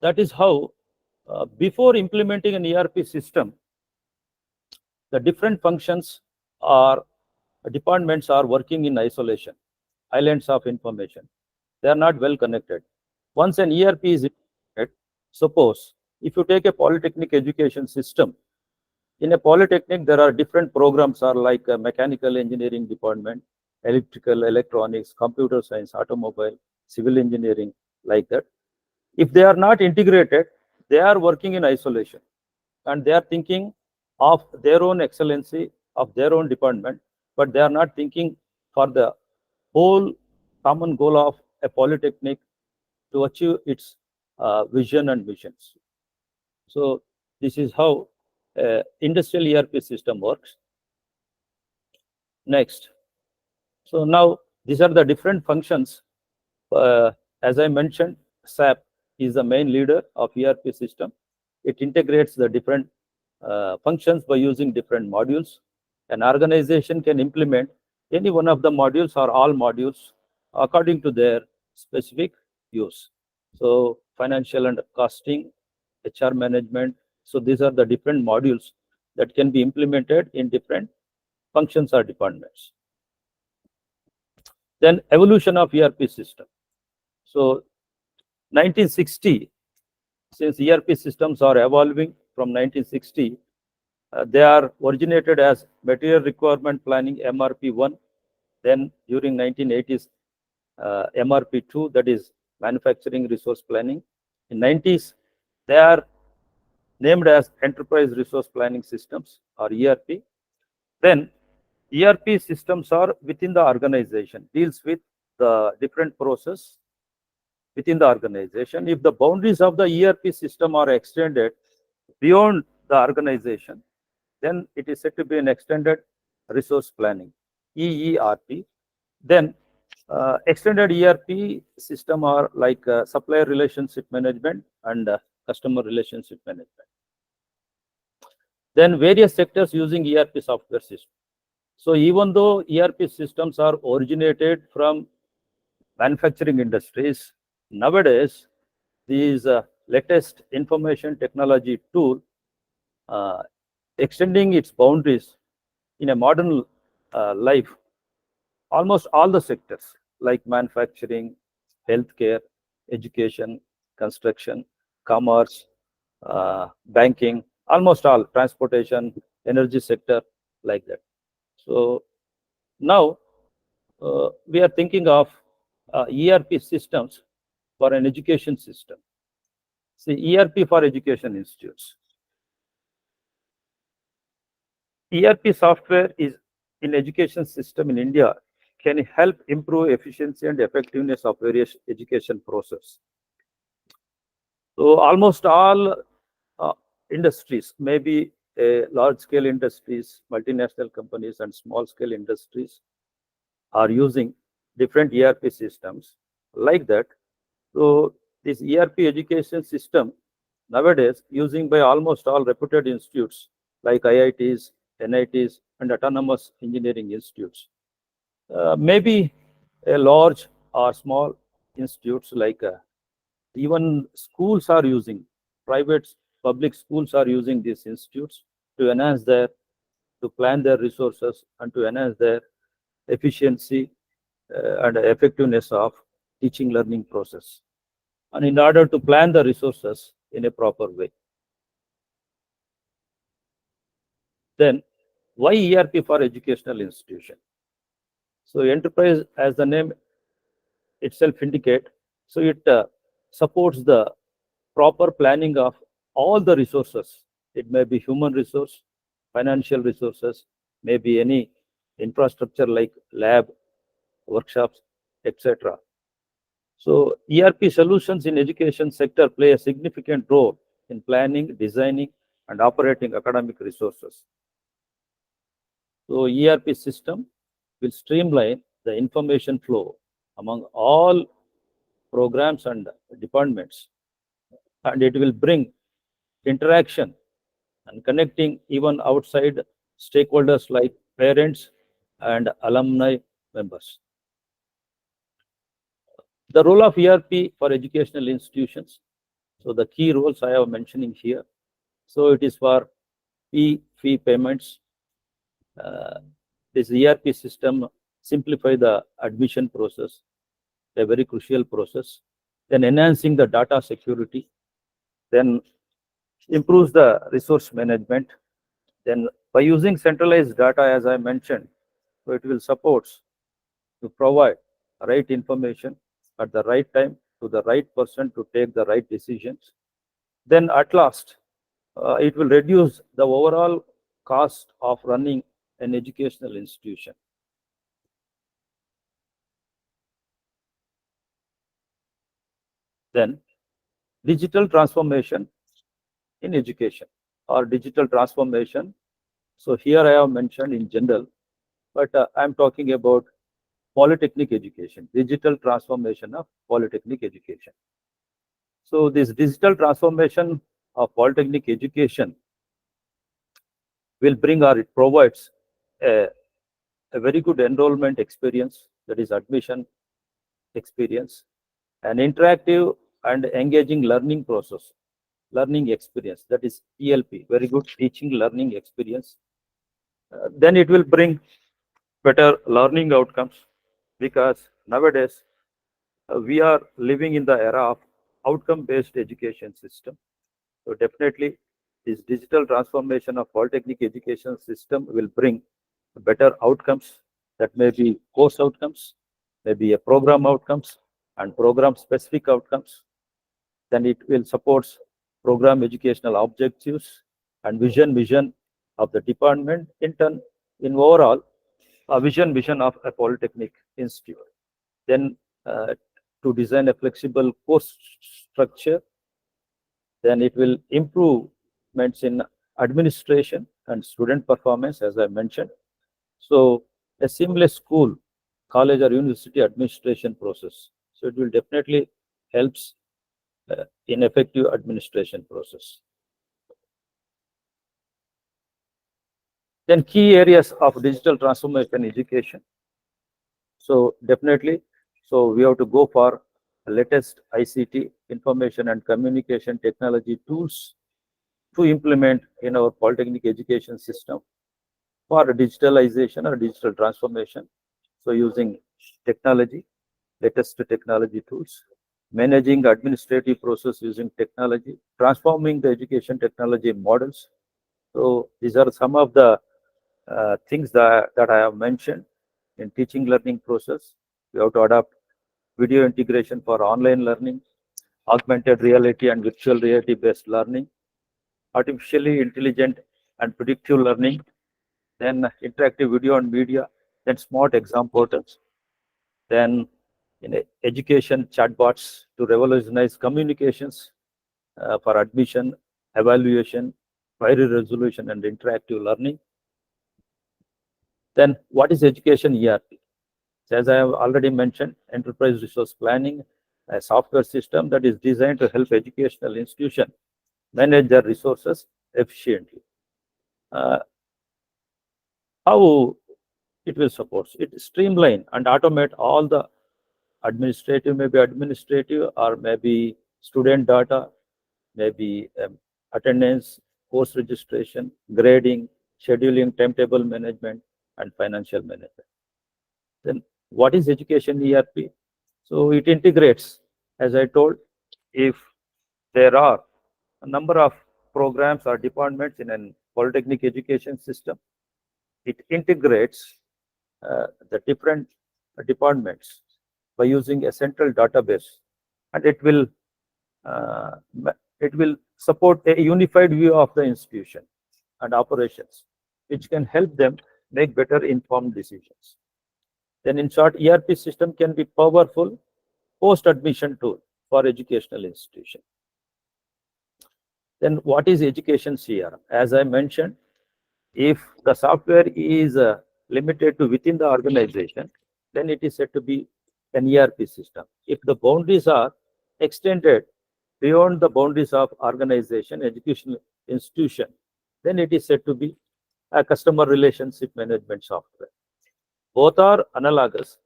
that is how, before implementing an ERP system, the different functions or departments are working in isolation, islands of information. They are not well connected. Once an ERP is implemented, suppose if you take a polytechnic education system, in a polytechnic there are different programs are like a mechanical engineering department, electrical, electronics, computer science, automobile, civil engineering, like that. If they are not integrated, they are working in isolation and they are thinking of their own excellency of their own department, but they are not thinking for the whole common goal of a polytechnic to achieve its vision and missions. So this is how industrial ERP system works. Next. So now these are the different functions. As I mentioned, SAP is the main leader of ERP system. It integrates the different functions by using different modules. An organization can implement any one of the modules or all modules according to their specific use. So financial and costing, HR management. So these are the different modules that can be implemented in different functions or departments. Then evolution of ERP system. So 1960, since ERP systems are evolving from 1960, they are originated as material requirement planning MRP1. Then during 1980s, MRP2, that is manufacturing resource planning. In 90s, they are named as enterprise resource planning systems or ERP. Then ERP systems are within the organization, deals with the different process within the organization. If the boundaries of the ERP system are extended beyond the organization, then it is said to be an extended resource planning, EERP. Then extended ERP system are like supplier relationship management and customer relationship management. Then various sectors using ERP software system. So even though ERP systems are originated from manufacturing industries, nowadays these latest information technology tool extending its boundaries in a modern life, almost all the sectors like manufacturing, healthcare, education, construction, commerce, banking, almost all, transportation, energy sector, like that. So now we are thinking of ERP systems for an education system. See, ERP for education institutes. ERP software is in education system in India can help improve efficiency and effectiveness of various education process. So almost all industries, maybe large scale industries, multinational companies and small scale industries are using different ERP systems like that. So this ERP education system nowadays using by almost all reputed institutes like IITs, NITs and autonomous engineering institutes. Maybe a large or small institutes like even schools are using, private public schools are using these institutes to enhance their, to plan their resources and to enhance their efficiency and effectiveness of teaching learning process, and in order to plan the resources in a proper way. Then why ERP for educational institution? So enterprise, as the name itself indicate, so it supports the proper planning of all the resources. It may be human resource, financial resources, maybe any infrastructure like lab, workshops, etc. So ERP solutions in education sector play a significant role in planning, designing, and operating academic resources. So ERP system will streamline the information flow among all programs and departments, and it will bring interaction and connecting even outside stakeholders like parents and alumni members. The role of ERP for educational institutions. So the key roles I am mentioning here. So it is for fee payments. This ERP system simplify the admission process, a very crucial process. Then enhancing the data security. Then improves the resource management. Then by using centralized data, as I mentioned, so it will support to provide right information at the right time to the right person to take the right decisions. Then at last, it will reduce the overall cost of running an educational institution. Then digital transformation in education or digital transformation. So here I have mentioned in general, but I'm talking about polytechnic education, digital transformation of polytechnic education. So this digital transformation of polytechnic education will bring, or it provides a very good enrollment experience, that is admission experience, an interactive and engaging learning process, learning experience, that is TLP, very good teaching learning experience. Then it will bring better learning outcomes, because nowadays we are living in the era of outcome-based education system. So definitely this digital transformation of polytechnic education system will bring better outcomes. That may be course outcomes, maybe a program outcomes and program specific outcomes. Then it will support program educational objectives and vision of the department, in turn, in overall, a vision of a polytechnic institute. Then to design a flexible course structure, then it will improvements in administration and student performance, as I mentioned. So a seamless school, college or university administration process. So it will definitely helps in effective administration process. Then key areas of digital transformation education. So definitely, so we have to go for latest ICT, information and communication technology tools to implement in our polytechnic education system for digitalization or digital transformation. So using technology, latest technology tools, managing administrative process using technology, transforming the education technology models. So these are some of the things that I have mentioned in teaching learning process. We have to adopt video integration for online learning, augmented reality and virtual reality based learning, artificially intelligent and predictive learning, then interactive video and media, then smart exam portals, then in education chatbots to revolutionize communications for admission, evaluation, query resolution and interactive learning. Then what is education ERP? As I have already mentioned, enterprise resource planning, a software system that is designed to help educational institutions manage their resources efficiently. How it will support? It streamline and automate all the administrative, maybe administrative or maybe student data, maybe attendance, course registration, grading, scheduling, timetable management, and financial management. Then what is education ERP? So it integrates, as I told, if there are a number of programs or departments in a polytechnic education system, it integrates the different departments by using a central database, and it will support a unified view of the institution and operations, which can help them make better informed decisions. Then in short, ERP system can be powerful post-admission tool for educational institution. Then what is education CRM? As I mentioned, if the software is limited to within the organization, then it is said to be an ERP system. If the boundaries are extended beyond the boundaries of organization, educational institution, then it is said to be a customer relationship management software. Both are analogous,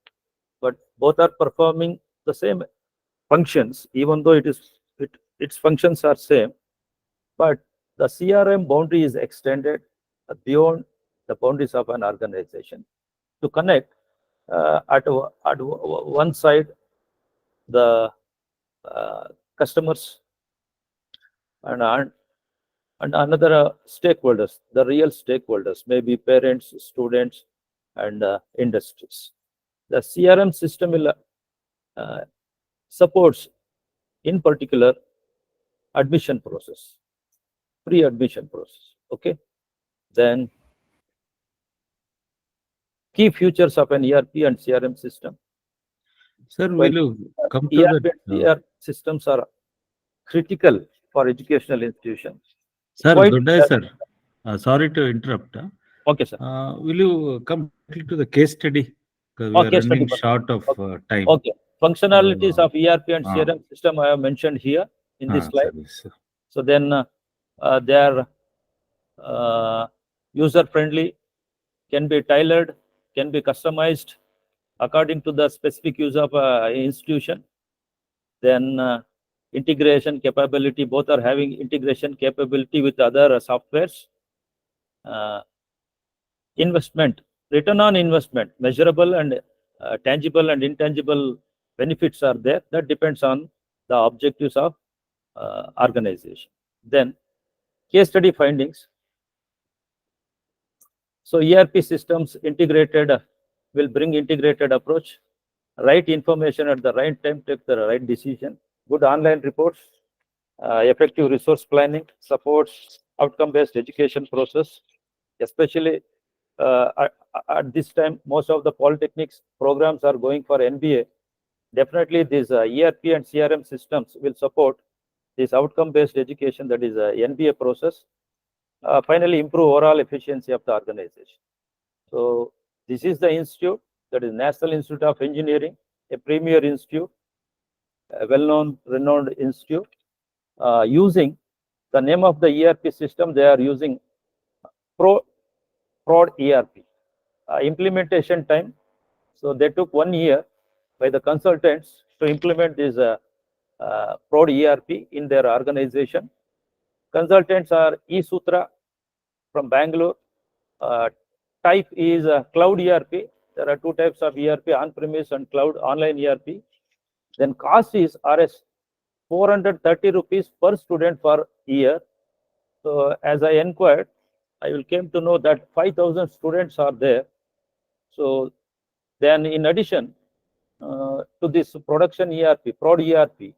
but both are performing the same functions, even though its functions are same, but the CRM boundary is extended beyond the boundaries of an organization to connect at one side the customers and another stakeholders, the real stakeholders, maybe parents, students, and industries. The CRM system will supports, in particular, admission process, pre-admission process. Okay, then key features of an ERP and CRM system. Sir, will you come to ERP and CRM systems are critical for educational institutions. Sir, Dodai sir, sorry to interrupt. Okay, sir. Will you come to the case study? Because we are running short of time. Okay. Functionalities of ERP and CRM system I have mentioned here in this slide. So then they are user-friendly, can be tailored, can be customized according to the specific use of institution. Then integration capability, both are having integration capability with other softwares. Investment, return on investment, measurable and tangible and intangible benefits are there. That depends on the objectives of organization. Then case study findings. So ERP systems integrated will bring integrated approach, right information at the right time, take the right decision, good online reports, effective resource planning, supports outcome-based education process, especially at this time, most of the polytechnics programs are going for MBA. Definitely these ERP and CRM systems will support this outcome-based education, that is NBA process. Finally, improve overall efficiency of the organization. So this is the institute, that is National Institute of Engineering, a premier institute, a well-known, renowned institute. Using the name of the ERP system, they are using Prod ERP. Implementation time, so they took 1 year by the consultants to implement this Prod ERP in their organization. Consultants are eSutra from Bangalore. Type is cloud ERP. There are 2 types of ERP, on-premise and cloud online ERP. Then cost is Rs 430 rupees per student per year. So as I inquired, I will came to know that 5,000 students are there. So then in addition to this production ERP, Prod ERP,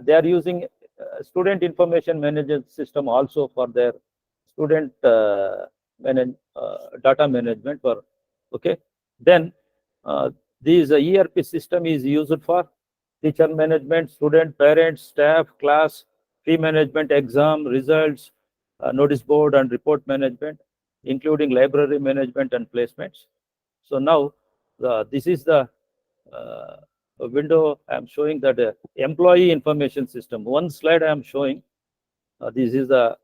they are using student information management system also for their student data management. For okay, then this ERP system is used for teacher management, student, parents, staff, class, fee management, exam, results, notice board and report management, including library management and placements. So now this is the window I am showing, that employee information system. One slide I am showing. This is the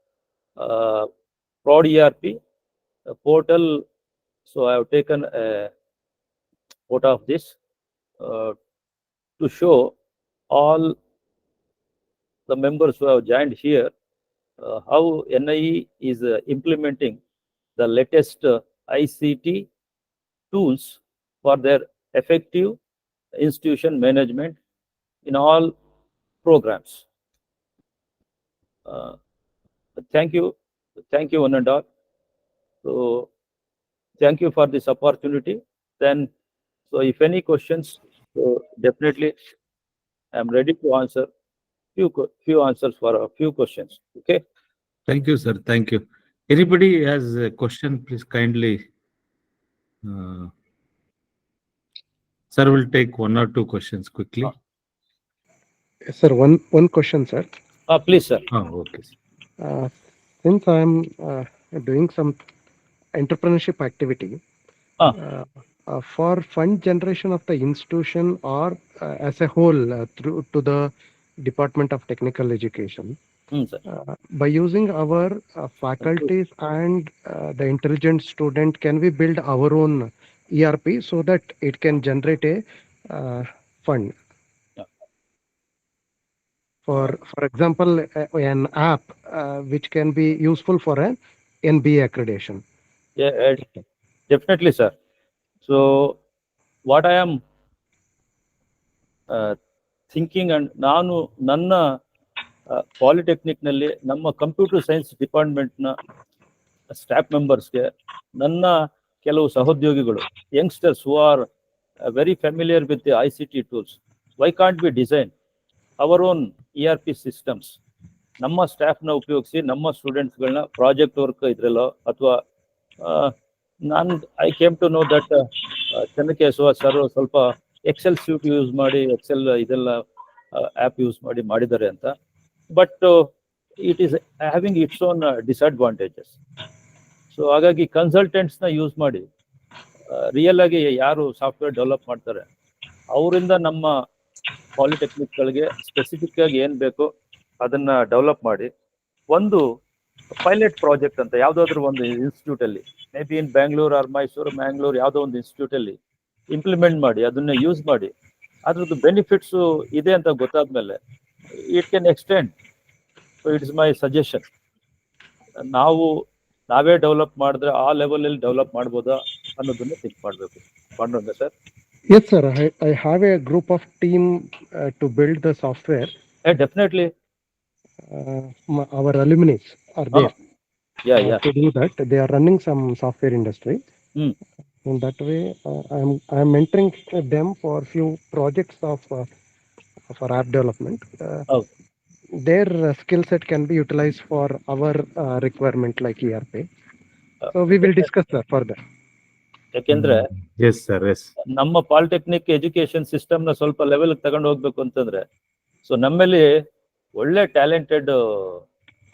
Prod ERP portal. So I have taken a photo of this to show all the members who have joined here how NIE is implementing the latest ICT tools for their effective institution management in all programs. Thank you one and all. So thank you for this opportunity. Then, so if any questions, so definitely I'm ready to answer few answers for a few questions. Okay. Thank you, sir. Thank you. Anybody has a question, please kindly. Sir will take 1 or 2 questions quickly. Yes, sir, one question, sir. Please, sir. Okay. Since I'm doing some entrepreneurship activity, for fund generation of the institution or as a whole through to the Department of Technical Education, by using our faculties and the intelligent student, can we build our own ERP so that it can generate a fund? For example, an app which can be useful for an NBA accreditation. Yeah, definitely, sir. So what I am thinking, and ನಾನು ನನ್ನ polytechnic ನಲ್ಲಿ ನಮ್ಮ computer science department ನ staff ಮೆಂಬರ್ಸ್ಗೆ ನನ್ನ ಕೆಲವು ಸಹೋದ್ಯೋಗಿಗಳು youngsters who are very familiar with the ICT tools, why can't be design our own ERP systems? ನಮ್ಮ ಸ್ಟಾಫ್ನ ಉಪಯೋಗಿಸಿ ನಮ್ಮ ಸ್ಟೂಡೆಂಟ್ಸ್ಗಳನ್ನ ಪ್ರಾಜೆಕ್ಟ್ ವರ್ಕ್ ಇದ್ರಲ್ಲೋ ಅಥವಾ I came to know that Chennakeshava sir ಸ್ವಲ್ಪ ಎಕ್ಸೆಲ್ ಸ್ಯೂಟ್ ಯೂಸ್ ಮಾಡಿ, ಎಕ್ಸೆಲ್ ಇದೆಲ್ಲ ಆ್ಯಪ್ ಯೂಸ್ ಮಾಡಿದ್ದಾರೆ ಅಂತ. But it is having its own disadvantages. So ಹಾಗಾಗಿ ಕನ್ಸಲ್ಟೆಂಟ್ಸ್ನ ಯೂಸ್ ಮಾಡಿ ರಿಯಲ್ ಆಗಿ ಯಾರು ಸಾಫ್ಟ್ವೇರ್ ಡೆವಲಪ್ ಮಾಡ್ತಾರೆ ಅವರಿಂದ ನಮ್ಮ ಪಾಲಿಟೆಕ್ನಿಕ್ಗಳಿಗೆ ಸ್ಪೆಸಿಫಿಕ್ ಆಗಿ ಏನು ಬೇಕೋ ಅದನ್ನ ಡೆವಲಪ್ ಮಾಡಿ ಒಂದು ಪೈಲಟ್ ಪ್ರಾಜೆಕ್ಟ್ ಅಂತ ಯಾವುದಾದ್ರೂ ಒಂದು ಇನ್ಸ್ಟಿಟ್ಯೂಟ್ ಅಲ್ಲಿ, may be in Bangalore or Mysuru, Mangalore, ಯಾವುದೋ ಒಂದು ಇನ್ಸ್ಟಿಟ್ಯೂಟ್ ಅಲ್ಲಿ ಇಂಪ್ಲಿಮೆಂಟ್ ಮಾಡಿ ಅದನ್ನ ಯೂಸ್ ಮಾಡಿ ಅದ್ರದ್ದು ಬೆನಿಫಿಟ್ಸ್ ಇದೆ ಅಂತ ಗೊತ್ತಾದ್ಮೇಲೆ it can extend. So it's my suggestion. ನಾವೇ ಡೆವಲಪ್ ಮಾಡಿದ್ರೆ ಆ ಲೆವೆಲ್ ಅಲ್ಲಿ ಡೆವಲಪ್ ಮಾಡ್ಬೋದಾ ಅನ್ನೋದನ್ನ ಥಿಂಕ್ ಮಾಡಬೇಕು. ಮಾಡೋಣ sir. Yes, sir. I have a group of team to build the software. Definitely. Our alumni are there. Yeah. To do that, they are running some software industry. Mm. In that way, I'm mentoring them for few projects for app development. Their skill set can be utilized for our requirement like ERP. So we will discuss that further. ಯಾಕೆಂದ್ರೆ Yes, sir. Yes. ನಮ್ಮ polytechnic education system ನ ಸ್ವಲ್ಪ level ತಗೊಂಡು ಹೋಗ್ಬೇಕು ಅಂತಂದ್ರೆ so ನಮ್ಮಲ್ಲಿ ಒಳ್ಳೆ talented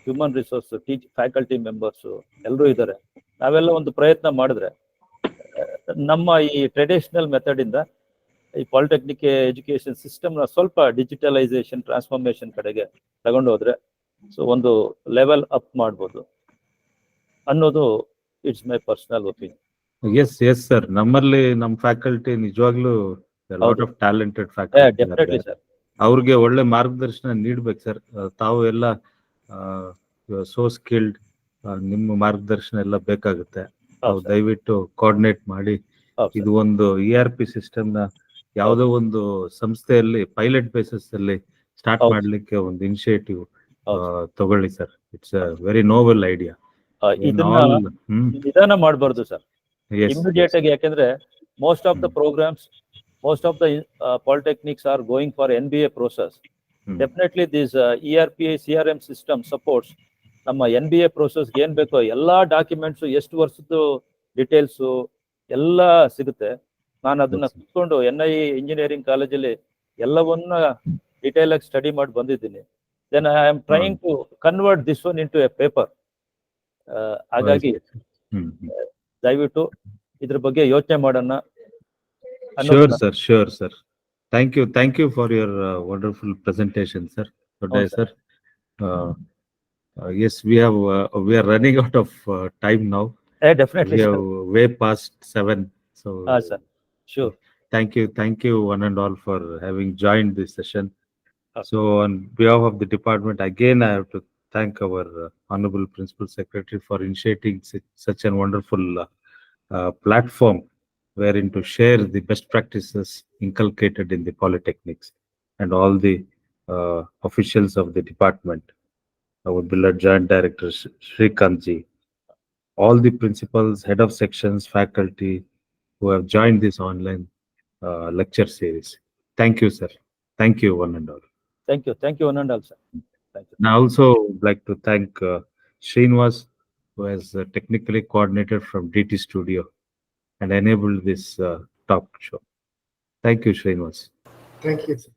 human resource faculty members ಎಲ್ಲರೂ ಇದ್ದಾರೆ. ನಾವೆಲ್ಲ ಒಂದು ಪ್ರಯತ್ನ ಮಾಡಿದ್ರೆ ನಮ್ಮ ಈ ಟ್ರೆಡಿಷನಲ್ ಮೆಥಡ್ ಇಂದ ಈ ಪಾಲಿಟೆಕ್ನಿಕ್ ಎಜುಕೇಶನ್ ಸಿಸ್ಟಮ್ ನ ಸ್ವಲ್ಪ ಡಿಜಿಟಲೈಸೇಷನ್ ಟ್ರಾನ್ಸ್ಫಾರ್ಮೇಶನ್ ಕಡೆಗೆ ತಗೊಂಡು ಹೋದ್ರೆ ಸೊ ಒಂದು ಲೆವೆಲ್ ಅಪ್ ಮಾಡ್ಬೋದು ಅನ್ನೋದು it's my personal opinion. Yes sir, ನಮ್ಮಲ್ಲಿ ನಮ್ಮ ಫ್ಯಾಕಲ್ಟಿ ನಿಜವಾಗ್ಲೂ ಲಾಟ್ ಆಫ್ ಟ್ಯಾಲೆಂಟೆಡ್ ಫ್ಯಾಕಲ್ಟಿ. ಅವ್ರಿಗೆ ಒಳ್ಳೆ ಮಾರ್ಗದರ್ಶನ ನೀಡ್ಬೇಕು ಸರ್. ತಾವು ಎಲ್ಲ ಸೋ ಸ್ಕಿಲ್ಡ್, ನಿಮ್ಮ ಮಾರ್ಗದರ್ಶನ ಎಲ್ಲ ಬೇಕಾಗುತ್ತೆ. ತಾವು ದಯವಿಟ್ಟು ಕೋಆರ್ಡಿನೇಟ್ ಮಾಡಿ ಇದು ಒಂದು ERP ಸಿಸ್ಟಮ್ ನ ಯಾವುದೋ ಒಂದು ಸಂಸ್ಥೆಯಲ್ಲಿ ಪೈಲಟ್ ಬೇಸಿಸ್ ಅಲ್ಲಿ ಸ್ಟಾರ್ಟ್ ಮಾಡ್ಲಿಕ್ಕೆ ಒಂದು ಇನಿಷಿಯೇಟಿವ್ ತಗೊಳ್ಳಿ sir. It's a very novel idea. ನಿಧಾನ ಮಾಡಬಾರ್ದು ಸರ್, ಇಮಿಡಿಯೇಟ್ ಆಗಿ. ಯಾಕಂದ್ರೆ most of the programmes, most of the polytechnics are going for NBA process. Definitely this ERP CRM system supports ನಮ್ಮ NBA process ಏನ್ ಬೇಕೋ ಎಲ್ಲಾ ಡಾಕ್ಯುಮೆಂಟ್ಸ್, ಎಷ್ಟು ವರ್ಷದ್ದು ಡೀಟೇಲ್ಸ್ ಎಲ್ಲ ಸಿಗುತ್ತೆ. ನಾನು ಅದನ್ನ ಕುತ್ಕೊಂಡು NI ಇಂಜಿನಿಯರಿಂಗ್ ಕಾಲೇಜಲ್ಲಿ ಎಲ್ಲವನ್ನ ಡೀಟೇಲ್ ಆಗಿ ಸ್ಟಡಿ ಮಾಡಿ ಬಂದಿದ್ದೀನಿ. Then I am trying to convert this one into a paper. ಹಾಗಾಗಿ ದಯವಿಟ್ಟು ಇದ್ರ ಬಗ್ಗೆ ಯೋಚನೆ ಮಾಡೋಣ. Sure, sir. Thank you for your wonderful presentation, sir. Today, sir. Yes, we are running out of time now. Definitely, we have way past 7. So, sir. Sure. Thank you, one and all, for having joined this session. So, on behalf of the department, again, I have to thank our Honorable Principal Secretary for initiating such a wonderful platform wherein to share the best practices inculcated in the polytechnics, and all the officials of the department, our beloved Joint Director Shrikant ji, all the principals, head of sections, faculty who have joined this online lecture series. Thank you, sir. Thank you, one and all. Thank you, one and all, sir. Thank you. And I also like to thank Srinivas, who has technically coordinated from DT Studio and enabled this talk show. Thank you, Srinivas. Thank you, sir.